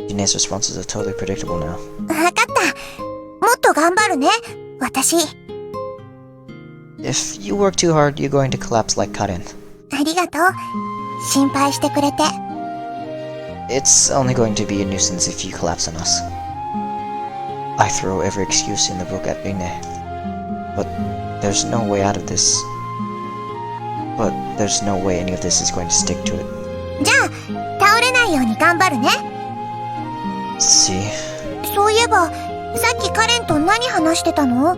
Dinne's responses are totally predictable now. わかった。もっと頑張るね、私。If you work too hard, you're going to collapse like Karin. ありがとう。心配してくれて。It's only going to be a nuisance if you collapse on us. I throw every excuse in the book at Dinne. But there's no way out of this. But there's no way any of this is going to stick to it. じゃあ、倒れないように頑張るね。See? そういえば、さっきカレンと何話してたの？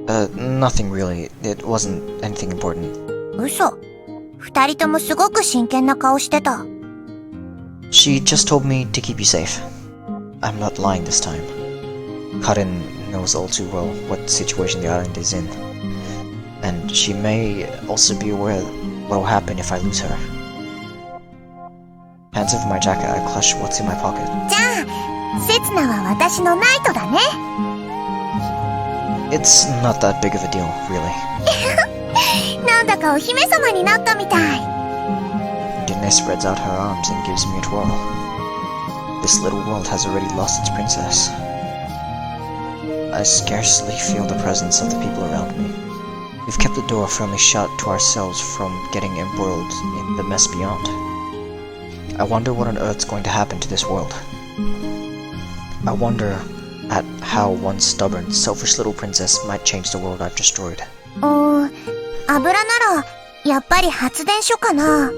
Nothing really. It wasn't anything important. 嘘。二人ともすごく真剣な顔してた。She just told me to keep you safe. I'm not lying this time. Karin knows all too well what situation the island is in. And she may also be aware what will happen if I lose her. Hands over my jacket, I clutch what's in my pocket. じゃあ、刹那は私のナイトだね。It's not that big of a deal, really. なんだかお姫様になったみたい。Dinne spreads out her arms and gives me a twirl. This little world has already lost its princess. I scarcely feel the presence of the people around me. We've kept the door firmly shut to ourselves from getting embroiled in the mess beyond. I wonder what on earth's going to happen to this world. I wonder at how one stubborn, selfish little princess might change the world I've destroyed. 油なら、やっぱり発電所かな。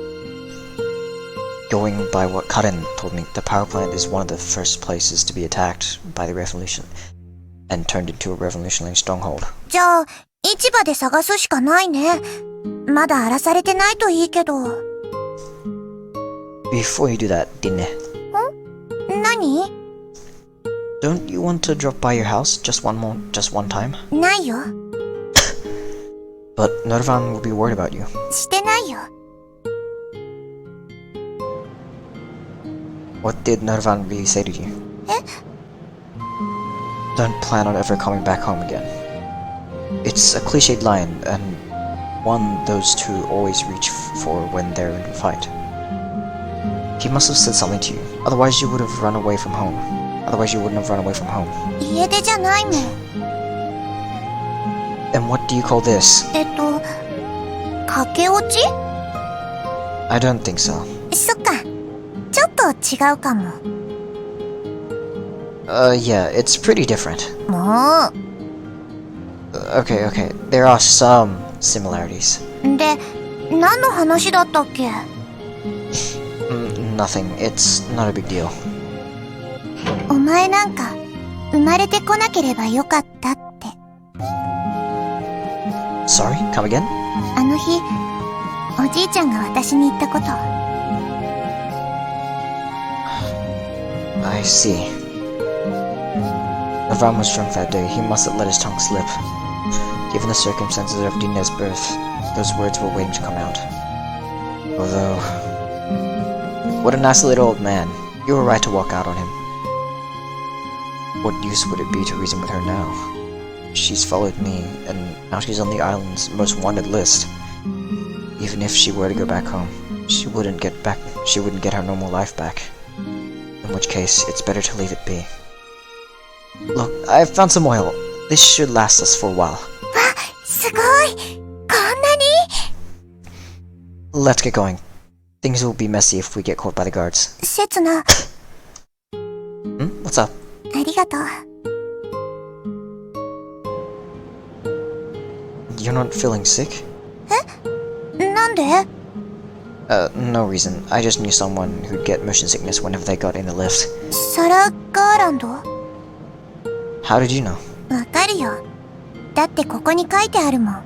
Going by what Karen told me, the power plant is one of the first places to be attacked by the revolution and turned into a revolutionary stronghold. じゃあ、市場で探すしかないね。まだ荒らされてないといいけど。Before you do that, Dinne, 何？ don't you want to drop by your house just one time? ないよ。But Nervan will be worried about you. してないよ。What did Nervan really say to you? え？ Don't plan on ever coming back home again. It's a cliched line, and one those two always reach for when they're in a fight. He must have said something to you, otherwise you would have run away from home. Otherwise you wouldn't have run away from home. 家出じゃないもん。And what do you call this? 駆け落ち？ I don't think so. そっか。ちょっと違うかも。Yeah, it's pretty different. もう。Okay, there are some similarities. で、何の話だったっけ？ Nothing. It's not a big deal. お前なんか、生まれてこなければよかったって。Sorry? Come again? あの日、おじいちゃんが私に言ったこと。I see. Nervan was drunk that day. He must have let his tongue slip. Given the circumstances of Dineh's birth, those words were waiting to come out. Although... What a nice little old man. You were right to walk out on him. What use would it be to reason with her now? She's followed me, and now she's on the island's most wanted list. Even if she were to go back home, she wouldn't get her normal life back. In which case, it's better to leave it be. Look, I've found some oil. This should last us for a while. すごい！こんなに？ Let's get going. Things will be messy if we get caught by the guards. せつな、What's up? ありがとう。You're not feeling sick? なんで？ No reason. I just knew someone who'd get motion sickness whenever they got in the lift. サラ・ガーランド？ How did you know? わかるよ。だってここに書いてあるもん。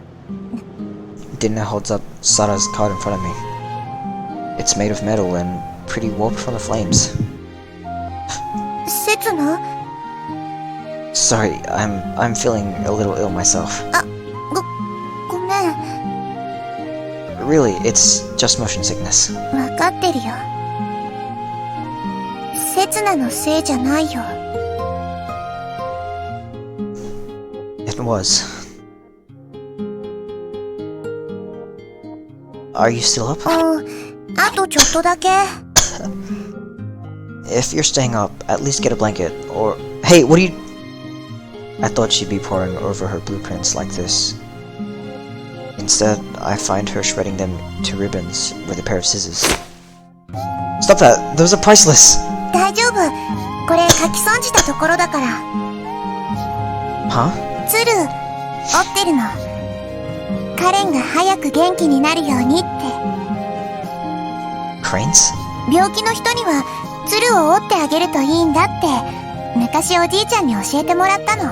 Dinah holds up Sarah's card in front of me. It's made of metal and pretty warped from the flames. せつな？ Sorry, I'm feeling a little ill myself. ごめん。Really, it's just motion sickness. わかってるよ。せつなのせいじゃないよ。It was. Are you still up? あとちょっとだけ。If you're staying up, at least get a blanket, or... Hey, what are you... I thought she'd be poring over her blueprints like this. Instead, I find her shredding them to ribbons with a pair of scissors. Stop that! Those are priceless! 大丈夫。これ書き損じたところだから。Huh? 鶴、折ってるの。カレンが早く元気になるようにって。Cranes? 病気の人には鶴を折ってあげるといいんだって昔おじいちゃんに教えてもらったの。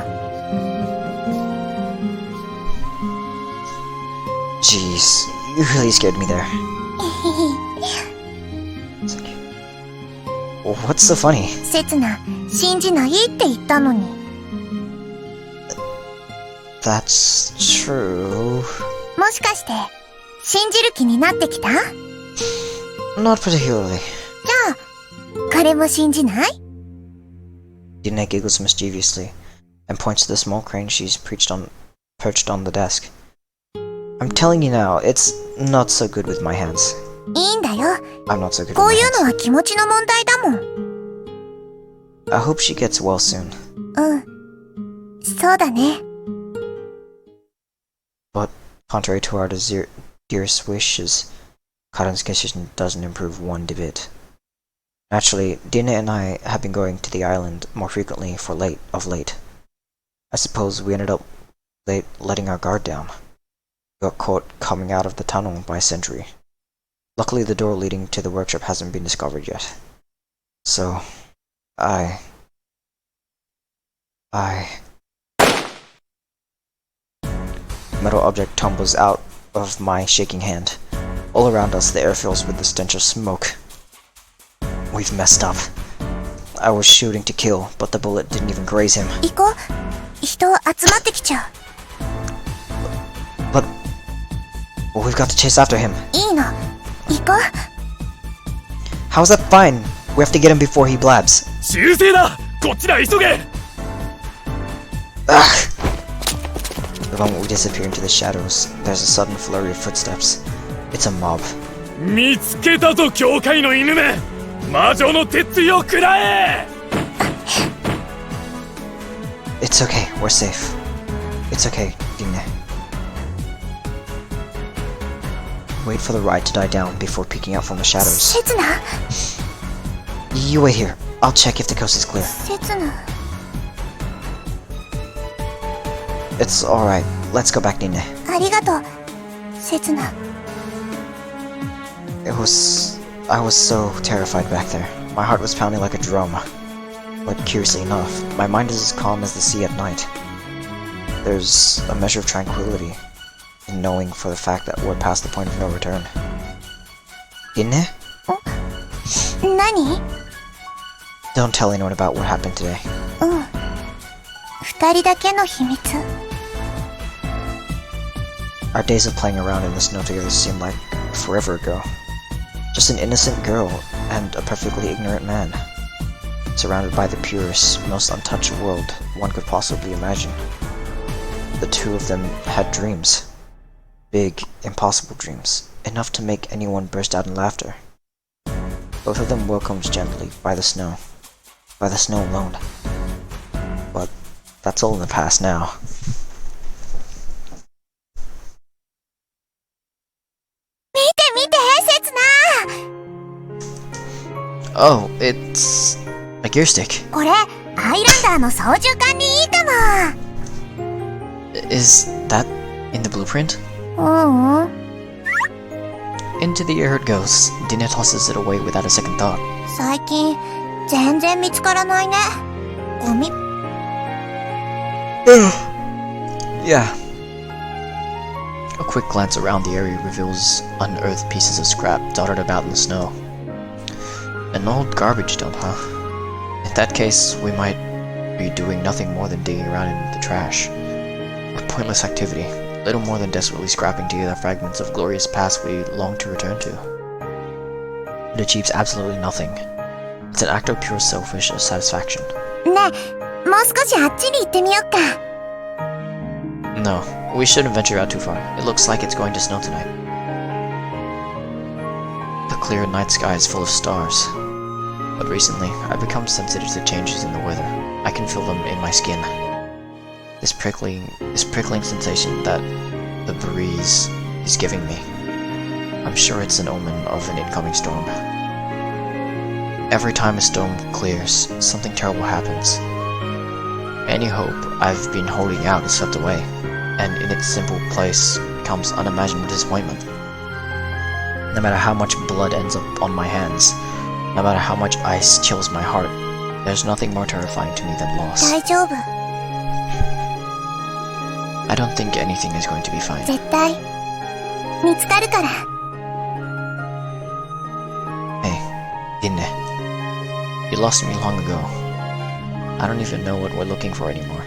Jeez, you really scared me there. What's so funny? せつな、信じないって言ったのに。That's true. もしかして信じる気になってきた？ Not particularly. じゃあ彼も信じない？ Dinah giggles mischievously and points to the small crane she's perched on the desk. I'm telling you now, it's not so good with my hands. いいんだよ。 I'm not so good with こう my いうの hands. は気持ちの問題だもん。I hope she gets well soon. そうだね。 But contrary to our dearest wishes, Karen's condition doesn't improve one bit. Naturally, Dina and I have been going to the island more frequently of late. I suppose we ended up letting our guard down. We got caught coming out of the tunnel by a sentry. Luckily, the door leading to the workshop hasn't been discovered yet. So, metal object tumbles out of my shaking hand. All around us, the air fills with the stench of smoke. We've messed up. I was shooting to kill, but the bullet didn't even graze him. 行こう。人集まってきちゃ But we've got to chase after him. う。いいの。行こう。 How's that fine? We have to get him before he blabs. 修正だ。こっちだ、急げ。 Ugh. The moment we disappear into the shadows, there's a sudden flurry of footsteps. It's a mob. 見つけたぞ、教会の犬め。魔女の鉄槌を食らえ。 It's okay, we're safe. It's okay, Dine. Wait for the ride to die down before peeking out from the shadows. せつな。 You wait here. I'll check if the coast is clear. せつな。 It's alright. Let's go back, Dine. ありがとう。せつな。 I was so terrified back there. My heart was pounding like a drum. But curiously enough, my mind is as calm as the sea at night. There's a measure of tranquility in knowing for the fact that we're past the point of no return. Dine? 何？ Don't tell anyone about what happened today. うん。二人だけの秘密。 Our days of playing around in the snow together seem like forever ago. Just an innocent girl and a perfectly ignorant man, surrounded by the purest, most untouched world one could possibly imagine. The two of them had dreams. Big, impossible dreams, enough to make anyone burst out in laughter. Both of them welcomed gently by the snow alone. But that's all in the past now. Oh, it's a gear stick. これ、アイランダーの操縦桿にいいかも。 Is that in the blueprint? うん。 Into the air it goes. Dina tosses it away without a second thought. 最近、全然見つからないね。ゴミ。 Yeah. A quick glance around the area reveals unearthed pieces of scrap dotted about in the snow. An old garbage dump, huh? In that case, we might be doing nothing more than digging around in the trash. A pointless activity, little more than desperately scrapping together fragments of glorious past we long to return to. It achieves absolutely nothing. It's an act of pure selfish satisfaction. ねえ、もう少しあっちに行ってみよっか。 No, we shouldn't venture out too far. It looks like it's going to snow tonight. The clear night sky is full of stars. But recently, I've become sensitive to changes in the weather. I can feel them in my skin. This prickling sensation that the breeze is giving me. I'm sure it's an omen of an incoming storm. Every time a storm clears, something terrible happens. Any hope I've been holding out is swept away, and in its simple place comes unimaginable disappointment. No matter how much blood ends up on my hands, no matter how much ice chills my heart, there's nothing more terrifying to me than loss. 大丈夫。 I don't think anything is going to be fine. 絶対、見つかるから。 Hey, Dine. You lost me long ago. I don't even know what we're looking for anymore.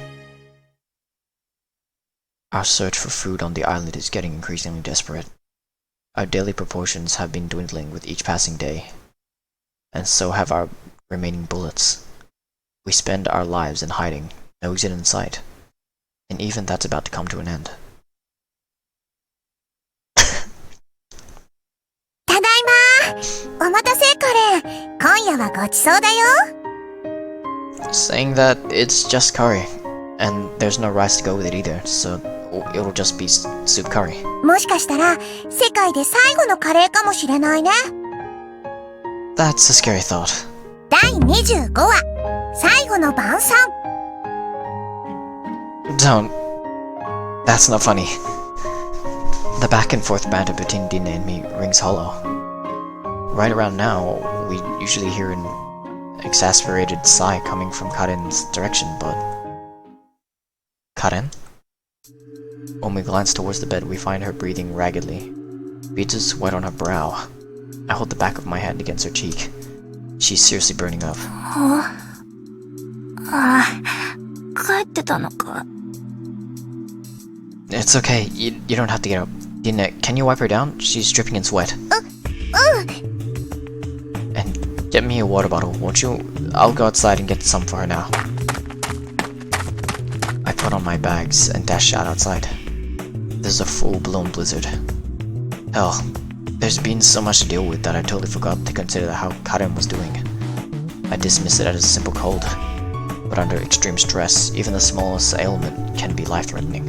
Our search for food on the island is getting increasingly desperate. Our daily proportions have been dwindling with each passing day, and so have our remaining bullets. We spend our lives in hiding, no exit in sight, and even that's about to come to an end. ただいま。お待たせ、コレン。今夜はごちそうだよ。 Saying that it's just curry, and there's no rice to go with it either, so it'll just be soup curry. もしかしたら、世界で最後のカレーかもしれないね。 That's a scary thought. 第25話、最後の晩餐。 Don't. That's not funny. The back and forth banter between Dina and me rings hollow. Right around now, we usually hear an exasperated sigh coming from Karen's direction, but... Karen? When we glance towards the bed, we find her breathing raggedly. Beads of sweat on her brow. I hold the back of my hand against her cheek. She's seriously burning up. 帰ってたのか。 It's okay, you don't have to get up. Dina, can you wipe her down? She's dripping in sweat. And get me a water bottle, won't you? I'll go outside and get some for her now. I put on my bags and dash out outside. There's a full-blown blizzard. Hell, there's been so much to deal with that I totally forgot to consider how Karen was doing. I dismissed it as a simple cold. But under extreme stress, even the smallest ailment can be life-threatening.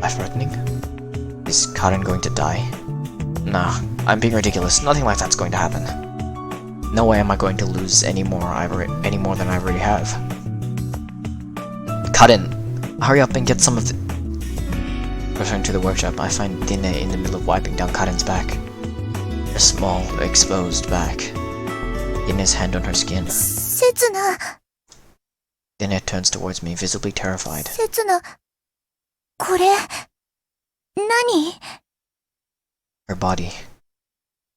Life-threatening? Is Karen going to die? Nah, I'm being ridiculous. Nothing like that's going to happen. No way am I going to lose any more than I already have. Karen, hurry up and get some of the... Returning to the workshop, I find Dina in the middle of wiping down Karen's back. A small, exposed back. Dina's hand on her skin. せつな、 Dina turns towards me, visibly terrified. せつな、これ、何？ Her body.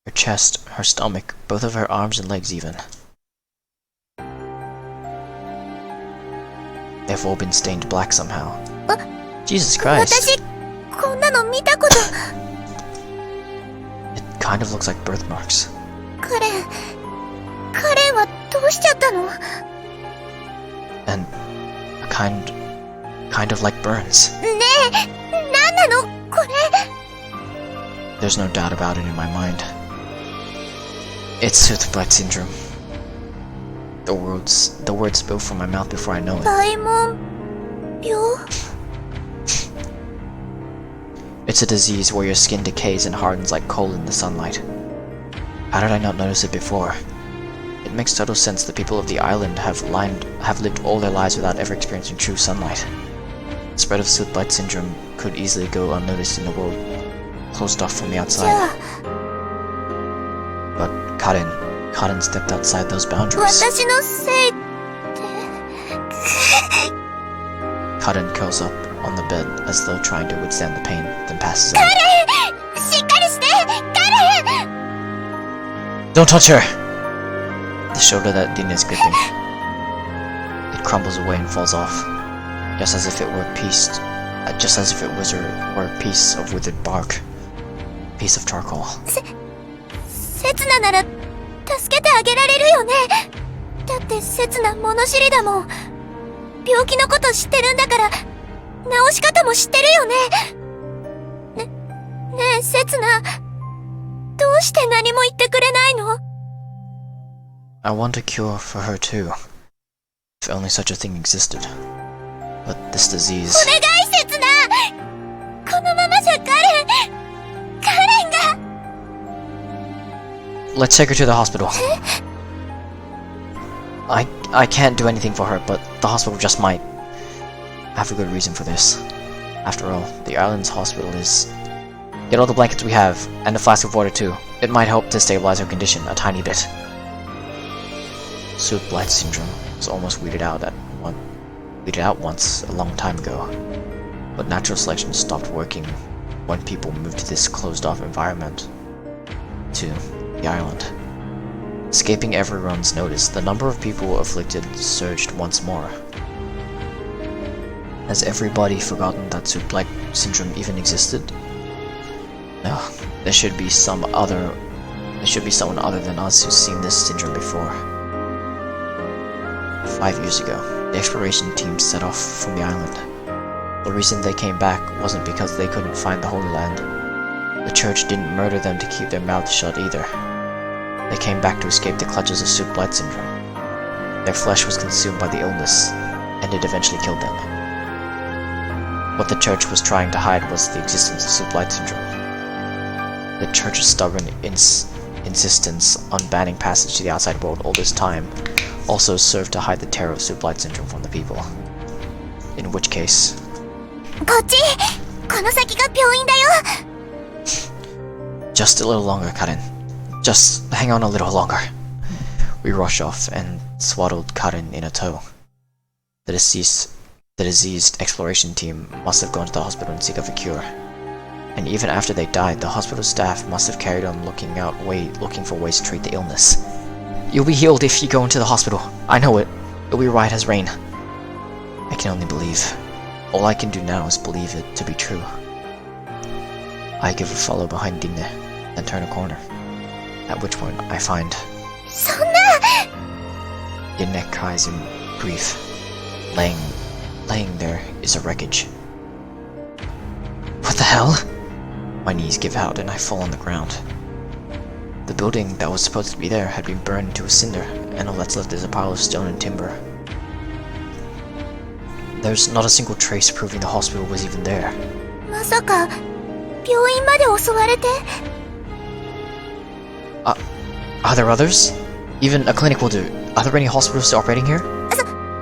Her chest, her stomach, both of her arms and legs even. They've all been stained black somehow. Jesus Christ. 私、こんなの見たこと。 It kind of looks like birthmarks. カレンはどうしちゃったの？ And a kind of like burns. ねえ、なんなのこれ？ There's no doubt about it in my mind. It's soot blight syndrome. The words spill from my mouth before I know it. 大門病？ It's a disease where your skin decays and hardens like coal in the sunlight. How did I not notice it before? It makes total sense that people of the island have lived all their lives without ever experiencing true sunlight. The spread of soot blight syndrome could easily go unnoticed in a world closed off from the じゃ outside. あ、 But Karen stepped outside those boundaries. 私のせいで。 Karen curls up on the bed as though trying to withstand the pain, then passes out. しっかりして！カレン！ Don't touch her! The shoulder that Dina is gripping. It crumbles away and falls off, just as if it were a piece of withered bark, a piece of charcoal. せつななら助けてあげられるよね。だってせつな物知りだもん。病気のこと知ってるんだから治し方も知ってるよね。ねえせつな、どうして何も言ってくれないの？ I want a cure for her too, if only such a thing existed. But this disease... お願いせつな、このままじゃカレンが。 Let's take her to the hospital. I can't do anything for her, but the hospital just might. I have a good reason for this. After all, the island's hospital is... Get all the blankets we have, and a flask of water too. It might help to stabilize her condition a tiny bit. Soot blight syndrome was almost weeded out once a long time ago, but natural selection stopped working when people moved to this closed-off environment to the island. Escaping everyone's notice, the number of people afflicted surged once more. Has everybody forgotten that soot blight syndrome even existed? No, there should be someone other than us who's seen this syndrome before. 5 years ago, the exploration team set off from the island. The reason they came back wasn't because they couldn't find the Holy Land. The church didn't murder them to keep their mouths shut either. They came back to escape the clutches of soot blight syndrome. Their flesh was consumed by the illness, and it eventually killed them. What the church was trying to hide was the existence of soot blight syndrome. The church's stubborn insistence on banning passage to the outside world all this time also served to hide the terror of soot blight syndrome from the people. In which case... こっちこの先が病院だよ Just a little longer, Karen. Just hang on a little longer. We rush off and swaddled Karen in a tow. The diseased exploration team must have gone to the hospital in seek of a cure. And even after they died, the hospital staff must have carried on looking for ways to treat the illness. You'll be healed if you go into the hospital. I know it. It'll be right as rain. I can only believe. All I can do now is believe it to be true. I give a follow behind Dine, then turn a corner. At which point I find... そんな Dine cries in grief. Laying there is a wreckage. What the hell? My knees give out and I fall on the ground. The building that was supposed to be there had been burned into a cinder, and all that's left is a pile of stone and timber. There's not a single trace proving the hospital was even there. まさか病院まで襲われて Are there others? Even a clinic will do. Are there any hospitals still operating here?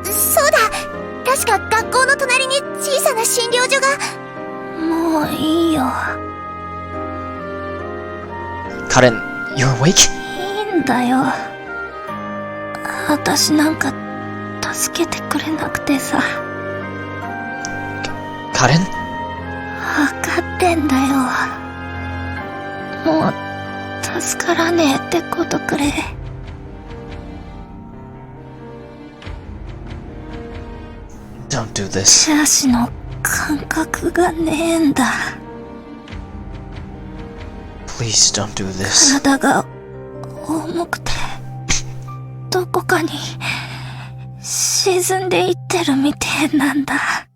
そうだ確か学校の隣に小さな診療所がもういいよ。 Karen, you're awake? いいんだよ。私なんか助けてくれなくてさ。Karen? わかってんだよ。もう助からねえってことくれ。Don't do this. 手足の感覚がねえんだ。 Please don't do this. 体が重くてどこかに沈んでいってるみてえなんだ。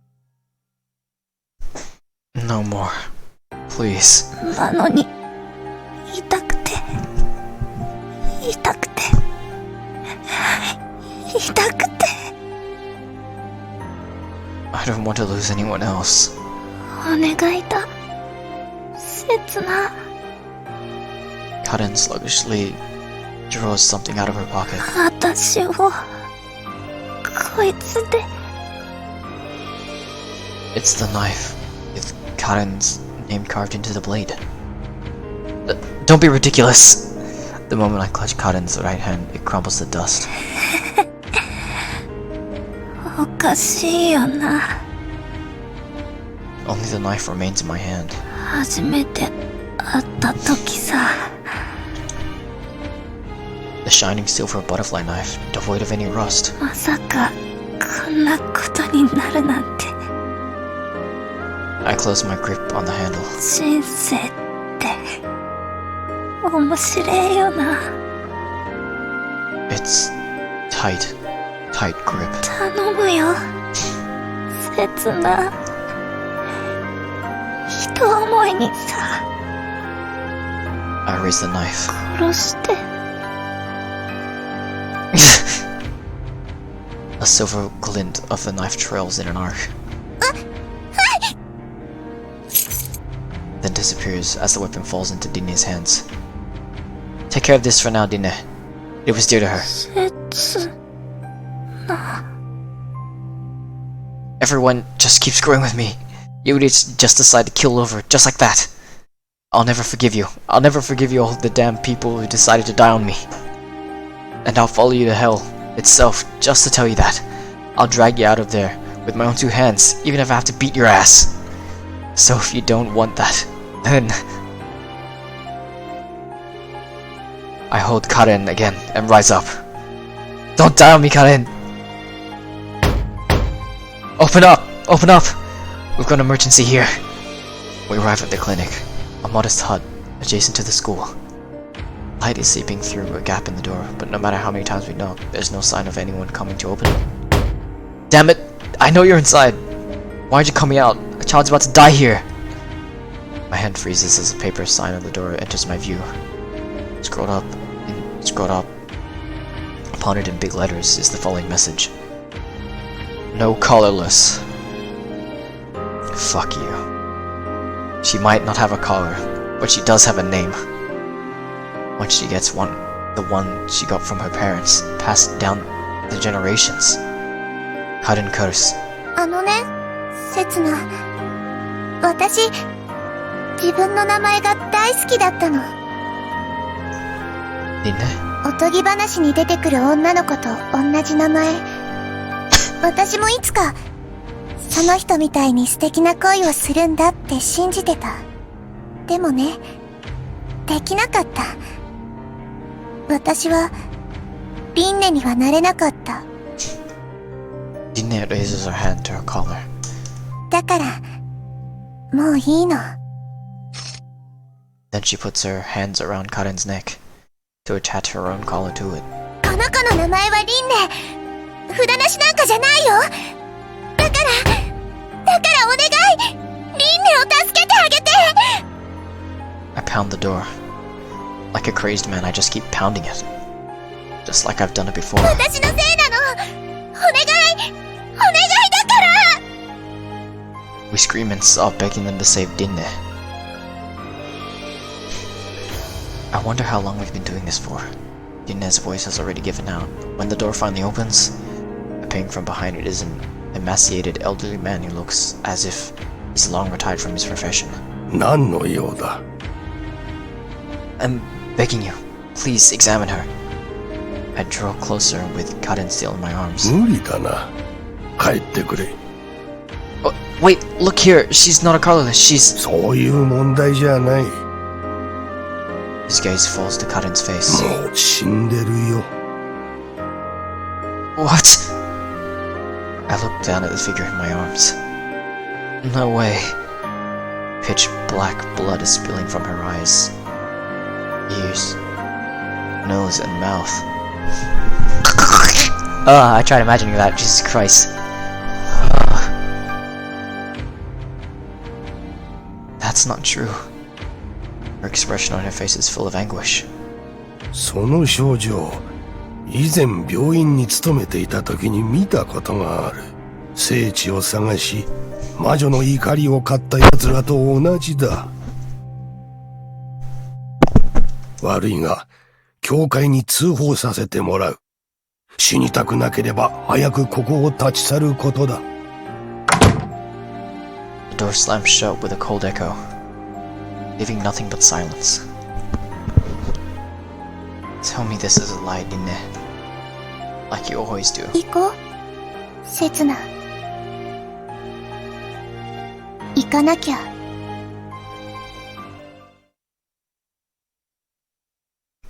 No more. Please. なのに痛くて痛くて痛くて I don't want to lose anyone else. お願いだ。切な。 Karen sluggishly draws something out of her pocket. 私をこいつで It's the knife with Karen's name carved into the blade. Don't be ridiculous! The moment I clutch Karen's right hand, it crumbles to dust. おかしいよな。 Only the knife remains in my hand. 初めて会った時さ。 The shining silver butterfly knife, devoid of any rust. まさかこんなことになるなんて。 I close my grip on the handle. 人生って面白いよな。 It's tight grip. 頼むよ。切な。人思いにさ。 I raise the knife. 殺して。 A silver glint of the knife trails in an arc. Then disappears as the weapon falls into Dine's hands. Take care of this for now, Dine. It was dear to her. 切な。 Everyone just keeps screwing with me. You idiots just decide to kill over just like that. I'll never forgive you. I'll never forgive you all the damn people who decided to die on me. And I'll follow you to hell itself just to tell you that. I'll drag you out of there with my own two hands, even if I have to beat your ass. So if you don't want that, then... I hold Karen again and rise up. Don't die on me, Karen! Open up! Open up! We've got an emergency here. We arrive at the clinic, a modest hut adjacent to the school. Light is seeping through a gap in the door, but no matter how many times we knock, there's no sign of anyone coming to open it. Damn it! I know you're inside! Why aren't you coming out? A child's about to die here! My hand freezes as the paper sign on the door enters my view. Scrolled up, upon it in big letters is the following message. No collarless. Fuck you. She might not have a collar, but she does have a name. once she gets the one she got from her parents, passed down the generations. Cut and curse. せつな。私、自分の名前が大好きだったの。Dinne? おとぎ話に出てくる女の子と同じ名前。私もいつか、その人みたいに素敵な恋をするんだって信じてた。でもね、できなかった。私は、リンネにはなれなかった。Dinne raises her hand to her collar. だから、もういいの。Then she puts her hands around Karen's neck to attach her own collar to it. この子の名前はリンネ。札なしなんかじゃないよ。だからお願い。リンネを助けてあげて。I pound the door. Like a crazed man, I just keep pounding it. Just like I've done it before. 私のせいなの。お願いだから。We scream and sob, begging them to save Dinne. I wonder how long we've been doing this for. Dinne's voice has already given out. When the door finally opens, appearing from behind it is an emaciated elderly man who looks as if he's long retired from his profession. 何の用だ？ I'm begging you, please examine her. I draw closer with Karen still in my arms. 無理だな。帰ってくれ。Oh, wait, look here. She's not a colorless. She's... そういう問題じゃない。 His gaze falls to Karen's face. もう死んでるよ。What? I look down at the figure in my arms. No way. Pitch black blood is spilling from her eyes, ears, nose, and mouth. I tried imagining that. Jesus Christ. That's not true. Her expression on her face is full of anguish. その症状、以前病院に勤めていた時に見たことがある。聖地を探し、魔女の怒りを買った奴らと同じだ。悪いが、教会に通報させてもらう。死にたくなければ早くここを立ち去ることだ。The door slams shut with a cold echo, leaving nothing but silence. Tell me this is a lie, Dinne. Like you always do. 行こう。せつな。行かなきゃ。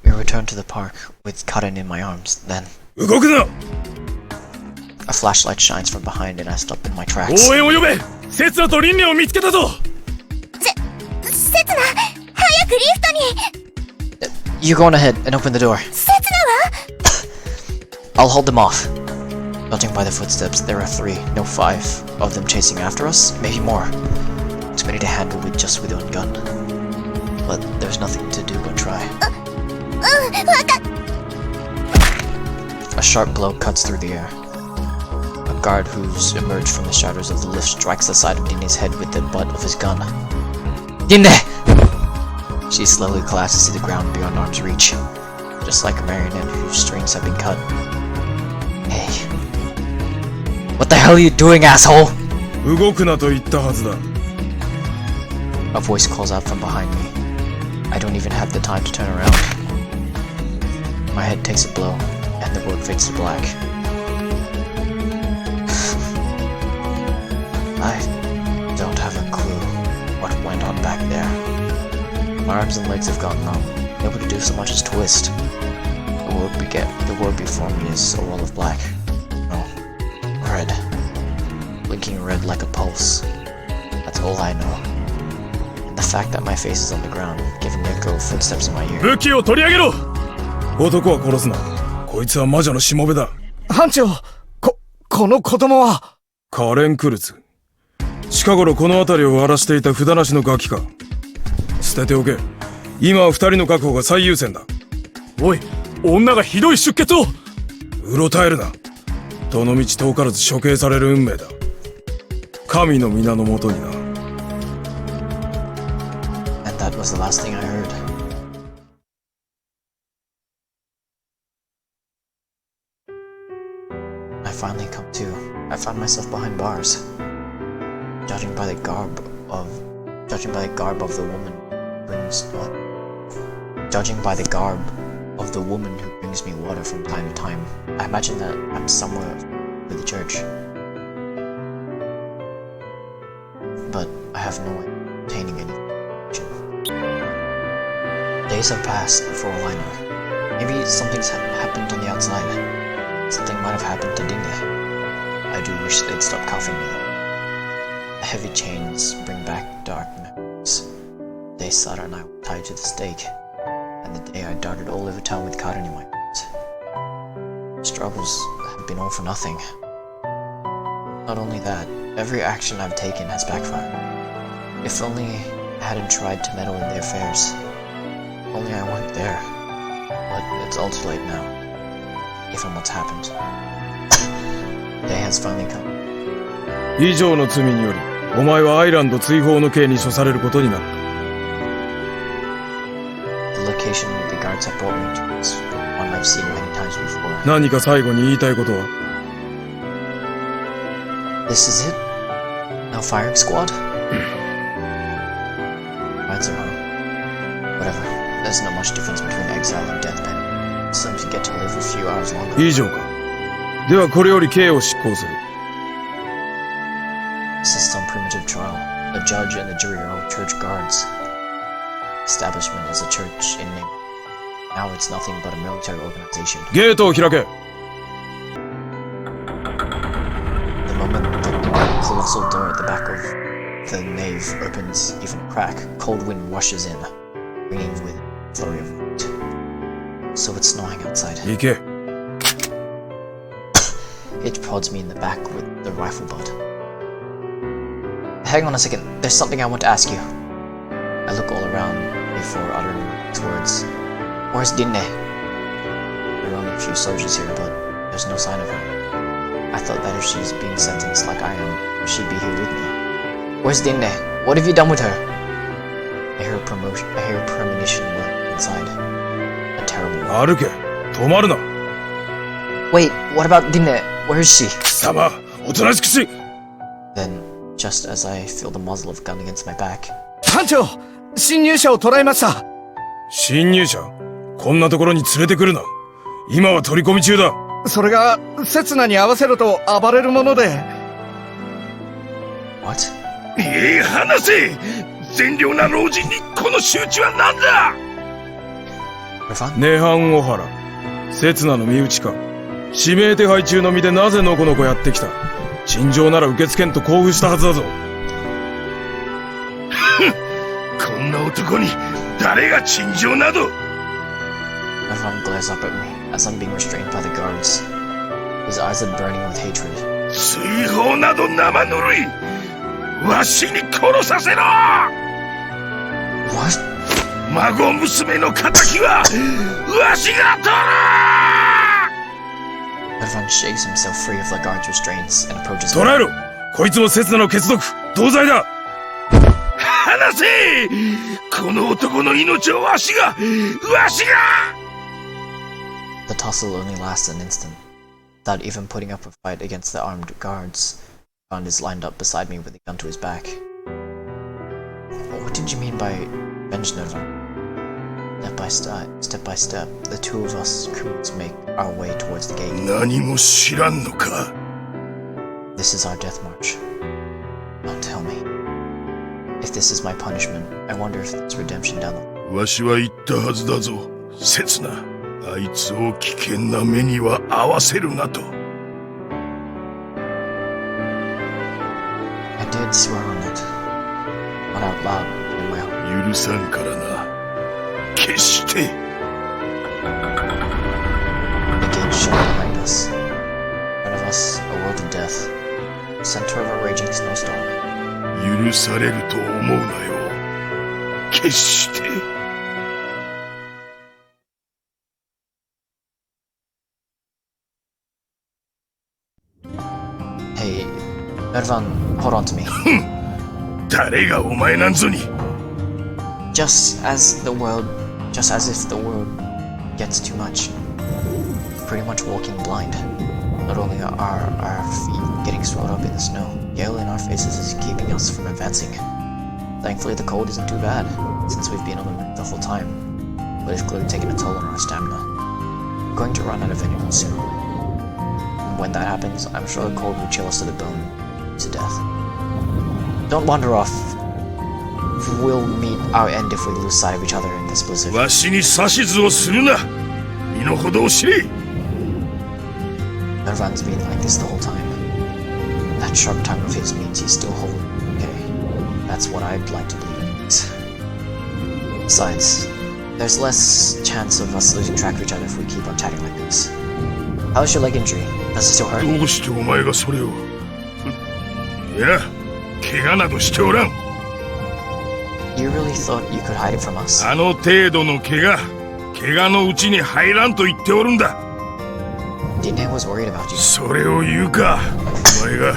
We return to the park with Karen in my arms. Then 動くな！ a flashlight shines from behind and I stop in my tracks. 応援を呼べ！セツナとリンネを見つけたぞ！せつな、早くリフトに。You go on ahead and open the door. せつなは？ I'll hold them off. Judging by the footsteps, there are 3, no 5 of them chasing after us, maybe more. Too many to handle with just with one gun. But there's nothing to do but try. わかっ。A sharp blow cuts through the air. A guard who's emerged from the shadows of the lift strikes the side of Dinne's head with the butt of his gun. Dinne! She slowly collapses to the ground beyond arm's reach, just like a marionette whose strings have been cut. Hey. What the hell are you doing, asshole? 動くなと言ったはずだ。A voice calls out from behind me. I don't even have the time to turn around. My head takes a blow, and the road fades to black. I don't have a clue what went on back there. My arms and legs have gone numb, able to do so much as twist. The world before me is a wall of black. No, red. Blinking red like a pulse. That's all I know. And the fact that my face is on the ground, giving the echo of footsteps in my ear. 武器を取り上げろ！男は殺すな。こいつは魔女のしもべだ。班長、この子供は。カレン・クルズ。近頃この辺りを荒らしていた札なしのガキか。捨てておけ。今は2人の確保が最優先だ。おい、女がひどい出血を。うろたえるな。どの道遠からず処刑される運命だ。神の皆のもとにな。And that was the last thing I heard. come to, I found myself behind bars. Judging by the garb of the woman who brings me water from time to time, I imagine that I'm somewhere with the church. But I have no way of obtaining any information. Days have passed for all I know. Maybe something's happened on the outside. Something might have happened to Dinda. I do wish they'd stop cuffing me though. The heavy chains bring back dark memories. The day Sara and I were tied to the stake, and the day I darted all over town with Karen in my arms. Struggles have been all for nothing. Not only that, every action I've taken has backfired. If only I hadn't tried to meddle in their affairs. If only I weren't there. But it's all too late now. Given what's happened. The day has finally come. 以上の罪により、お前はアイランド追放の刑に処されることになった。The location the guards have brought me to is one I've seen many times before. 何か最後に言いたいことは？ This is it? No firing squad? Minds are wrong. Whatever. There's not much difference between exile and death penalty. Some get to live a few hours longer. 以上か。ではこれより刑を執行する。This is some primitive trial. The judge and the jury are all church guards. Establishment is a church in name. Now it's nothing but a military organization. ゲートを開け。 The moment the colossal door at the back of the nave opens even a crack, cold wind rushes in, bringing with it a flurry of wind. So it's snowing outside. 行け。 It prods me in the back with the rifle butt. Hang on a second, there's something I want to ask you. I look all around before uttering these words. Where's Dinne? There are only a few soldiers here, but there's no sign of her. I thought that if she's being sentenced like I am, she'd be here with me. Where's Dinne? What have you done with her? I hear a premonition inside. A terrible one. 歩け。止まるな。 Wait, what about Dinne? Where is she? 貴様、おとなしくし。 Then, just as I feel the muzzle of a gun against my back, 班長、侵入者を捕らえました。侵入者？こんなところに連れてくるな。今は取り込み中だ。それが、刹那に合わせろと暴れるもので。What? 話せ！善良な老人にこの仕打ちは何だ！ Irfan? 涅槃小原。刹那の身内か。指名手配中の身でなぜのこのこやってきた。陳情なら受け付けんと交付したはずだぞ。こんな男に誰が陳情など。 Irfan glares up at me as I'm being restrained by the guards. His eyes are burning with hatred. 追放など生ぬるい。わしに殺させろ。 What? 孫娘の仇はわしが取る。 Irfan shakes himself free of the guard's restraints and approaches 捕 me. らえろ。こいつも刹那の血族。同罪だ。話せ！この男の命をわしが。 The tussle only lasts an instant. Without even putting up a fight against the armed guards, Irfan is lined up beside me with a gun to his back. What did you mean by revenge, Irfan? Step by step, the two of us criminals make our way towards the gate. 何も知らんのか。 This is our death march. Don't tell me. If this is my punishment, I wonder if there's redemption down the line. わしは言ったはずだぞ、刹那。あいつを危険な目には合わせるなと。I did swear on it. Not out loud, but in my heart. 許さんからな。決して。 The gate shut behind us. In front of us, a world of death. The center of a raging snowstorm. 許されると思うなよ。決して。 Hey, Irfan, hold on to me. 誰がお前なんぞに。 Just as if the world gets too much. Pretty much walking blind. Not only are our feet getting swelled up in the snow, yellow in our faces is keeping us from advancing. Thankfully, the cold isn't too bad, since we've been on the roof the whole time, but it's clearly taken a toll on our stamina. We're going to run out of energy soon. And when that happens, I'm sure the cold will chill us to the bone, to death. Don't wander off. We'll meet our end if we lose sight of each other in this blizzard. わしに指図をするな。身の程を知れ。Nervan's been like this the whole time. That sharp tongue of his means he's still holding. Okay, that's what I'd like to believe. Besides, there's less chance of us losing track of each other if we keep on chatting like this. How's your leg injury? Does it still hurt? どうしてお前がそれを。いや、怪我などしておらん。You really thought you could hide it from us? あの程度の怪我のうちに入らんと言っておるんだ。Dine was worried about you. それを言うか、お前が。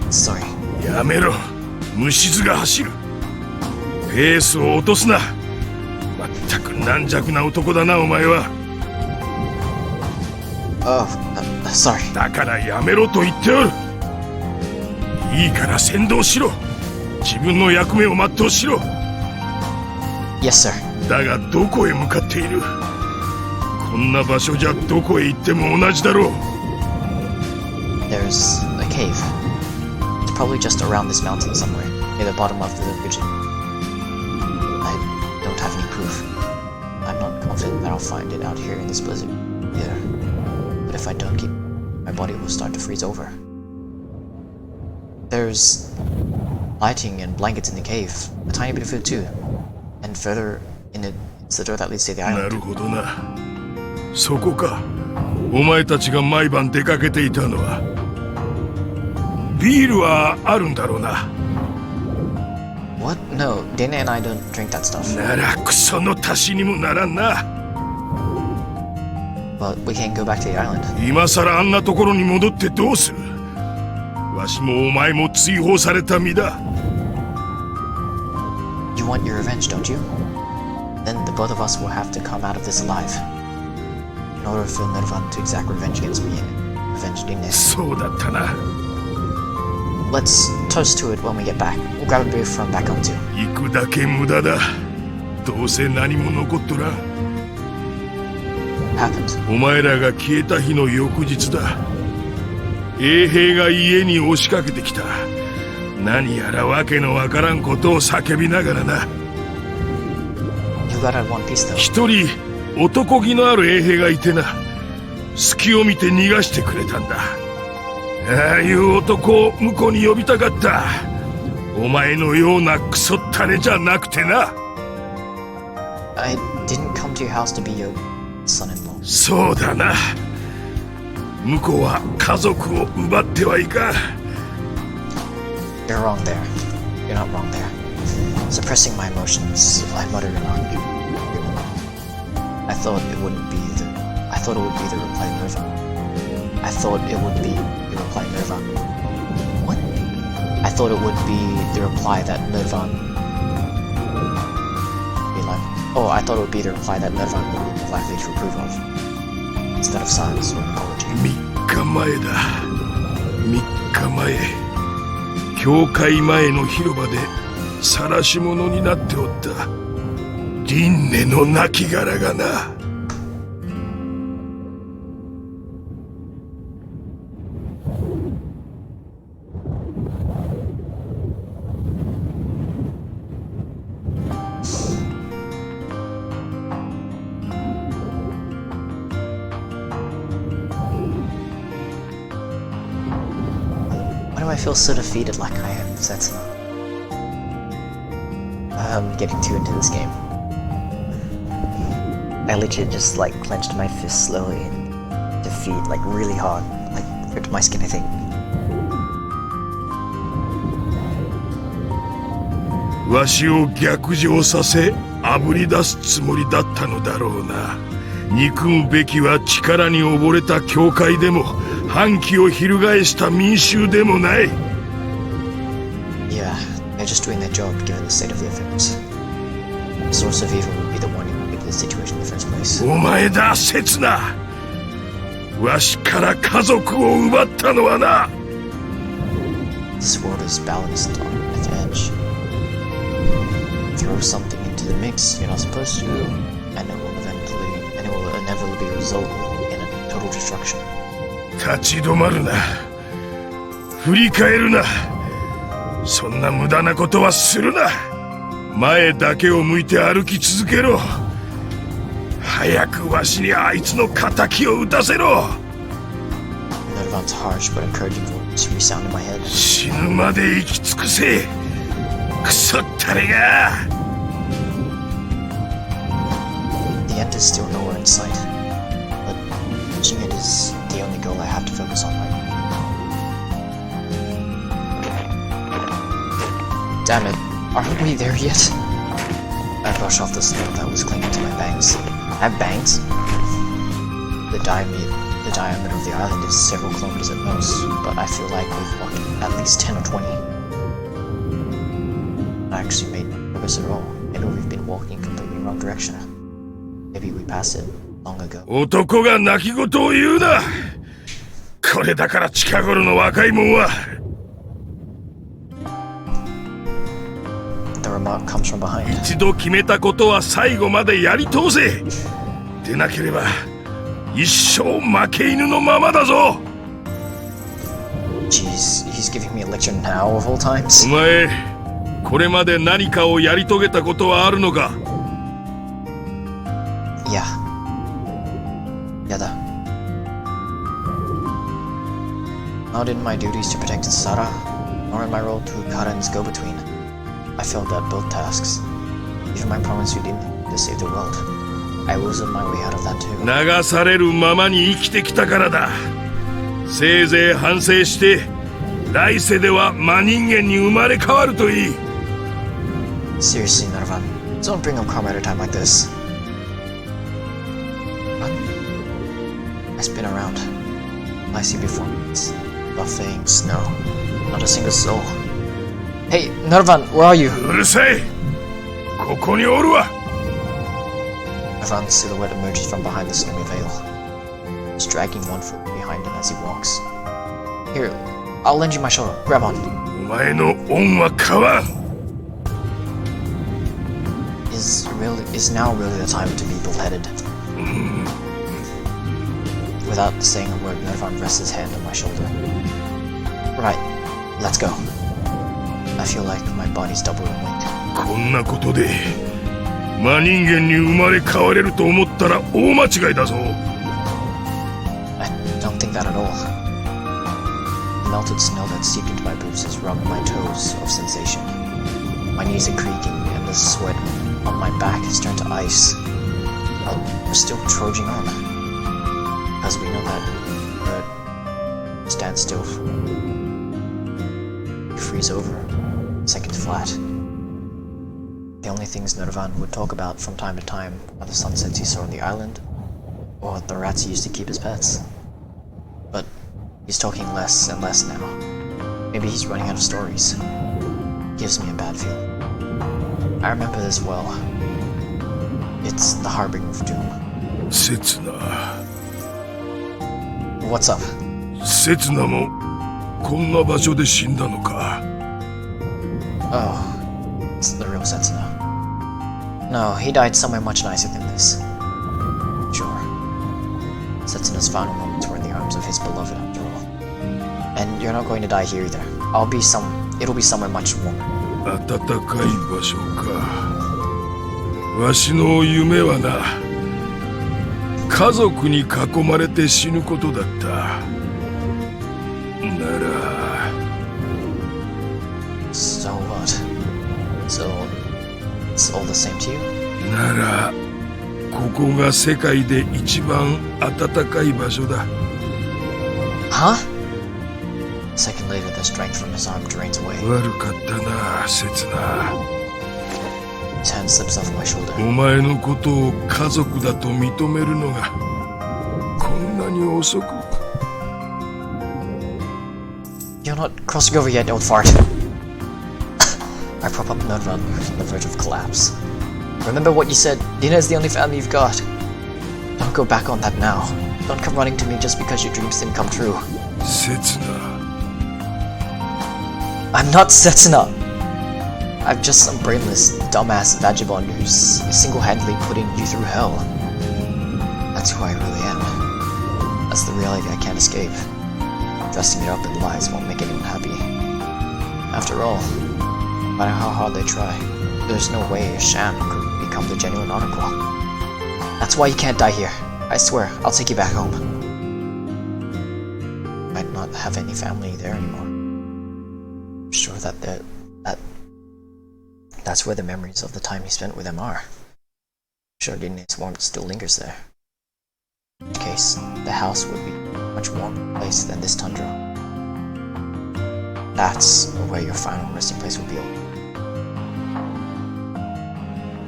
Sorry. やめろ、虫唾が走る。ペースを落とすな。まったく軟弱な男だな、お前は。Oh, sorry. だからやめろと言っておる。いいから先導しろ。自分の役目を全うしろ。Yes, sir. だがどこへ向かっている？こんな場所じゃどこへ行っても同じだろう。There's a cave. It's probably just around this mountain somewhere, near the bottom of the region. I don't have any proof. I'm not confident that I'll find it out here in this blizzard, either. But if I don't keep, my body will start to freeze over. There's lighting and blankets in the cave, a tiny bit of food too. And further in it, it's the door that leads to the な island. るほどな。そこか。お前たちが毎晩出かけていたのは。ビールはあるんだろうな。What? No, Dana and I don't drink that stuff. ならクソの足しにもならんな。But we can't go back to the island. 今さらあんなところに戻ってどうする？わしもお前も追放された身だ。You want your revenge, don't you? Then the both of us will have to come out of this alive. In order for Nervan to exact revenge against me and avenge Dine. そうだったな。Let's toast to it when we get back. We'll grab a beer from back home too. 行くだけ無駄だ。どうせ何も残っとらん。What happened? お前らが消えた日の翌日だ。衛兵が家に押しかけてきた。何やらわけのわからんことを叫びながらな。You got out one piece though. 一人男気のある衛兵がいてな。隙を見て逃がしてくれたんだ。ああいう男を向こうに呼びたかった。お前のようなクソったれじゃなくてな。I didn't come to your house to be your son-in-law. そうだな。向こうは家族を奪ってはいかん。You're wrong there. You're not wrong there. Suppressing my emotions, I muttered an argument. I thought it would be the reply to Nervan. I thought it would be the reply to Nervan. What? I thought it would be the reply that Nervan be like. Oh, I thought it would be the reply that Nervan would be likely to approve of, instead of silence or an apology. 3日前だ。3日前。教会前の広場で晒し者になっておったリンネの亡骸がな。Why do I feel so defeated like I am, Setsuna? I'm getting too into this game. I literally just like clenched my fist slowly in defeat, like really hard, like ripped my skin, I think. わしを逆上させ炙り出すつもりだったのだろうな。憎むべきは力に溺れた教会でも反旗を翻した民衆でもない。Yeah, they're just doing their job given the state of the affairs. The source of evil would be the one who made this situation in the first place. お前だ、刹那。わしから家族を奪ったのはな。 This world is balanced on its edge. Throw something into the mix you're not supposed to, and it will inevitably result in a total destruction. 立ち止まるな。振り返るな。そんな無駄なことはするな。前だけを向いて歩き続けろ。早くわしにあいつの仇を撃たせろ。Nervan's harsh but encouraging voice resound in my head. 死ぬまで生き尽くせ。クソったれが。The end is still nowhere in sight, but reaching it is the only goal I have to focus on right now. Damn it, aren't we there yet? I brush off the snow that was clinging to my bangs. I have bangs? The diameter of the island is several kilometers at most, but I feel like we've walked at least 10 or 20. I actually made no progress at all. Maybe we've been walking in completely wrong direction. Maybe we passed it long ago. 男が泣き言を言うな。これだから近頃の若いもんは。The remark comes from behind. 一度決めたことは最後までやり通せ。でなければ一生負け犬のままだぞ。Jeez, he's giving me a lecture now of all times. お前、これまで何かをやり遂げたことはあるのか。Yeah. Yada. Not in my duties to protect Sara, nor in my role to Karen's go-between. I failed at both tasks. Even my promise to save the world. I losing my way out of that too. 流されるままに生きてきたからだ。せいぜい反省して、来世では真人間に生まれ変わるといい。Seriously, Nervan, don't bring up karma at a time like this. What? I spin around. I see before me is buffeting snow. Not a single soul. Hey, Nervan, where are you? うるさい。ここにおるわ。Nervan's silhouette emerges from behind the snowy veil. He's dragging one foot behind him as he walks. Here, I'll lend you my shoulder. Grab on. お前の恩は買わん。Is now really the time to be bullheaded? Without saying a word, Nervan rests his hand on my shoulder. Right, let's go. I feel like my body's double in weight. こんなことで真人間に生まれ変われると思ったら大間違いだぞ。I don't think that at all. The melted snow that seeped into my boots has rubbed my toes of sensation. My knees are creaking and the sweat on my back has turned to ice. But we're still trudging on. Because we know that stand still. You freeze over. Seconds flat. The only things Nervan would talk about from time to time are the sunsets he saw on the island, or the rats he used to keep as pets. But he's talking less and less now. Maybe he's running out of stories. Gives me a bad feeling. I remember this well. It's the harbinger of doom. 刹那。 What's up? 刹那もこんな場所で死んだのか。 Oh, it's the real Setsuna. No, he died somewhere much nicer than this. Sure. Setsuna's final moments were in the arms of his beloved after all. And you're not going to die here either. It'll be somewhere much warmer. 暖かい場所か。わしの夢はな、家族に囲まれて死ぬことだった。なら。 So what? So, it's all the same to you? なら、ここが世界で一番暖かい場所だ。Huh? A second later, the strength from his arm drains away. 悪かったな、刹那。 His hand slips off my shoulder. お前のことを家族だと認めるのがこんなに遅く。 You're not crossing over yet, old fart. I prop up Nervan, who's on the verge of collapse. Remember what you said, Dina is the only family you've got. Don't go back on that now. Don't come running to me just because your dreams didn't come true. 刹那 I'm not Setsuna! I'm just some brainless, dumbass vagabond who's single-handedly putting you through hell. That's who I really am. That's the reality I can't escape. Dressing it up in lies won't make anyone happy. After all, no matter how hard they try, there's no way a sham could become the genuine article. That's why you can't die here. I swear, I'll take you back home. Might not have any family there anymore. I'm sure that's where the memories of the time he spent with them are. I'm sure DNA's warmth still lingers there. In which case, the house would be a much warmer place than this tundra. That's where your final resting place would be.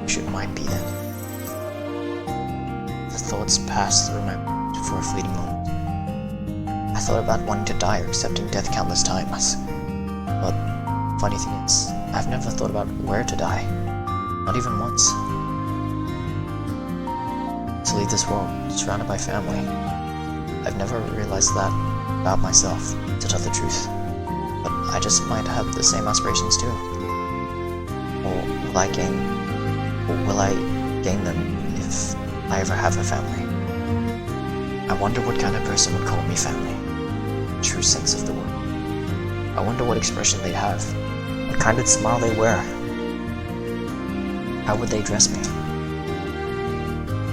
Should mine be then? The thoughts passed through my mind for a fleeting moment. I thought about wanting to die or accepting death countless times. But funny thing is, I've never thought about where to die. Not even once. To leave this world, surrounded by family. I've never realized that about myself, to tell the truth. But I just might have the same aspirations too. Or will I gain them if I ever have a family? I wonder what kind of person would call me family. True sense of the word. I wonder what expression they'd have. What kind of smile they wear. How would they dress me?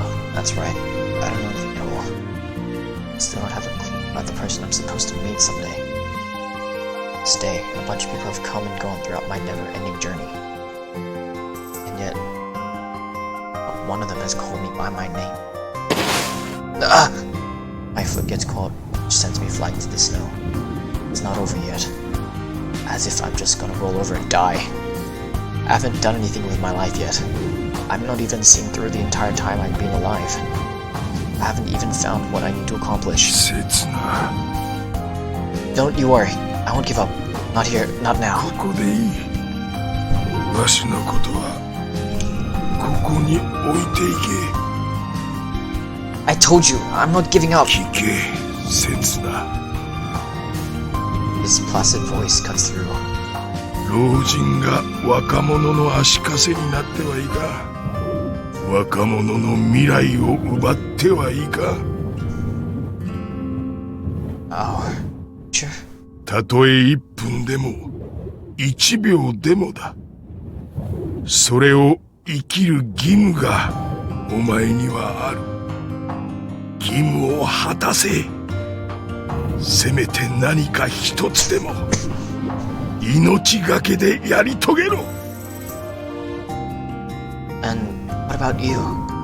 Oh, that's right. I don't know anything at all. Still don't have a clue about the person I'm supposed to meet someday. Stay, a bunch of people have come and gone throughout my never-ending journey. And yet, not one of them has called me by my name. Ah! My foot gets caught, which sends me flying into the snow. It's not over yet. As if I'm just gonna roll over and die. I haven't done anything with my life yet. I'm not even seen through the entire time I've been alive. I haven't even found what I need to accomplish. 刹那 Don't you worry. I won't give up. Not here, not now. ここでいいわしのことはここに置いてい I told you, I'm not giving up. け聞け刹那 His placid voice cuts through. 老人が若者の足かせになってはいかん若者の未来を奪ってはいかん Our future? たとえ1分でも1秒でもだそれを生きる義務がお前にはある義務を果たせせめて何か一つでも命がけでやり遂げろ And what about you?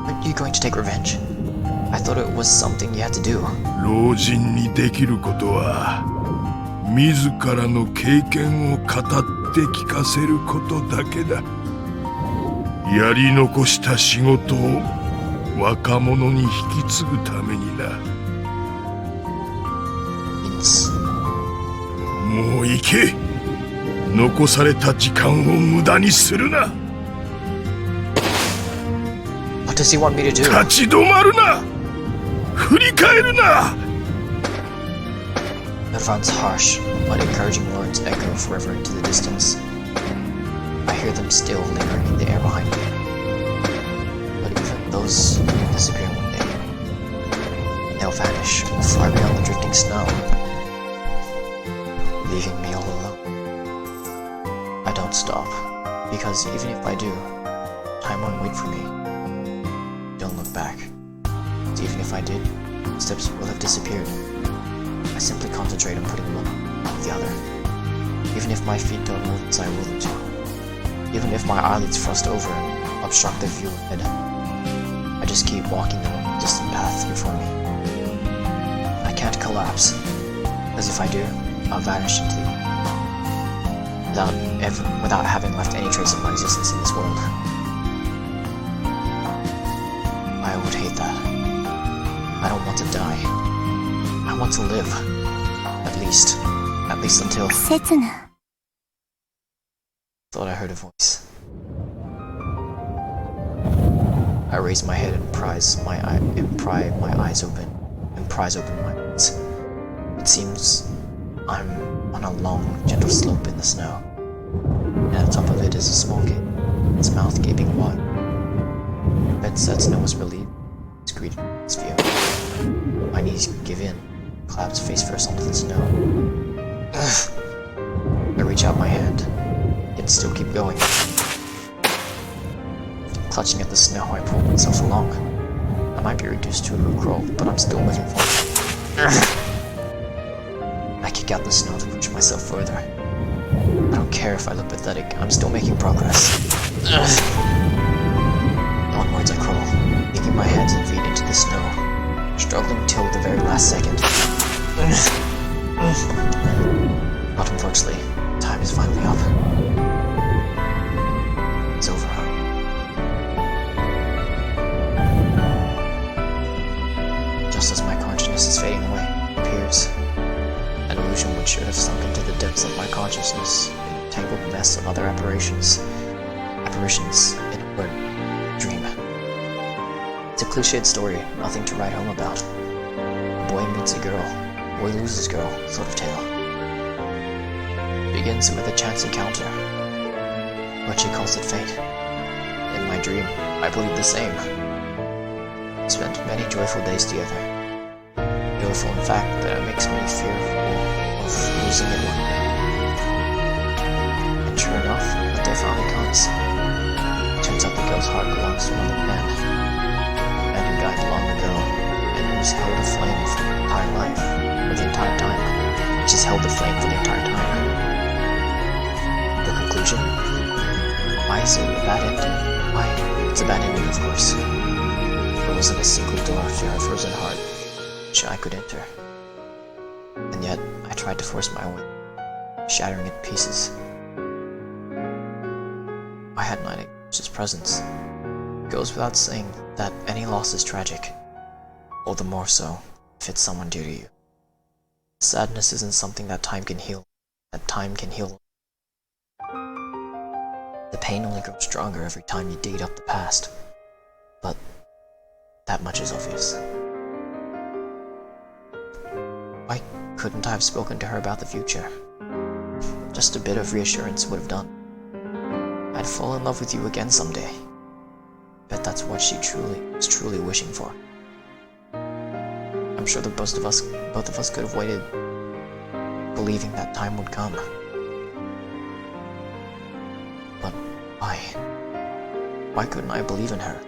Aren't you going to take revenge? I thought it was something you had to do. 老人にできることは自らの経験を語って聞かせることだけだやり残した仕事を若者に引き継ぐためにな Means もう行け残された時間を無駄にするな what does he want me to do? 立ち止まるな振り返るな Nirvan's harsh but encouraging words echo forever into the distance. I hear them still lingering in the air behind me. But even those will disappear one day. They'll vanish far beyond the drifting snow, leaving me all alone. I don't stop, because even if I do, time won't wait for me. Don't look back. Even if I did, steps will have disappeared. I simply concentrate on putting one above the other. Even if my feet don't move as I will them to. Even if my eyelids frost over and obstruct the view ahead. I just keep walking along the distant path before me. I can't collapse, as if I do, I'll vanish into the without having left any trace of my existence in this world. I would hate that. I don't want to die. I want to live. At least until... 刹那 Thought I heard a voice. I raise my head and pry my eyes open. and pries open my eyes. It seems I'm on a long, gentle slope in the snow, and at the top of it is a small kid, its mouth gaping wide. I bet Setsuna was relieved. His greeting his view. My knees give in, collapse face first onto the snow. Ugh. I reach out my hand, yet still keep going. Clutching at the snow, I pull myself along. I might be reduced to a crawl, but I'm still moving forward. I kick out the snow to push myself further. I don't care if I look pathetic, I'm still making progress. Onwards I crawl, digging my hands and feet into the snow, struggling till the very last second. But unfortunately, time is finally up. It's over. Just as my consciousness is fading away, it appears an illusion which should have sunk into the depths of my consciousness in a tangled mess of other apparitions in a word, dream. It's a cliched story, nothing to write home about. A boy meets a girl, a boy loses girl, sort of tale. It begins with a chance encounter, but she calls it fate. In my dream, I believe the same. We spent many joyful days together. Joyful in fact that it makes me fearful of losing it one day. And sure enough, the day finally comes. Turns out the girl's heart belongs to another man. A man who died long ago, and who's held a flame for the entire life, for the entire time. She's held the flame for the entire time. The conclusion? Why is it a bad ending? Why? It's a bad ending, of course. There wasn't a single door to her frozen heart which I could enter. And yet, I tried to force my way, shattering it to pieces. I had not acknowledged his presence. It goes without saying that any loss is tragic, all the more so if it's someone dear to you. Sadness isn't something that time can heal. The pain only grows stronger every time you dig up the past. But that much is obvious. Why couldn't I have spoken to her about the future? Just a bit of reassurance would have done. I'd fall in love with you again someday. Bet that's what she was truly wishing for. I'm sure that both of us could have waited, believing that time would come. But why? Why couldn't I believe in her?